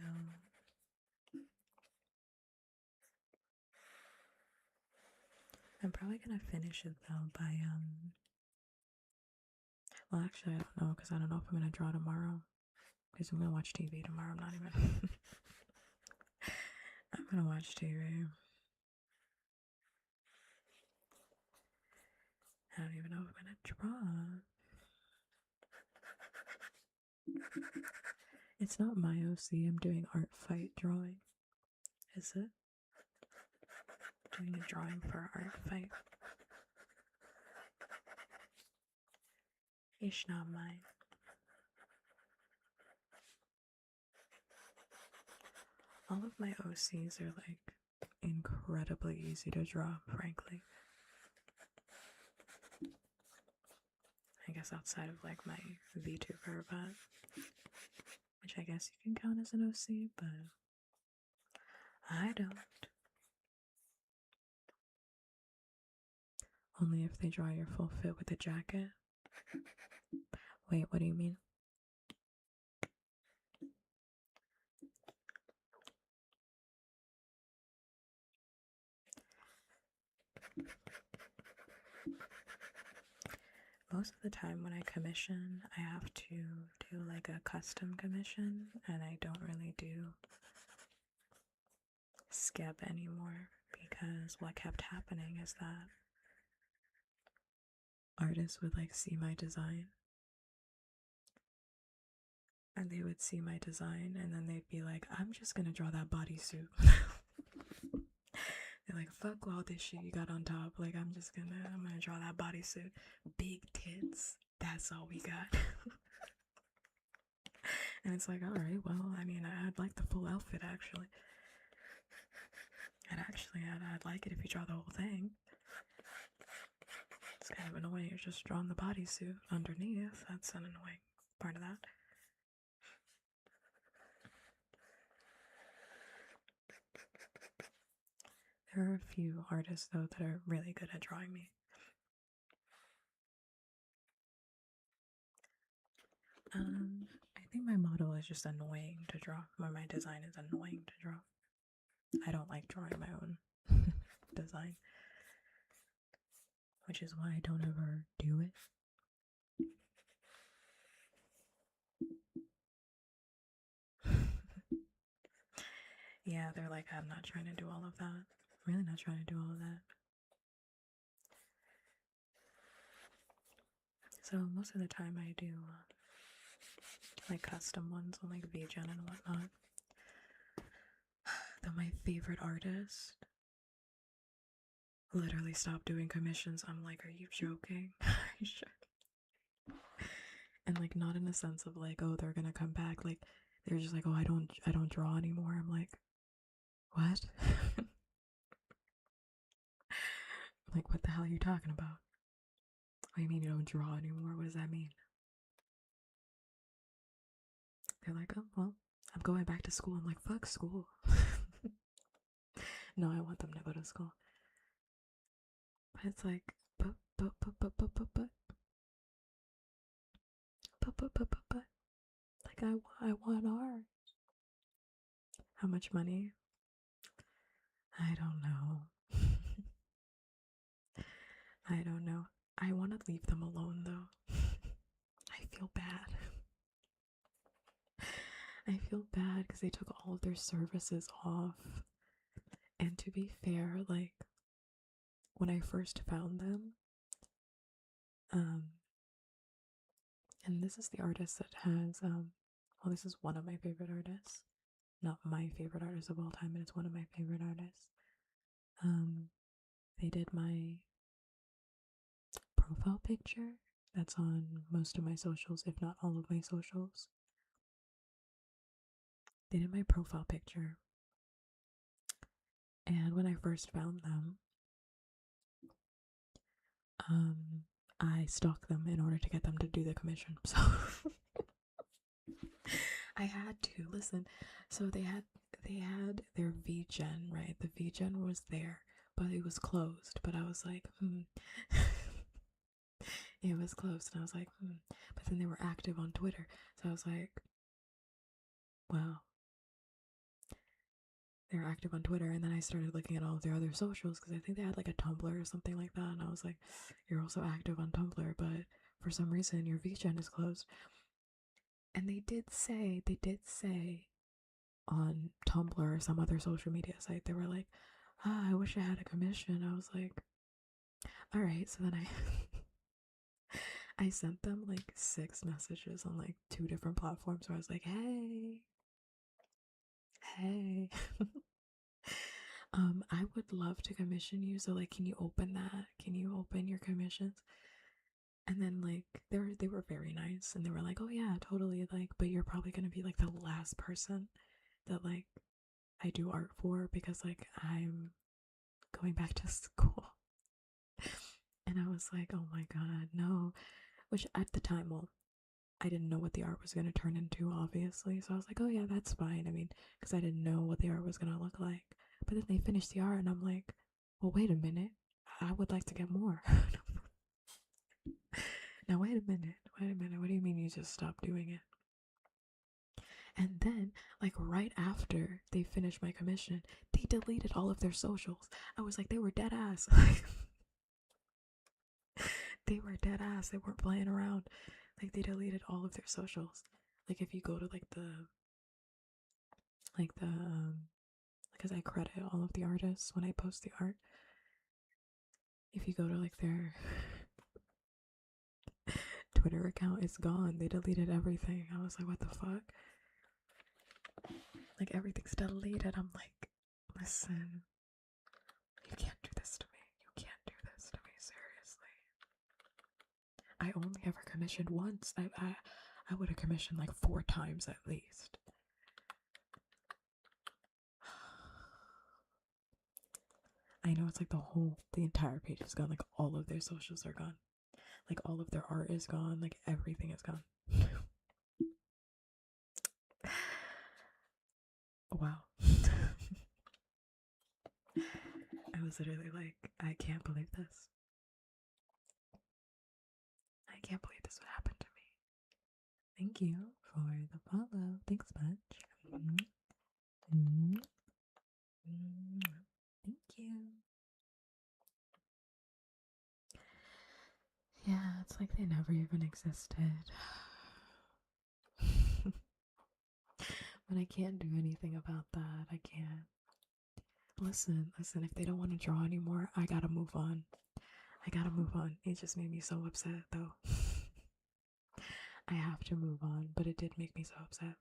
I'm probably gonna finish it though by well, actually I don't know because I don't know if I'm gonna draw tomorrow because I'm gonna watch TV tomorrow. I'm not even I'm gonna watch TV. I don't even know if I'm gonna draw. It's not my OC. I'm doing art fight drawing. Is it? Doing a drawing for art fight. It's not mine. All of my OCs are like incredibly easy to draw, frankly. I guess outside of like my vtuber, but which I guess you can count as an OC, but I don't. Only if they draw your full fit with a jacket. Wait, what do you mean? Most of the time when I commission, I have to do like a custom commission, and I don't really do skip anymore because what kept happening is that artists would like see my design and they would see my design and then they'd be like, I'm just gonna draw that bodysuit. They're like, fuck all this shit you got on top. Like, I'm gonna draw that bodysuit. Big tits. That's all we got. And it's like, alright, well, I mean, I'd like the full outfit actually. I'd like it if you draw the whole thing. It's kind of annoying. You're just drawing the bodysuit underneath. That's an annoying part of that. There are a few artists though that are really good at drawing me. I think my model is just annoying to draw, or my design is annoying to draw. I don't like drawing my own design, which is why I don't ever do it. Yeah, they're like, I'm not trying to do all of that. I'm really not trying to do all of that. So most of the time I do like custom ones on like VGen and whatnot. Though my favorite artist literally stopped doing commissions. I'm like, are you joking? Are you sure? And like not in a sense of like, oh, they're gonna come back. Like they're just like, oh, I don't draw anymore. I'm like, what? Like, what the hell are you talking about? What do you mean you don't draw anymore? What does that mean? They're like, oh, well, I'm going back to school. I'm like, fuck school. No, I want them to go to school. But it's like, but. Like, I want art. How much money? I don't know. I don't know. I want to leave them alone though. I feel bad. I feel bad because they took all of their services off. And to be fair, like, when I first found them, and this is the artist that has, well, this is one of my favorite artists. Not my favorite artist of all time, but it's one of my favorite artists. They did my profile picture. That's on most of my socials, if not all of my socials. They did my profile picture. And when I first found them, I stalked them in order to get them to do the commission. So I had to listen. So they had their VGen, right? The VGen was there, but it was closed. But I was like, It was closed, and I was like, But then they were active on Twitter, so I was like, well, they're active on Twitter, and then I started looking at all of their other socials because I think they had like a Tumblr or something like that, and I was like, you're also active on Tumblr, but for some reason your VGen is closed. And they did say on Tumblr or some other social media site, they were like, I wish I had a commission. I was like, all right. So then I sent them like 6 messages on like 2 different platforms where I was like, hey, I would love to commission you. So like, can you open that? Can you open your commissions? And then like they were very nice, and they were like, oh yeah, totally, like, but you're probably gonna be like the last person that like I do art for, because like I'm going back to school. And I was like, oh my god, no. Which at the time, well, I didn't know what the art was going to turn into, obviously. So I was like, oh yeah, that's fine. I mean, because I didn't know what the art was going to look like. But then they finished the art, and I'm like, well, wait a minute. I would like to get more. Now, wait a minute. Wait a minute. What do you mean you just stopped doing it? And then, like, right after they finished my commission, they deleted all of their socials. I was like, they were dead ass. They were dead ass. They weren't playing around. Like, they deleted all of their socials. Like, if you go to because I credit all of the artists when I post the art. If you go to like their Twitter account, it's gone. They deleted everything. I was like, what the fuck? Like, everything's deleted. I'm like, listen, you can't do this to me. You can't do this to me, seriously. I only ever commissioned once. I would have commissioned like 4 times at least. I know it's like the entire page is gone. Like, all of their socials are gone. Like, all of their art is gone. Like, everything is gone. Wow. I was literally like, I can't believe this. I can't believe this would happen to me. Thank you for the follow. Thanks much. Mm-hmm. Thank you. Yeah, it's like they never even existed. But I can't do anything about that. I can't. Listen, if they don't want to draw anymore, I gotta move on. I gotta move on. It just made me so upset, though. I have to move on, but it did make me so upset.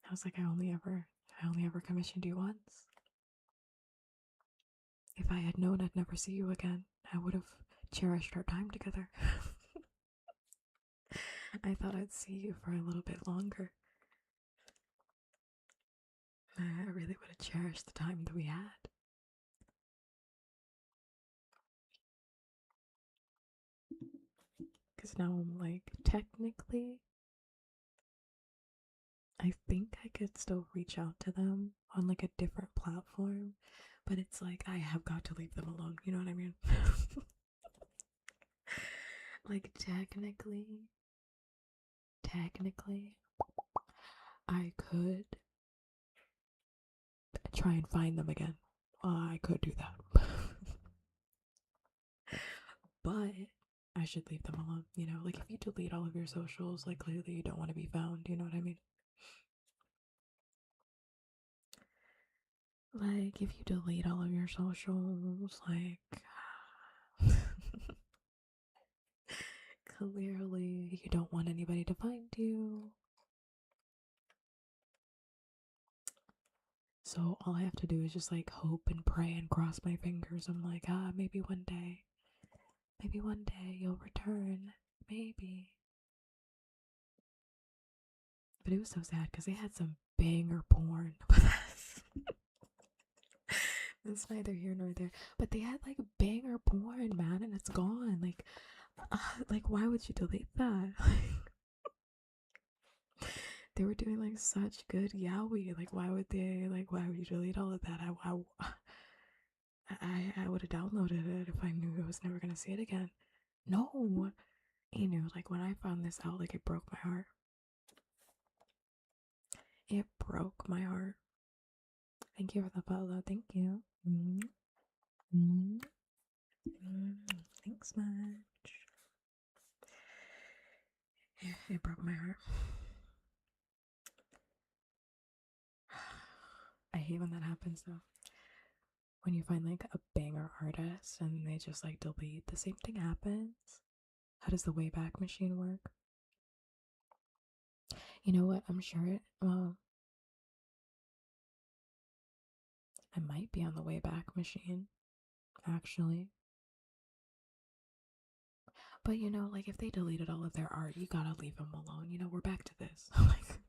I was like, I only ever commissioned you once. If I had known I'd never see you again, I would have cherished our time together. I thought I'd see you for a little bit longer. I really would have cherished the time that we had. Because now I'm like, technically, I think I could still reach out to them on like a different platform, but it's like I have got to leave them alone. You know what I mean? Like, technically, I could try and find them again. I could do that. But I should leave them alone, you know? Like, if you delete all of your socials, like, clearly you don't want to be found, you know what I mean? Like, if you delete all of your socials, like, clearly you don't want anybody to find you. So all I have to do is just like hope and pray and cross my fingers. I'm like, maybe one day you'll return. Maybe. But it was so sad because they had some banger porn. It's neither here nor there. But they had like banger porn, man, and it's gone. Like, why would you delete that? They were doing like such good yaoi. Like, why would you delete all of that? I would have downloaded it if I knew I was never gonna see it again. No, you know, like when I found this out, like it broke my heart. It broke my heart. Thank you for the follow. Thank you. Thanks much. It broke my heart. I hate when that happens though. When you find like a banger artist and they just like delete, the same thing happens. How does the Wayback Machine work? You know what? I'm sure it. Well, I might be on the Wayback Machine, actually. But you know, like if they deleted all of their art, you gotta leave them alone. You know, we're back to this. Like,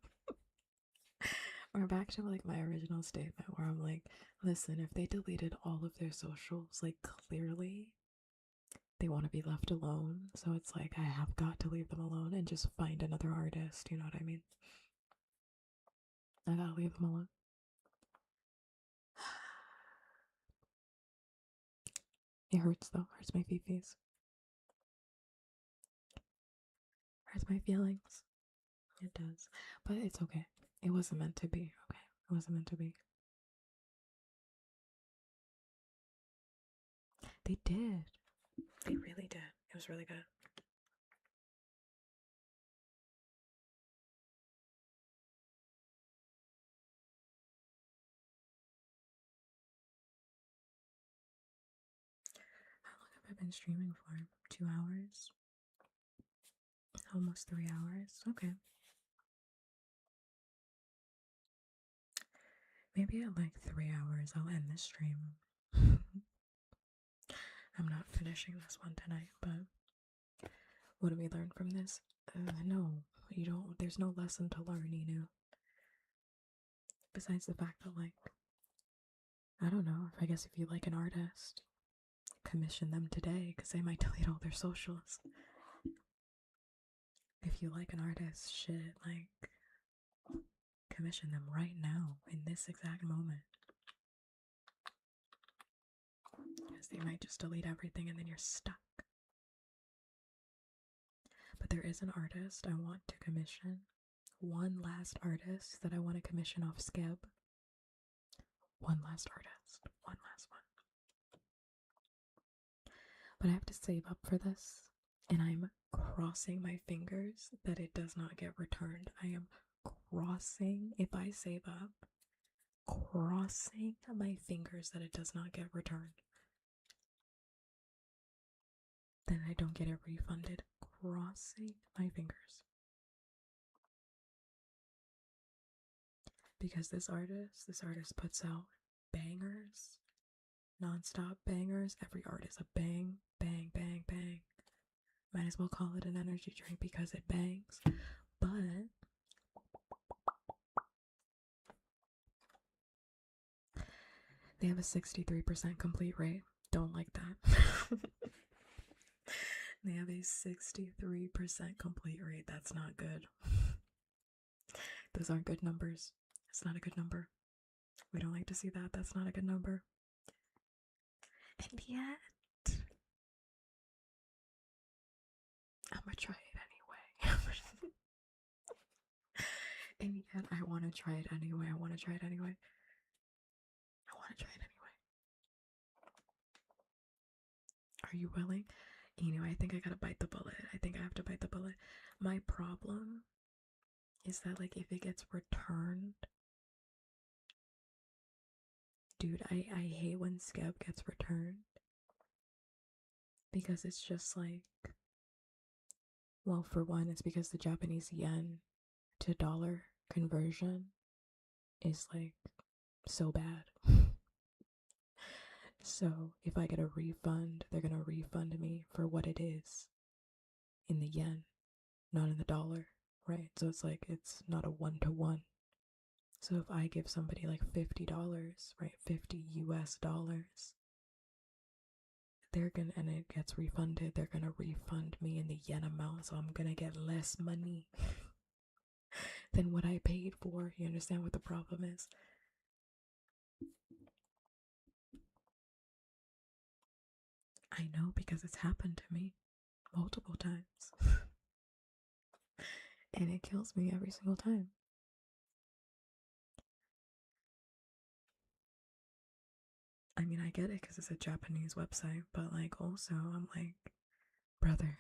we're back to like my original statement where I'm like, listen, if they deleted all of their socials, like clearly they want to be left alone. So it's like I have got to leave them alone and just find another artist. You know what I mean? I gotta leave them alone. It hurts though. Hurts my fifis. Hurts my feelings. It does. But it's okay. It wasn't meant to be. Okay. It wasn't meant to be. They did. They really did. It was really good. How long have I been streaming for? 2 hours? Almost 3 hours? Okay. Maybe at like 3 hours I'll end this stream. I'm not finishing this one tonight, but what do we learn from this? No, you don't. There's no lesson to learn, you know. Besides the fact that, like, I don't know, I guess if you like an artist, commission them today because they might delete all their socials. If you like an artist, shit, like, commission them right now in this exact moment. Because they might just delete everything and then you're stuck. But there is an artist I want to commission. One last artist that I want to commission off Skeb. One last artist. One last one. But I have to save up for this. And I'm crossing my fingers that it does not get returned. I am crossing, if I save up, crossing my fingers that it does not get returned. Then I don't get it refunded. Crossing my fingers. Because this artist puts out bangers, non-stop bangers. Every art is a bang, bang, bang, bang. Might as well call it an energy drink because it bangs. But they have a 63% complete rate. Don't like that. They have a 63% complete rate. That's not good. Those aren't good numbers. It's not a good number. We don't like to see that. That's not a good number. And yet, I'm gonna try it anyway. And yet, I want to try it anyway. I want to try it anyway. Are you willing? You know, I think I gotta bite the bullet. I think I have to bite the bullet. My problem is that, like, if it gets returned, dude, I hate when Skeb gets returned. Because it's just like, well, for one, it's because the Japanese yen to dollar conversion is like so bad. So if I get a refund, they're gonna refund me for what it is in the yen, not in the dollar, right? So it's like it's not a 1-to-1. So if I give somebody like $50, right, 50 US dollars, they're gonna, and it gets refunded, they're gonna refund me in the yen amount, so I'm gonna get less money than what I paid for. You understand what the problem is? I know, because it's happened to me multiple times. And it kills me every single time. I mean, I get it because it's a Japanese website, but like, also, I'm like, brother,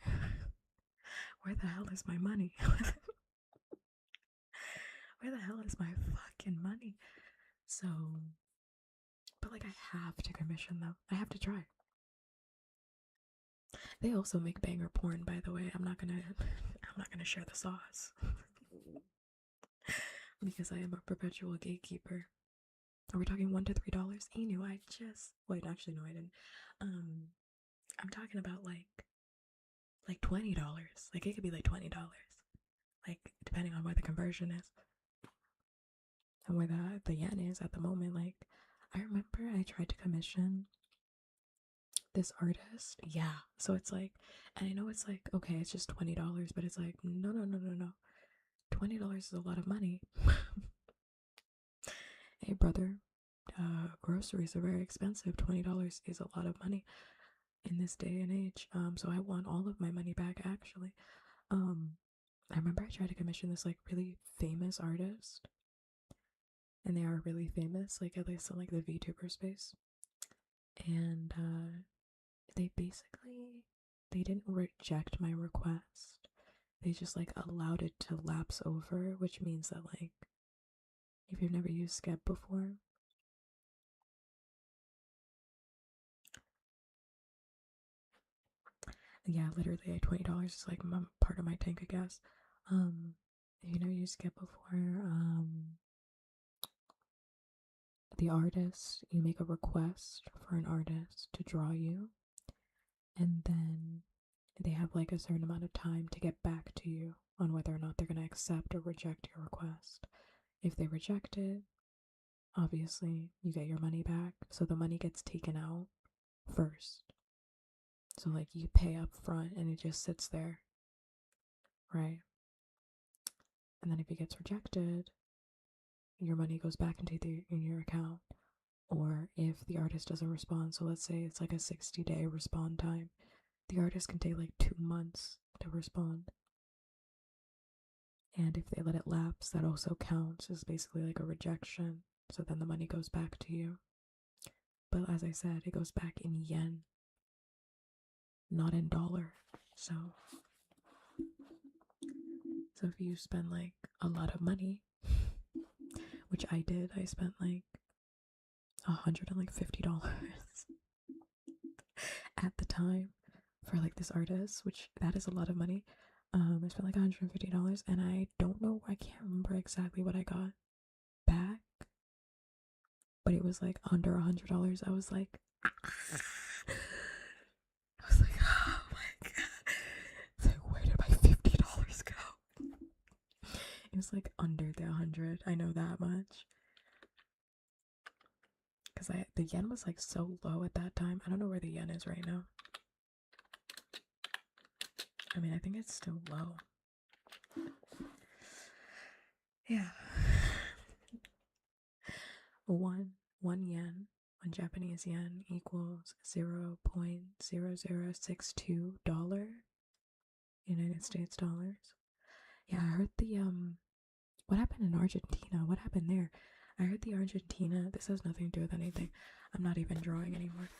where the hell is my money? Where the hell is my fucking money? So, but like, I have to commission though. I have to try. They also make banger porn, by the way. I'm not gonna share the sauce because I am a perpetual gatekeeper. Are we talking $1 to $3? He knew. I just wait. Actually, no, I didn't. I'm talking about like $20. Like it could be like $20. Like depending on where the conversion is and where the yen is at the moment. Like I remember I tried to commission this artist. Yeah. So it's like, and I know it's like, okay, it's just $20, but it's like, no, no, no, no, no. $20 is a lot of money. Hey, brother, groceries are very expensive. $20 is a lot of money in this day and age. So I want all of my money back, actually. I remember I tried to commission this, like, really famous artist. And they are really famous, like, at least in, like, the VTuber space. And, they basically, they didn't reject my request. They just, like, allowed it to lapse over, which means that, like, if you've never used Skep before, yeah, literally, $20 is like part of my tank of gas. If you never used Skep before, the artist, you make a request for an artist to draw you, and then they have like a certain amount of time to get back to you on whether or not they're going to accept or reject your request. If they reject it, obviously you get your money back, so the money gets taken out first. So like you pay up front and it just sits there, right? And then if it gets rejected, your money goes back into in your account. Or if the artist doesn't respond, so let's say it's like a 60-day respond time, the artist can take like 2 months to respond. And if they let it lapse, that also counts as basically like a rejection. So then the money goes back to you. But as I said, it goes back in yen, not in dollar. So if you spend like a lot of money, which I did, I spent like $150 at the time for like this artist, which that is a lot of money. I spent like $150, and I don't know, I can't remember exactly what I got back, but it was like under $100. I was like, oh my god, it's like, where did my $50 go? It was like under the 100. I know that much. Because the yen was like so low at that time. I don't know where the yen is right now. I mean, I think it's still low. Yeah. One yen, one Japanese yen equals $0.0062 United States dollars. Yeah, I heard what happened in Argentina? What happened there? I heard the Argentina, this has nothing to do with anything. I'm not even drawing anymore.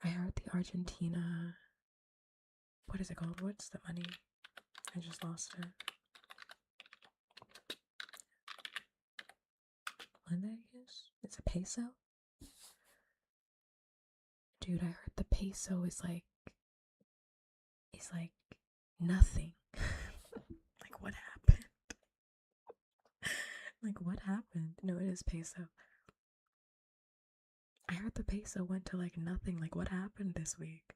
I heard the Argentina, what is it called? What's the money? I just lost it. What did I use? It's a peso? Dude, I heard the peso is like nothing. Like, what happened? Like, what happened? No, it is peso. I heard the peso went to like nothing. Like, what happened this week?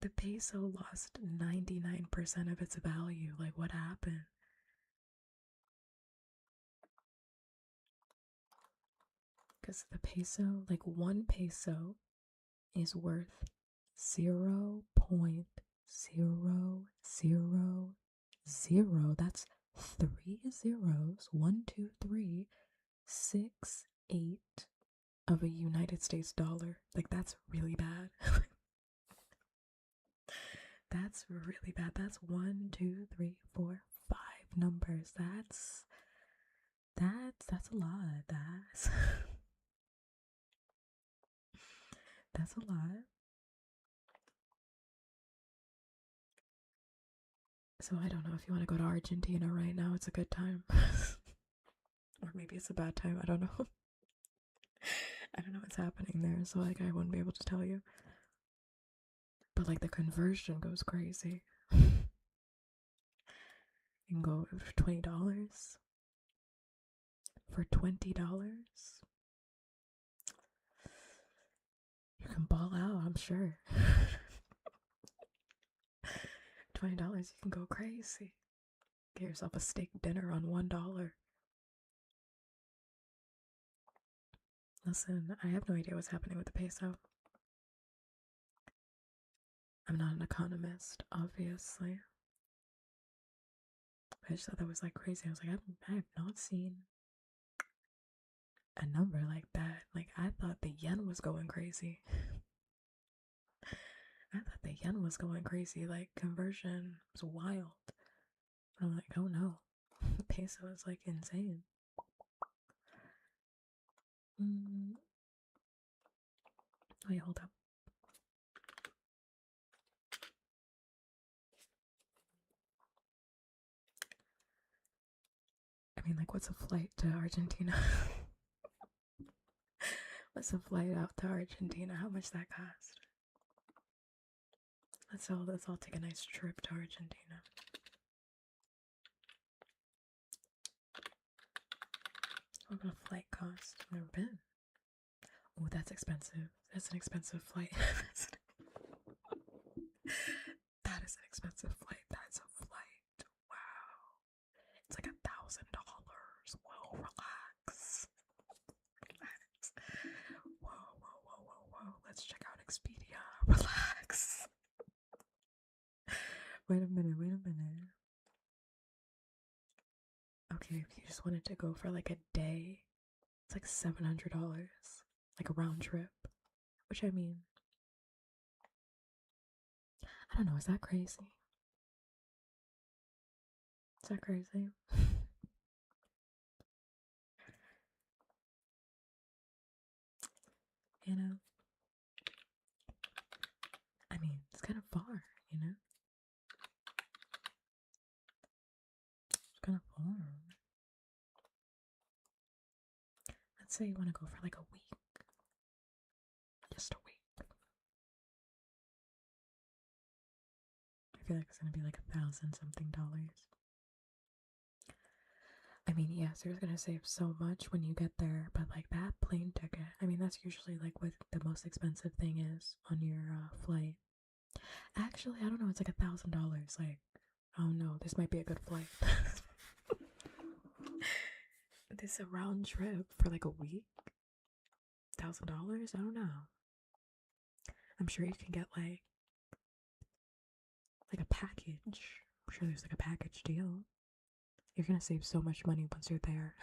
The peso lost 99% of its value. Like, what happened? Because the peso, like, one peso is worth 0.0000. That's 3 zeros, 1, 2, 3, 6, 8 of a United States dollar. Like, that's really bad. That's really bad. That's 1, 2, 3, 4, 5 numbers. That's a lot. That's a lot. So I don't know if you want to go to Argentina right now. It's a good time. Or maybe it's a bad time. I don't know. I don't know what's happening there, so like I wouldn't be able to tell you. But like the conversion goes crazy. You can go for $20. For $20, you can ball out, I'm sure. $20, you can go crazy. Get yourself a steak dinner on $1. Listen, I have no idea what's happening with the peso. I'm not an economist, obviously. I just thought that was like crazy. I was like, I have not seen a number like that. Like, I thought the yen was going crazy. I thought the yen was going crazy. Like, conversion was wild. But I'm like, oh no. The peso is like insane. Wait, hold up. I mean, like, what's a flight to Argentina? What's a flight out to Argentina? How much that cost? Let's all take a nice trip to Argentina. What would a flight cost? I've never been. Oh, that's expensive. That's an expensive flight. That is an expensive flight. That's a flight. Wow. It's like $1,000. Whoa, relax. Relax. Whoa. Let's check out Expedia. Relax. Wait a minute. Okay, if you just wanted to go for like a day, it's like $700, like a round trip. Which I mean, I don't know, is that crazy? Is that crazy? You know? I mean, it's kind of far, you know? It's kind of far. Let's say you want to go for like a week. Just a week. I feel like it's gonna be like $1,000-something. I mean, yes, you're gonna save so much when you get there, but like that plane ticket, I mean, that's usually like what the most expensive thing is on your flight. Actually, I don't know, it's like $1,000. Like, oh no, this might be a good flight. This is a round trip for like a week. $1,000? I don't know. I'm sure you can get like a package. I'm sure there's like a package deal. You're gonna save so much money once you're there.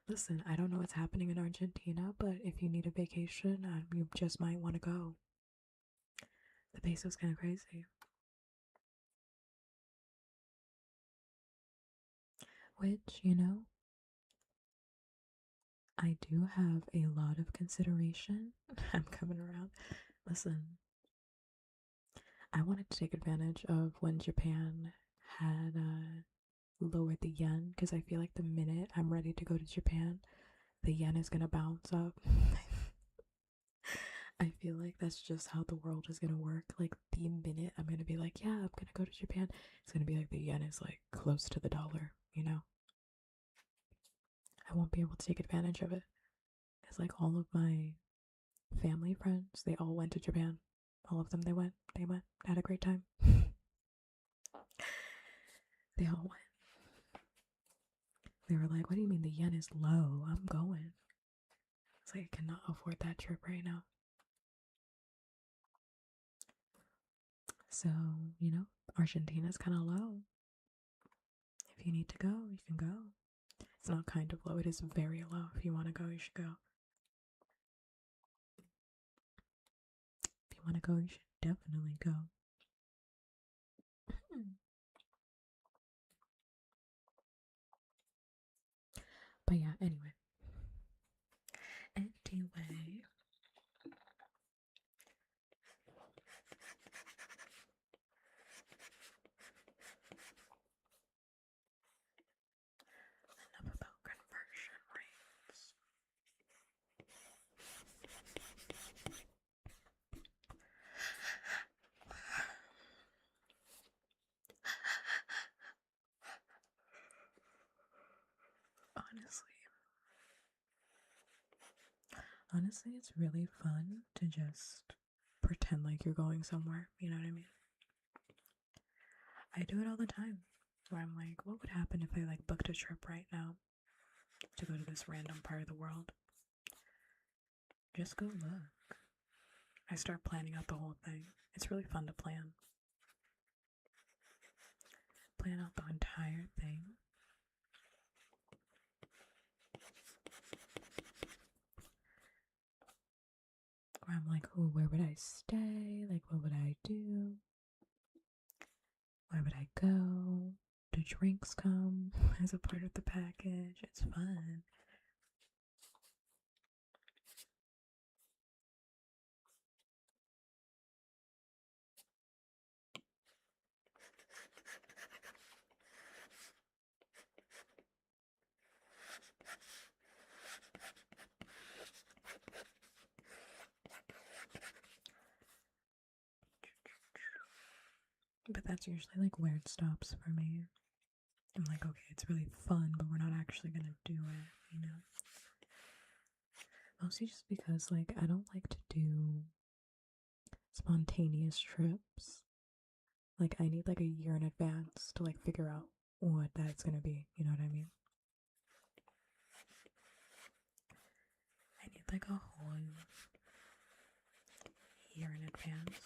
Listen, I don't know what's happening in Argentina, but if you need a vacation, you just might want to go. The peso's kind of crazy. Which, you know, I do have a lot of consideration. I'm coming around. Listen, I wanted to take advantage of when Japan had lowered the yen, because I feel like the minute I'm ready to go to Japan, the yen is gonna bounce up. I feel like that's just how the world is gonna work. Like the minute I'm gonna be like, yeah, I'm gonna go to Japan, it's gonna be like the yen is like close to the dollar, you know? I won't be able to take advantage of it. Because like all of my family friends, they all went to Japan. All of them, they went, had a great time. They all went. They were like, what do you mean the yen is low? I'm going. It's like, I cannot afford that trip right now. So, you know, Argentina's kind of low. If you need to go, you can go. It's not kind of low, it is very low. If you want to go, you should go. If you want to go, you should definitely go. But yeah, anyway. Anyway. Enough about conversion rates. Honestly, it's really fun to just pretend like you're going somewhere. You know what I mean? I do it all the time. Where I'm like, what would happen if I like booked a trip right now to go to this random part of the world? Just go look. I start planning out the whole thing. It's really fun to plan. Plan out the entire thing. Where I'm like, oh, where would I stay? Like, what would I do? Where would I go? Do drinks come as a part of the package? It's fun. But that's usually like where it stops for me. I'm like, okay, it's really fun, but we're not actually gonna do it, you know? Mostly just because, like, I don't like to do spontaneous trips. Like, I need like a year in advance to like figure out what that's gonna be, you know what I mean? I need like a whole year in advance.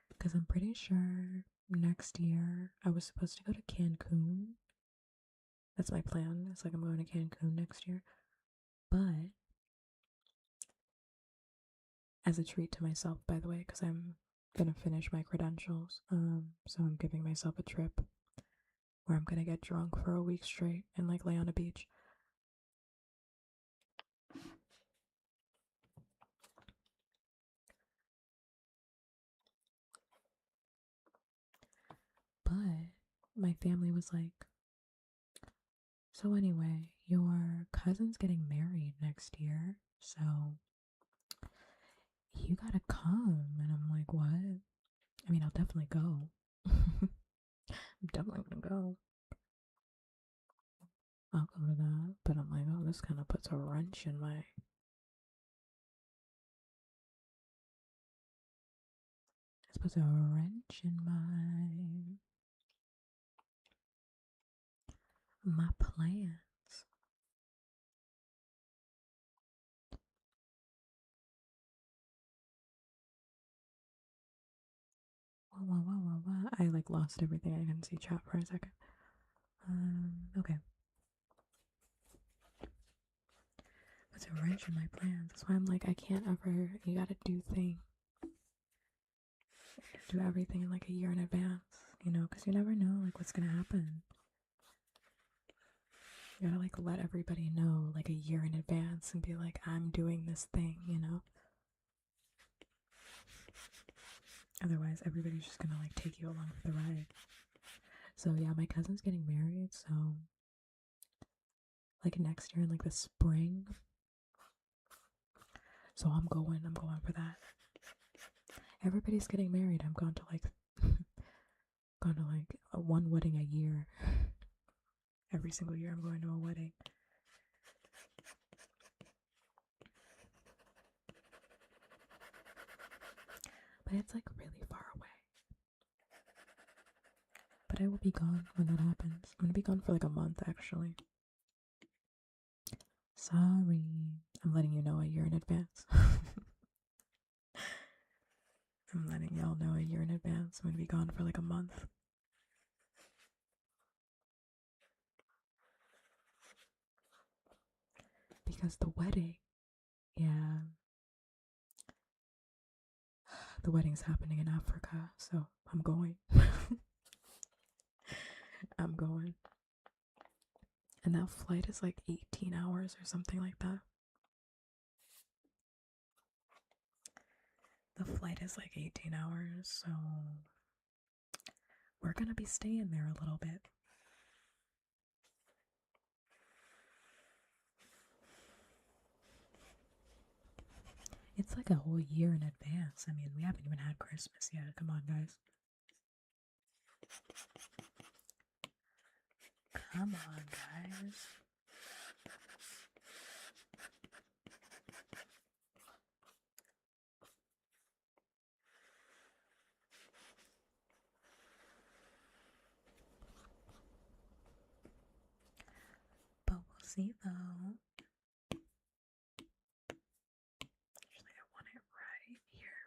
Because I'm pretty sure next year I was supposed to go to Cancun. That's my plan. It's like I'm going to Cancun next year. But as a treat to myself, by the way, because I'm gonna finish my credentials. So I'm giving myself a trip where I'm gonna get drunk for a week straight and like lay on a beach. But my family was like, so anyway, your cousin's getting married next year, so you gotta come. And I'm like, what? I mean, I'll definitely go. I'm definitely gonna go. I'll go to that. But I'm like, oh, this kind of puts a wrench in my. This puts a wrench in my plans. Whoa. I like lost everything. I didn't see chat for a second. Okay. Puts a wrench in my plans. That's why I'm like, I can't ever. You gotta do things. Do everything in like a year in advance, you know, because you never know like what's gonna happen. You gotta like let everybody know like a year in advance and be like, I'm doing this thing, you know. Otherwise, everybody's just gonna like take you along for the ride. So yeah, my cousin's getting married, so like next year in like the spring. So I'm going for that. Everybody's getting married. I'm going to like one wedding a year. Every single year I'm going to a wedding. But it's like really far away. But I will be gone when that happens. I'm gonna be gone for like a month actually. Sorry. I'm letting you know a year in advance. I'm letting y'all know a year in advance. I'm gonna be gone for like a month. Because the wedding, yeah. The wedding's happening in Africa, so I'm going. I'm going. And that flight is like 18 hours or something like that. The flight is like 18 hours, so we're gonna be staying there a little bit. It's like a whole year in advance. I mean, we haven't even had Christmas yet. Come on, guys. Come on, guys. But we'll see, though. Actually, I want it right here.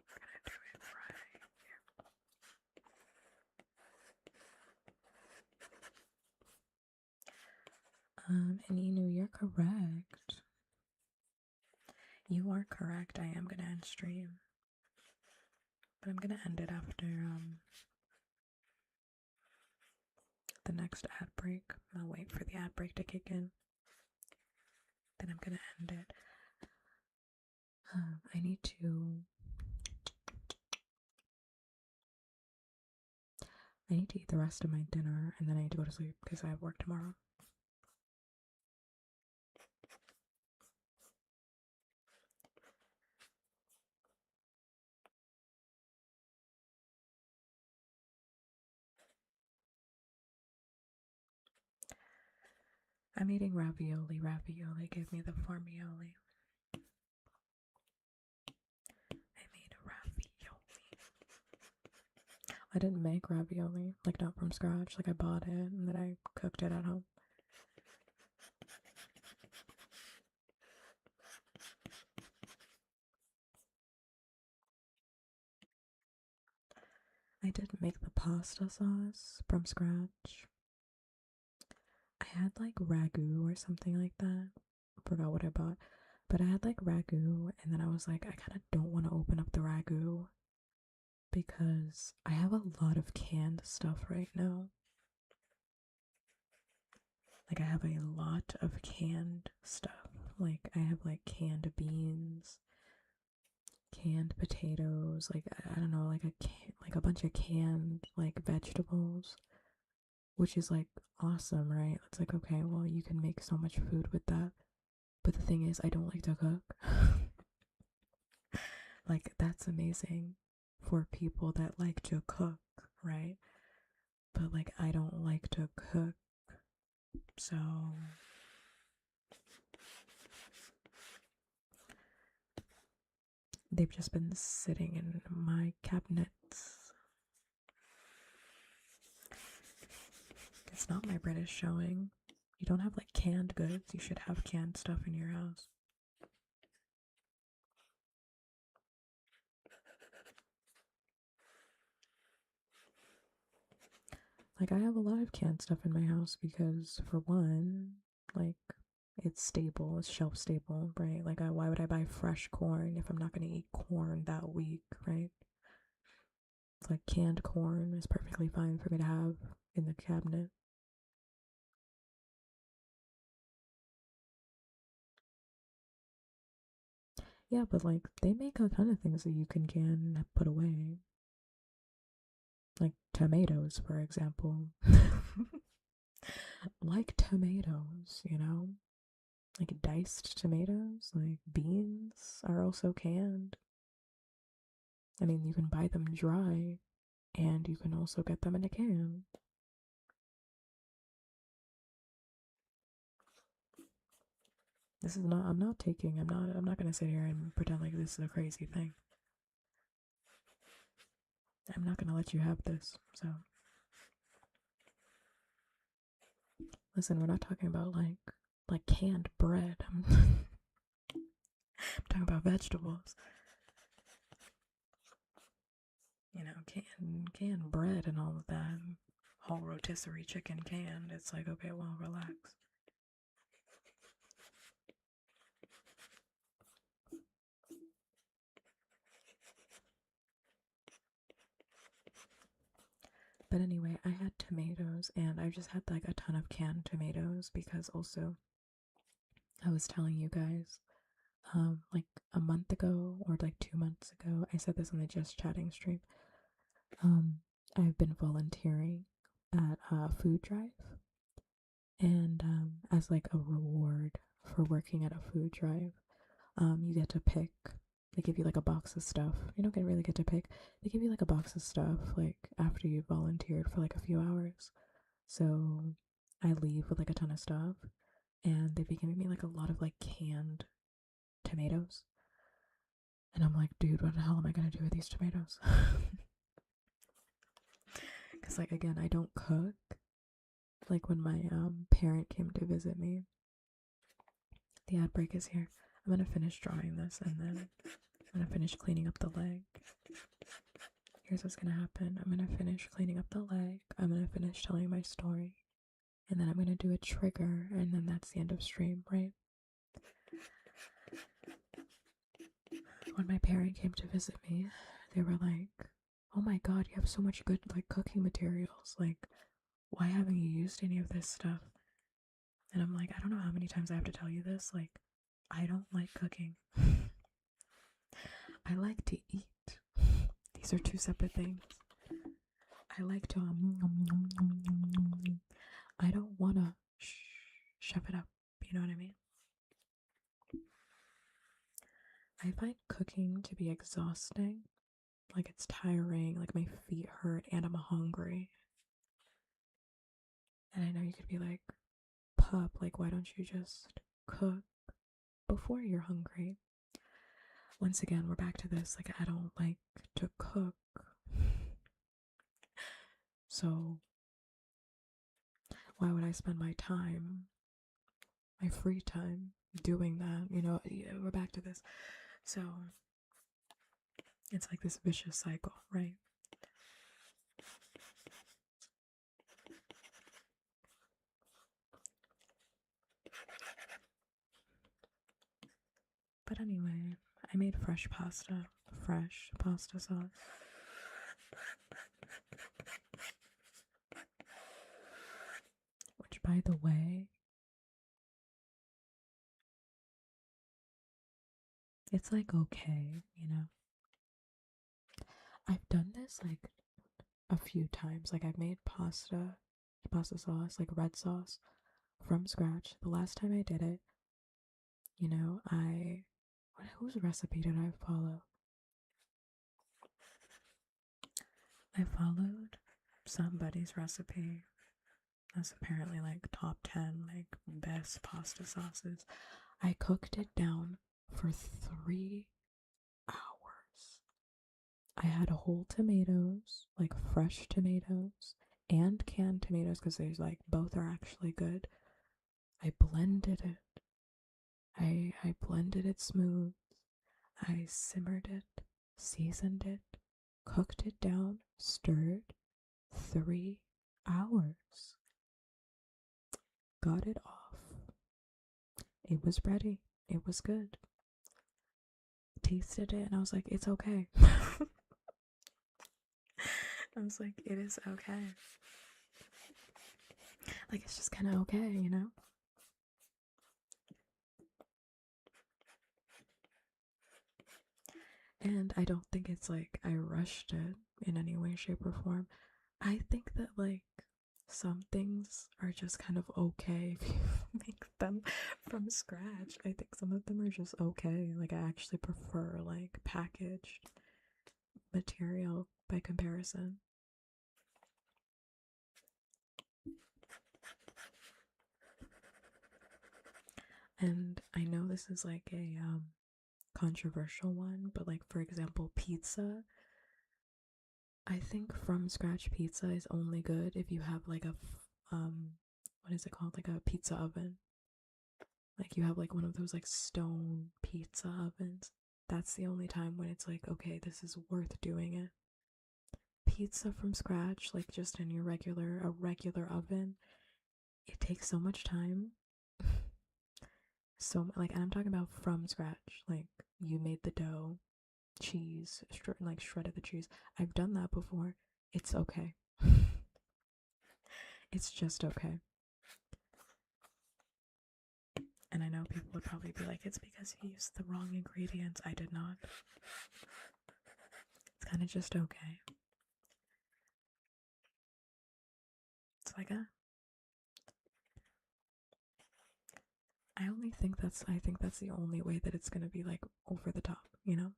We're gonna do it right here. And you know, you're correct. You are correct. I am gonna end stream. But I'm gonna end it after the next ad break. I'll wait for the ad break to kick in. Then I'm gonna end it. I need to eat the rest of my dinner, and then I need to go to sleep because I have work tomorrow. I'm eating ravioli. Ravioli gave me the formioli. I made ravioli. I didn't make ravioli, like not from scratch. Like I bought it and then I cooked it at home. I didn't make the pasta sauce from scratch. I had like ragu or something like that. I forgot what I bought. But I had like ragu, and then I was like, I kind of don't want to open up the ragu because I have a lot of canned stuff right now. Like, I have a lot of canned stuff. Like, I have like canned beans, canned potatoes, like, I don't know, like a bunch of canned like vegetables, which is like awesome, right? It's like, okay, well, you can make so much food with that. But the thing is, I don't like to cook. Like, that's amazing for people that like to cook, right? But like, I don't like to cook. So they've just been sitting in my cabinets. It's not my British showing. You don't have like canned goods. You should have canned stuff in your house. Like, I have a lot of canned stuff in my house because, for one, like, it's stable, it's shelf stable, right? Like, why would I buy fresh corn if I'm not going to eat corn that week, right? It's like canned corn is perfectly fine for me to have in the cabinet. Yeah, but like, they make a ton of things that you can put away. Like tomatoes, for example. Like tomatoes, you know? Like diced tomatoes, like beans are also canned. I mean, you can buy them dry, and you can also get them in a can. I'm not gonna sit here and pretend like this is a crazy thing. I'm not gonna let you have this, so. Listen, we're not talking about like canned bread. I'm talking about vegetables. You know, canned bread and all of that. Whole rotisserie chicken canned. It's like, okay, well, relax. But anyway, I had to tomatoes, and I just had like a ton of canned tomatoes because also I was telling you guys like a month ago or like 2 months ago, I said this on the Just Chatting stream. I've been volunteering at a food drive, and as like a reward for working at a food drive, you get to pick. They give you like a box of stuff. You don't really get to pick. They give you like a box of stuff like after you volunteered for like a few hours. So I leave with like a ton of stuff, and they've been giving me like a lot of like canned tomatoes. And I'm like, dude, what the hell am I gonna do with these tomatoes? Because like again, I don't cook. Like when my parent came to visit me, the ad break is here. I'm gonna finish drawing this and then I'm gonna finish cleaning up the leg. Here's what's gonna happen. I'm gonna finish cleaning up the leg. I'm gonna finish telling my story. And then I'm gonna do a trigger, and then that's the end of stream, right? When my parent came to visit me, they were like, oh my god, you have so much good like cooking materials. Like, why haven't you used any of this stuff? And I'm like, I don't know how many times I have to tell you this. Like, I don't like cooking. I like to eat. These are two separate things. I like to I don't wanna shove it up. You know what I mean? I find cooking to be exhausting. Like, it's tiring. Like, my feet hurt and I'm hungry. And I know you could be like, pup, like, why don't you just cook before you're hungry? Once again, we're back to this. Like, I don't like to cook. So, why would I spend my time, my free time, doing that? You know, we're back to this. So, it's like this vicious cycle, right? But anyway, I made fresh pasta sauce. Which, by the way, it's like okay, you know. I've done this like a few times. Like, I've made pasta sauce, like red sauce, from scratch. The last time I did it, you know, whose recipe did I follow? I followed somebody's recipe. That's apparently like top 10 like best pasta sauces. I cooked it down for 3 hours. I had whole tomatoes, like fresh tomatoes, and canned tomatoes because there's like both are actually good. I blended it. I blended it smooth. I simmered it, seasoned it, cooked it down, stirred. 3 hours. Got it off. It was ready. It was good. Tasted it and I was like, it's okay. I was like, it is okay. Like, it's just kind of okay, you know? And I don't think it's like I rushed it in any way, shape, or form. I think that like some things are just kind of okay if you make them from scratch. I think some of them are just okay. Like, I actually prefer like packaged material by comparison. And I know this is like a controversial one, but like, for example, pizza. I think from scratch pizza is only good if you have like a what is it called? Like a pizza oven. Like, you have like one of those like stone pizza ovens. That's the only time when it's like, okay, this is worth doing it. Pizza from scratch, like just in your regular oven, it takes so much time. So like, and I'm talking about from scratch. Like, you made the dough, cheese, like shredded the cheese. I've done that before. It's okay. It's just okay. And I know people would probably be like, it's because you used the wrong ingredients. I did not. It's kind of just okay. It's like I think that's the only way that it's gonna be like over the top, you know?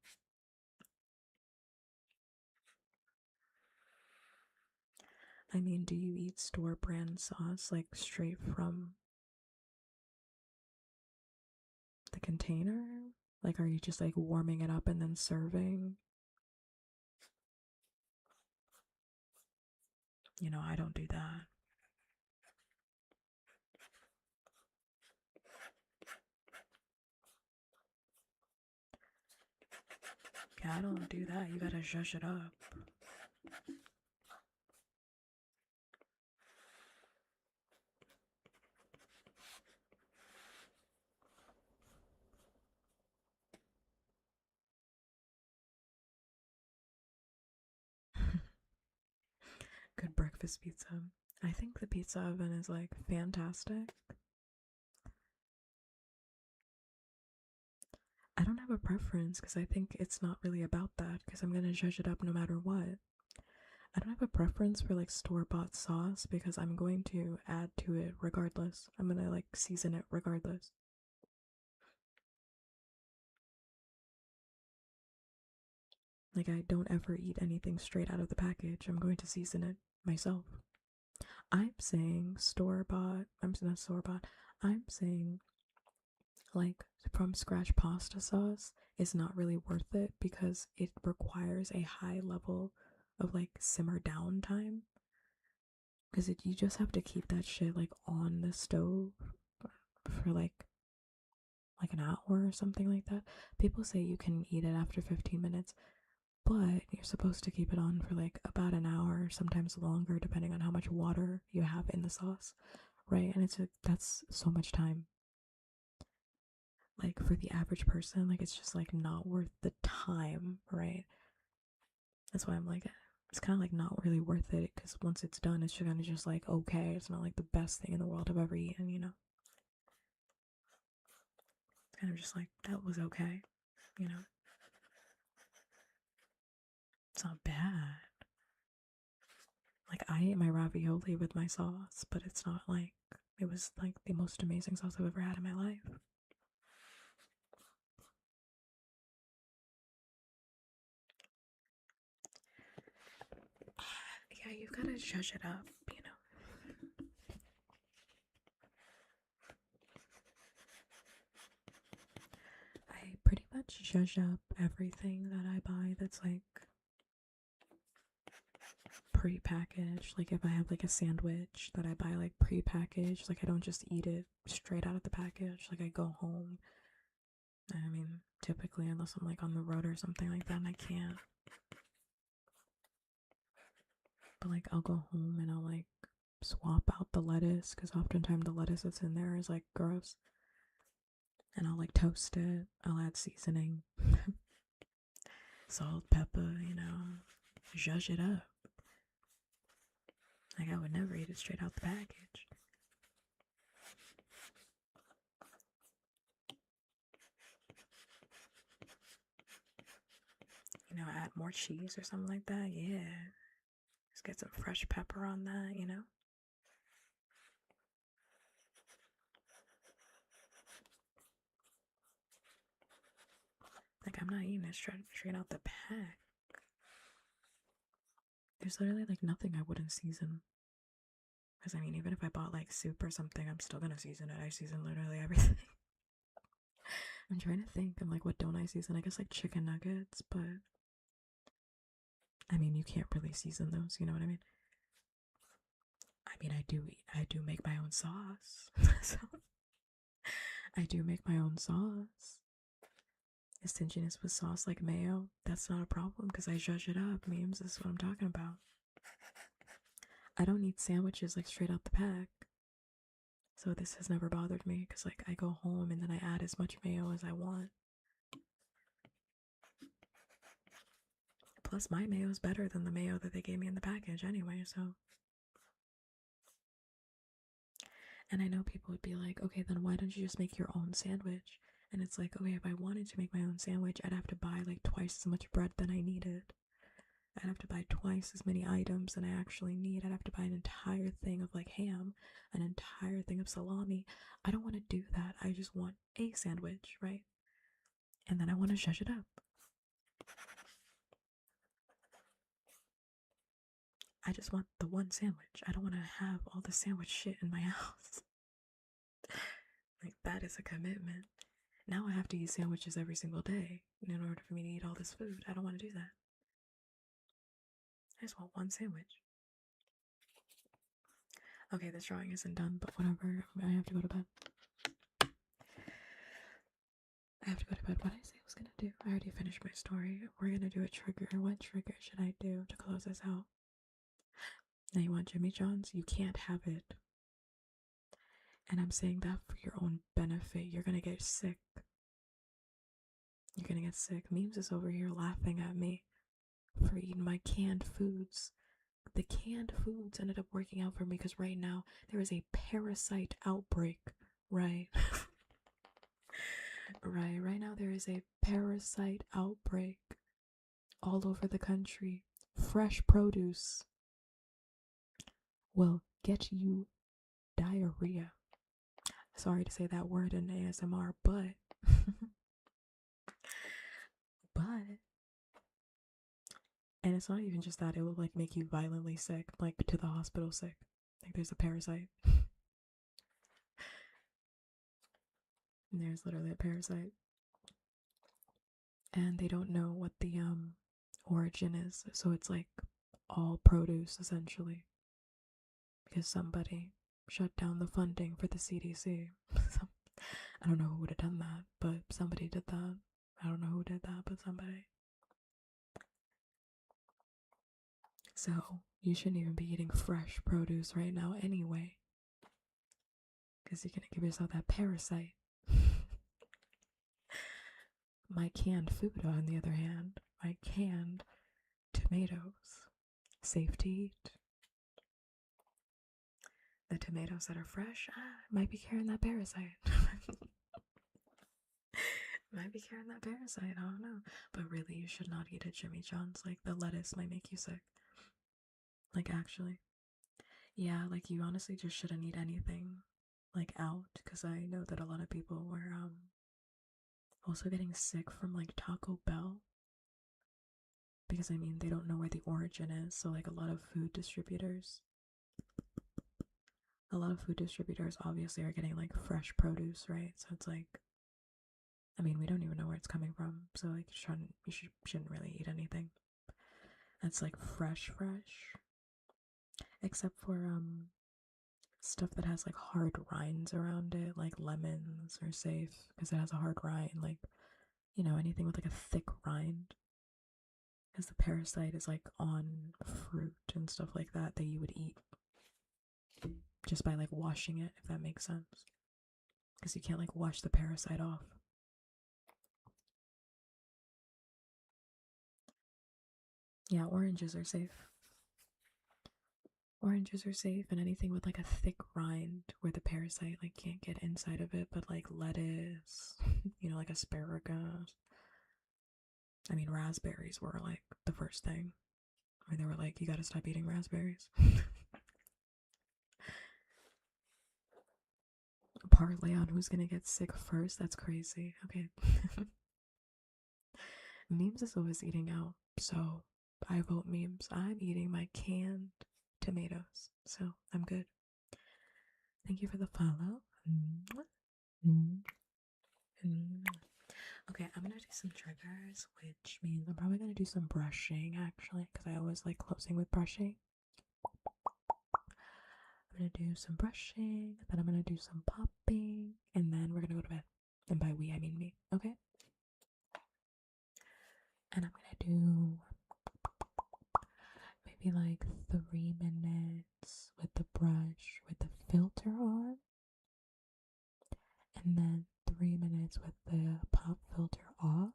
I mean, do you eat store brand sauce like straight from the container? Like, are you just like warming it up and then serving? You know, I don't do that. Yeah, I don't do that. You gotta zhuzh it up. Good breakfast pizza. I think the pizza oven is like fantastic. I don't have a preference because I think it's not really about that because I'm gonna zhuzh it up no matter what. I don't have a preference for like store-bought sauce because I'm going to add to it regardless. I'm gonna like season it regardless. Like I don't ever eat anything straight out of the package. I'm going to season it myself. I'm saying store-bought. I'm not store-bought. I'm saying like from scratch pasta sauce is not really worth it because it requires a high level of like simmer down time because you just have to keep that shit like on the stove for like an hour or something like that. People say you can eat it after 15 minutes, but you're supposed to keep it on for like about an hour, sometimes longer, depending on how much water you have in the sauce, right? And that's so much time. Like for the average person, like it's just like not worth the time, right? That's why I'm like, it's kind of like not really worth it because once it's done, it's kind of just like okay. It's not like the best thing in the world I've ever eaten, you know. It's kind of just like that was okay, you know. It's not bad. Like I ate my ravioli with my sauce, but it's not like it was like the most amazing sauce I've ever had in my life. Yeah, you gotta judge it up, you know. I pretty much judge up everything that I buy that's like pre-packaged. Like if I have like a sandwich that I buy like pre-packaged, like I don't just eat it straight out of the package. Like I go home. I mean, typically unless I'm like on the road or something like that and I can't. But like I'll go home and I'll like swap out the lettuce because oftentimes the lettuce that's in there is like gross. And I'll like toast it. I'll add seasoning, salt, pepper, you know, zhuzh it up. Like I would never eat it straight out the package. You know, add more cheese or something like that. Yeah. Just get some fresh pepper on that, you know? Like I'm not eating it straight out the pack. There's literally like nothing I wouldn't season. Because I mean, even if I bought like soup or something, I'm still gonna season it. I season literally everything. I'm trying to think. I'm like, what don't I season? I guess like chicken nuggets, but I mean, you can't really season those. You know what I mean? I mean, I do make my own sauce. So I do make my own sauce. Stinginess with sauce like mayo, that's not a problem because I zhuzh it up. Memes, this is what I'm talking about. I don't eat sandwiches like straight out the pack. So this has never bothered me because like I go home and then I add as much mayo as I want. Plus my mayo is better than the mayo that they gave me in the package anyway, so And I know people would be like, okay, then why don't you just make your own sandwich? And it's like, okay, if I wanted to make my own sandwich, I'd have to buy like twice as much bread than I needed. I'd have to buy twice as many items than I actually need. I'd have to buy an entire thing of like ham, an entire thing of salami. I don't want to do that. I just want a sandwich, right? And then I want to zhuzh it up. I just want the one sandwich. I don't want to have all the sandwich shit in my house. Like, that is a commitment. Now I have to eat sandwiches every single day in order for me to eat all this food. I don't want to do that. I just want one sandwich. Okay, this drawing isn't done, but whatever. I have to go to bed. I have to go to bed. What did I say I was gonna do? I already finished my story. We're gonna do a trigger. What trigger should I do to close this out? Now you want Jimmy John's? You can't have it. And I'm saying that for your own benefit. You're gonna get sick. You're gonna get sick. Memes is over here laughing at me for eating my canned foods. The canned foods ended up working out for me because right now there is a parasite outbreak. Right. Right now there is a parasite outbreak all over the country. Fresh produce will get you diarrhea. Sorry to say that word in ASMR, but and it's not even just that, it will like make you violently sick, like to the hospital sick. Like there's a parasite. And there's literally a parasite. And they don't know what the origin is. So it's like all produce essentially. Because somebody shut down the funding for the CDC. I don't know who would have done that, but somebody did that. I don't know who did that, but somebody. So you shouldn't even be eating fresh produce right now anyway. Because you're going to give yourself that parasite. My canned food, on the other hand, my canned tomatoes, safe to eat. The tomatoes that are fresh might be carrying that parasite. Might be carrying that parasite, I don't know. But really, you should not eat at Jimmy John's. Like, the lettuce might make you sick. Like, actually. Yeah, like, you honestly just shouldn't eat anything, like, out. Because I know that a lot of people were, also getting sick from, like, Taco Bell. Because, I mean, they don't know where the origin is. So, like, a lot of food distributors obviously are getting, like, fresh produce, right? So it's like, I mean, we don't even know where it's coming from. So, like, you shouldn't really eat anything that's, like, fresh. Except for, stuff that has, like, hard rinds around it, like lemons are safe because it has a hard rind, like, you know, anything with, like, a thick rind. Because the parasite is, like, on fruit and stuff like that you would eat just by, like, washing it, if that makes sense. Because you can't, like, wash the parasite off. Yeah, oranges are safe. Oranges are safe, and anything with, like, a thick rind where the parasite, like, can't get inside of it, but, like, lettuce, you know, like asparagus. I mean, raspberries were, like, the first thing. Where they were like, you gotta stop eating raspberries. Partly on who's gonna get sick first, that's crazy. Okay. Memes is always eating out, so I vote memes. I'm eating my canned tomatoes, so I'm good. Thank you for the follow. Okay, I'm gonna do some triggers, which means I'm probably gonna do some brushing actually, because I always like closing with brushing. I'm gonna do some brushing, then I'm gonna do some popping, and then we're gonna go to bed. And by we, I mean me, okay? And I'm gonna do maybe like 3 minutes with the brush with the filter on, and then 3 minutes with the pop filter off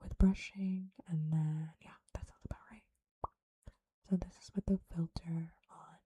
with brushing, and then yeah, that sounds about right. So this is with the filter on.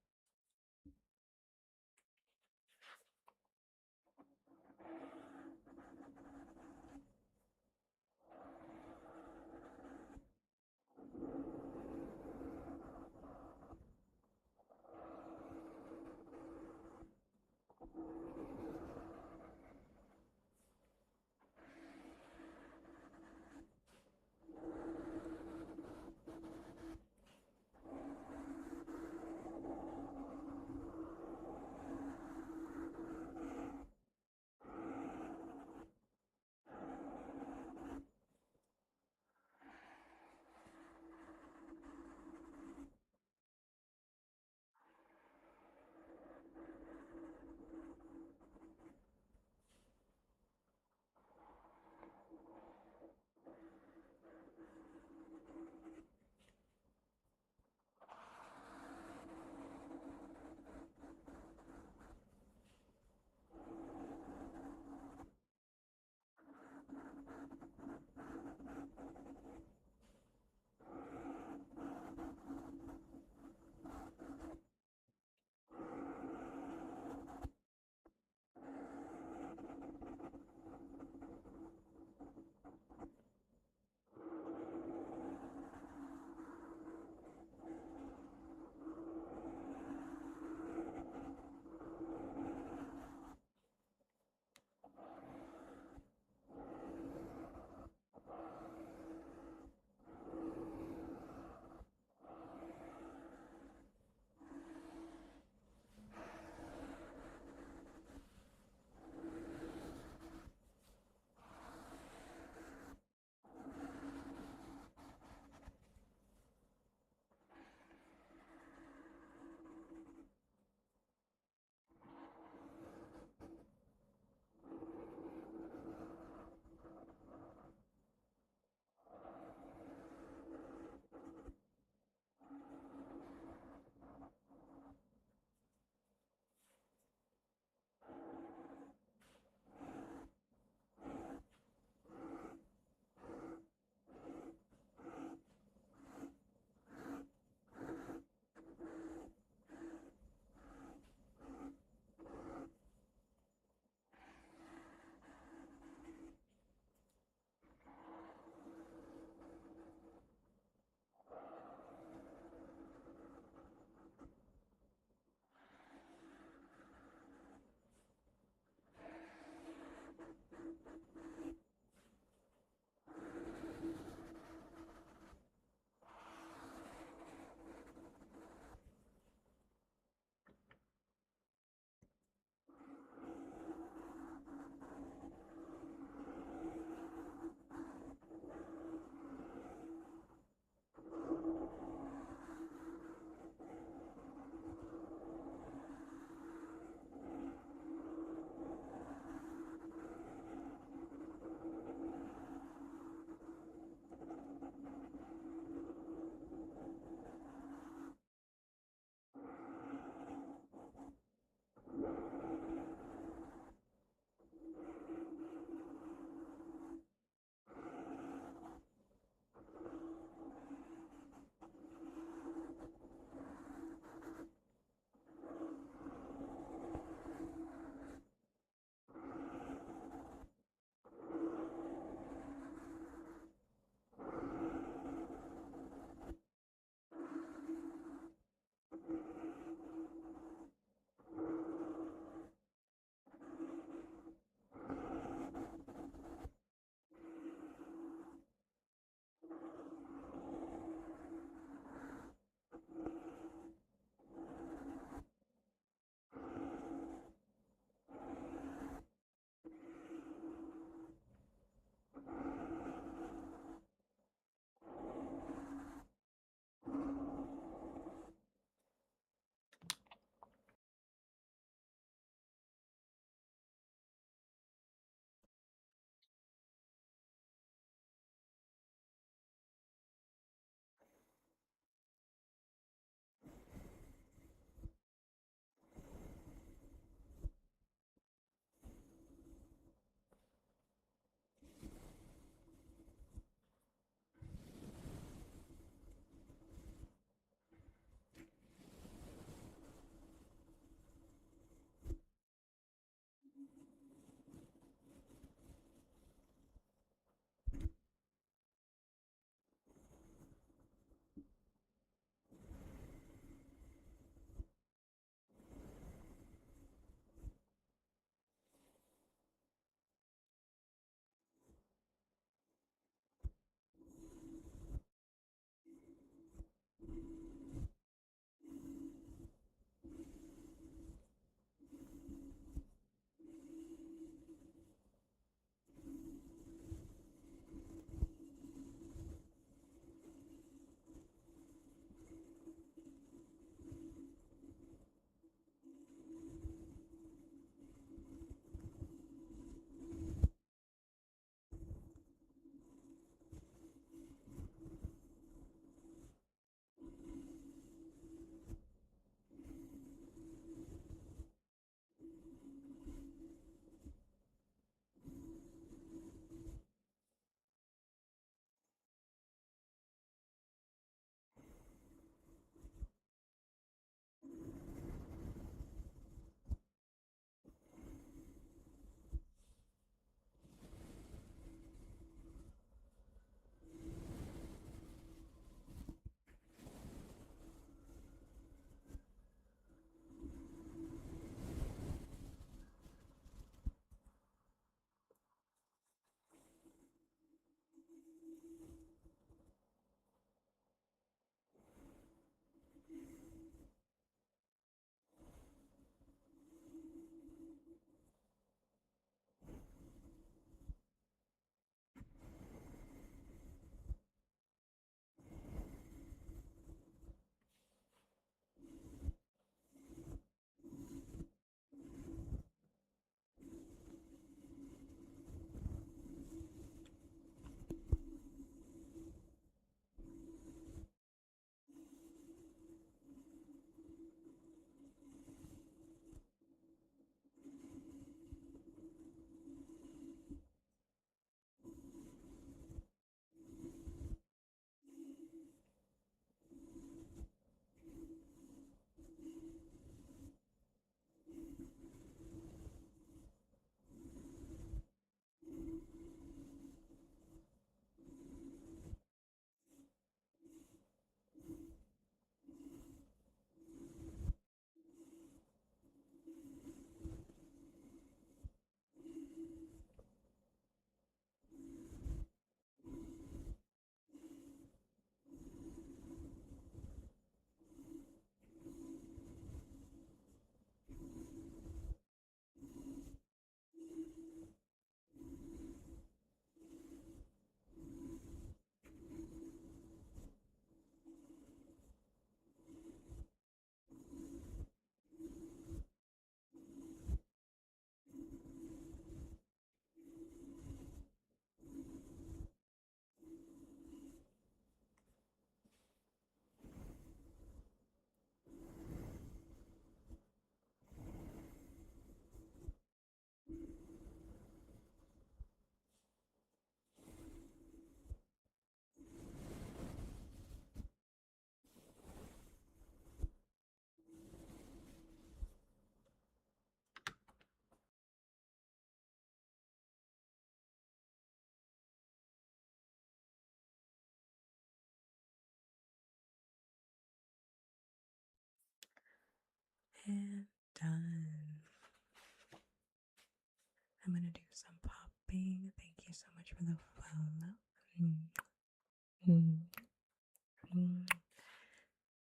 so much for the follow. And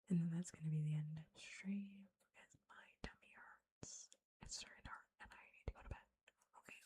then that's gonna be the end of the stream because my tummy hurts. It's starting to hurt and I need to go to bed. Okay.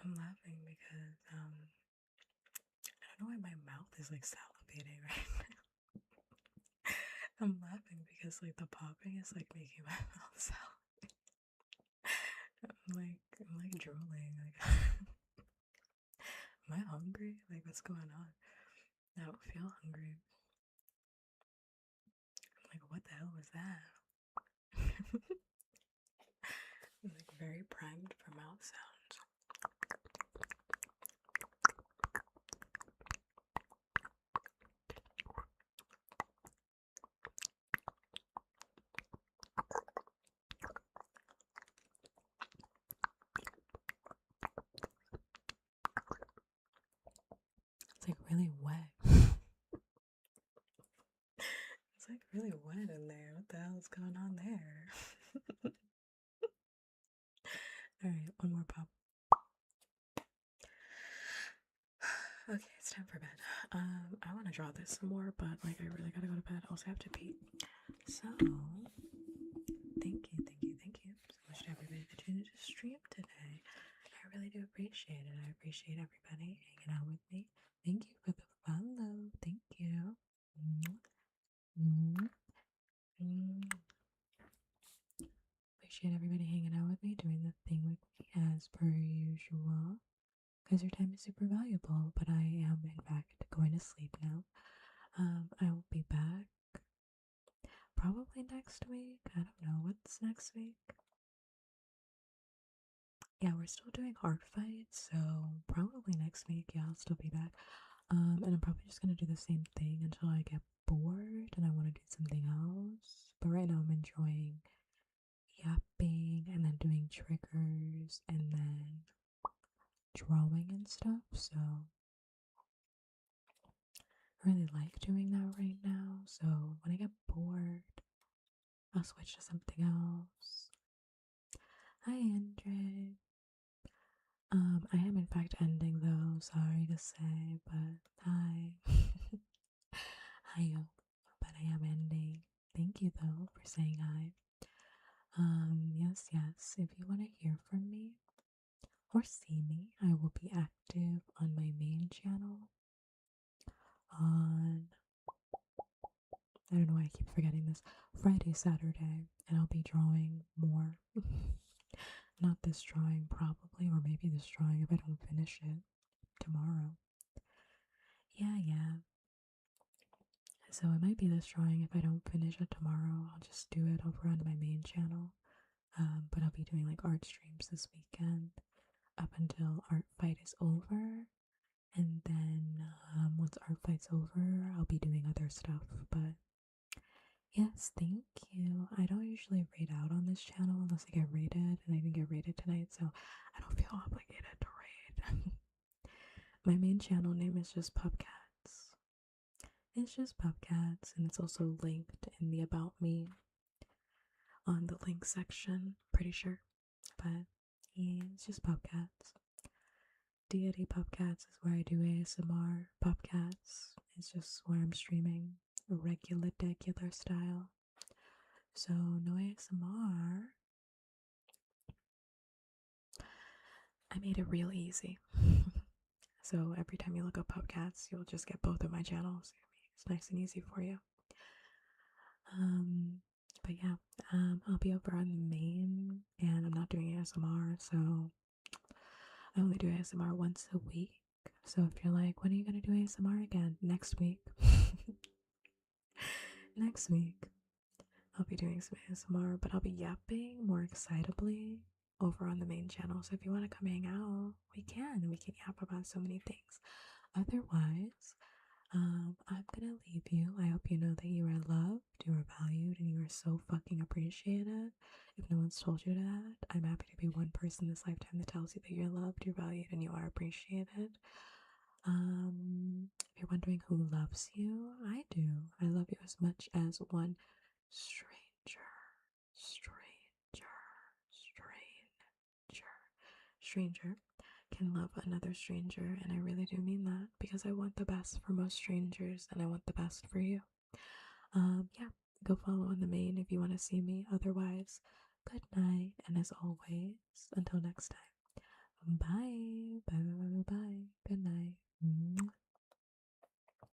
I'm laughing because I don't know why my mouth is like salivating right now. I'm laughing because like the popping is like making my mouth salivate. I'm like drooling. Like, am I hungry? Like, what's going on? I don't feel hungry. I'm like, what the hell was that? I'm like very primed for mouth sounds. It's like really wet. It's like really wet in there. What the hell is going on there? Alright, one more pop. Okay, it's time for bed. I want to draw this some more, but like I really gotta go to bed. I also have to pee. So, thank you so much to everybody that tuned into the stream today. I really do appreciate it. I appreciate everybody hanging out with me. Thank you for the follow. Thank you. Appreciate everybody hanging out with me, doing the thing with me as per usual. Because your time is super valuable, but I am in fact going to sleep now. I will be back probably next week. I don't know what's next week. Yeah, we're still doing heart fights, so probably next week. Yeah, I'll still be back. And I'm probably just gonna do the same thing until I get bored and I want to do something else. But right now I'm enjoying yapping and then doing triggers and then drawing and stuff, so I really like doing that right now. So when I get bored, I'll switch to something else. Hi, Andre. I am in fact ending though, sorry to say, but hi. Hi, but I am ending. Thank you though for saying hi. Yes, if you want to hear from me or see me, I will be active on my main channel on, I don't know why I keep forgetting this, Friday, Saturday, and I'll be drawing more. Not this drawing, probably, or maybe this drawing if I don't finish it tomorrow. Yeah. So it might be this drawing if I don't finish it tomorrow. I'll just do it over on my main channel. But I'll be doing like art streams this weekend up until art fight is over. And then once art fight's over, I'll be doing other stuff. But yes, thank you. I don't usually rate out on this channel unless I get rated, and I didn't get rated tonight, so I don't feel obligated to rate. My main channel name is just Puppkats. It's just Puppkats, and it's also linked in the About Me on the link section, pretty sure. But yeah, it's just Puppkats. Deity Puppkats is where I do ASMR. Puppkats is just where I'm streaming regular style. So no ASMR. I made it real easy. So every time you look up Puppkats, you'll just get both of my channels. It's nice and easy for you. But yeah, I'll be over on the main, and I'm not doing ASMR, so I only do ASMR once a week. So if you're like, when are you gonna do ASMR again? Next week. Next week, I'll be doing some ASMR, but I'll be yapping more excitably over on the main channel. So if you want to come hang out, we can. We can yap about so many things. Otherwise, I'm gonna leave you. I hope you know that you are loved, you are valued, and you are so fucking appreciated. If no one's told you that, I'm happy to be one person this lifetime that tells you that you're loved, you're valued, and you are appreciated. If you're wondering who loves you, I do. I love you as much as one stranger, stranger can love another stranger, and I really do mean that because I want the best for most strangers, and I want the best for you. Yeah, go follow on the main if you want to see me. Otherwise, good night, and as always, until next time, bye, bye, bye, bye, bye. Good night.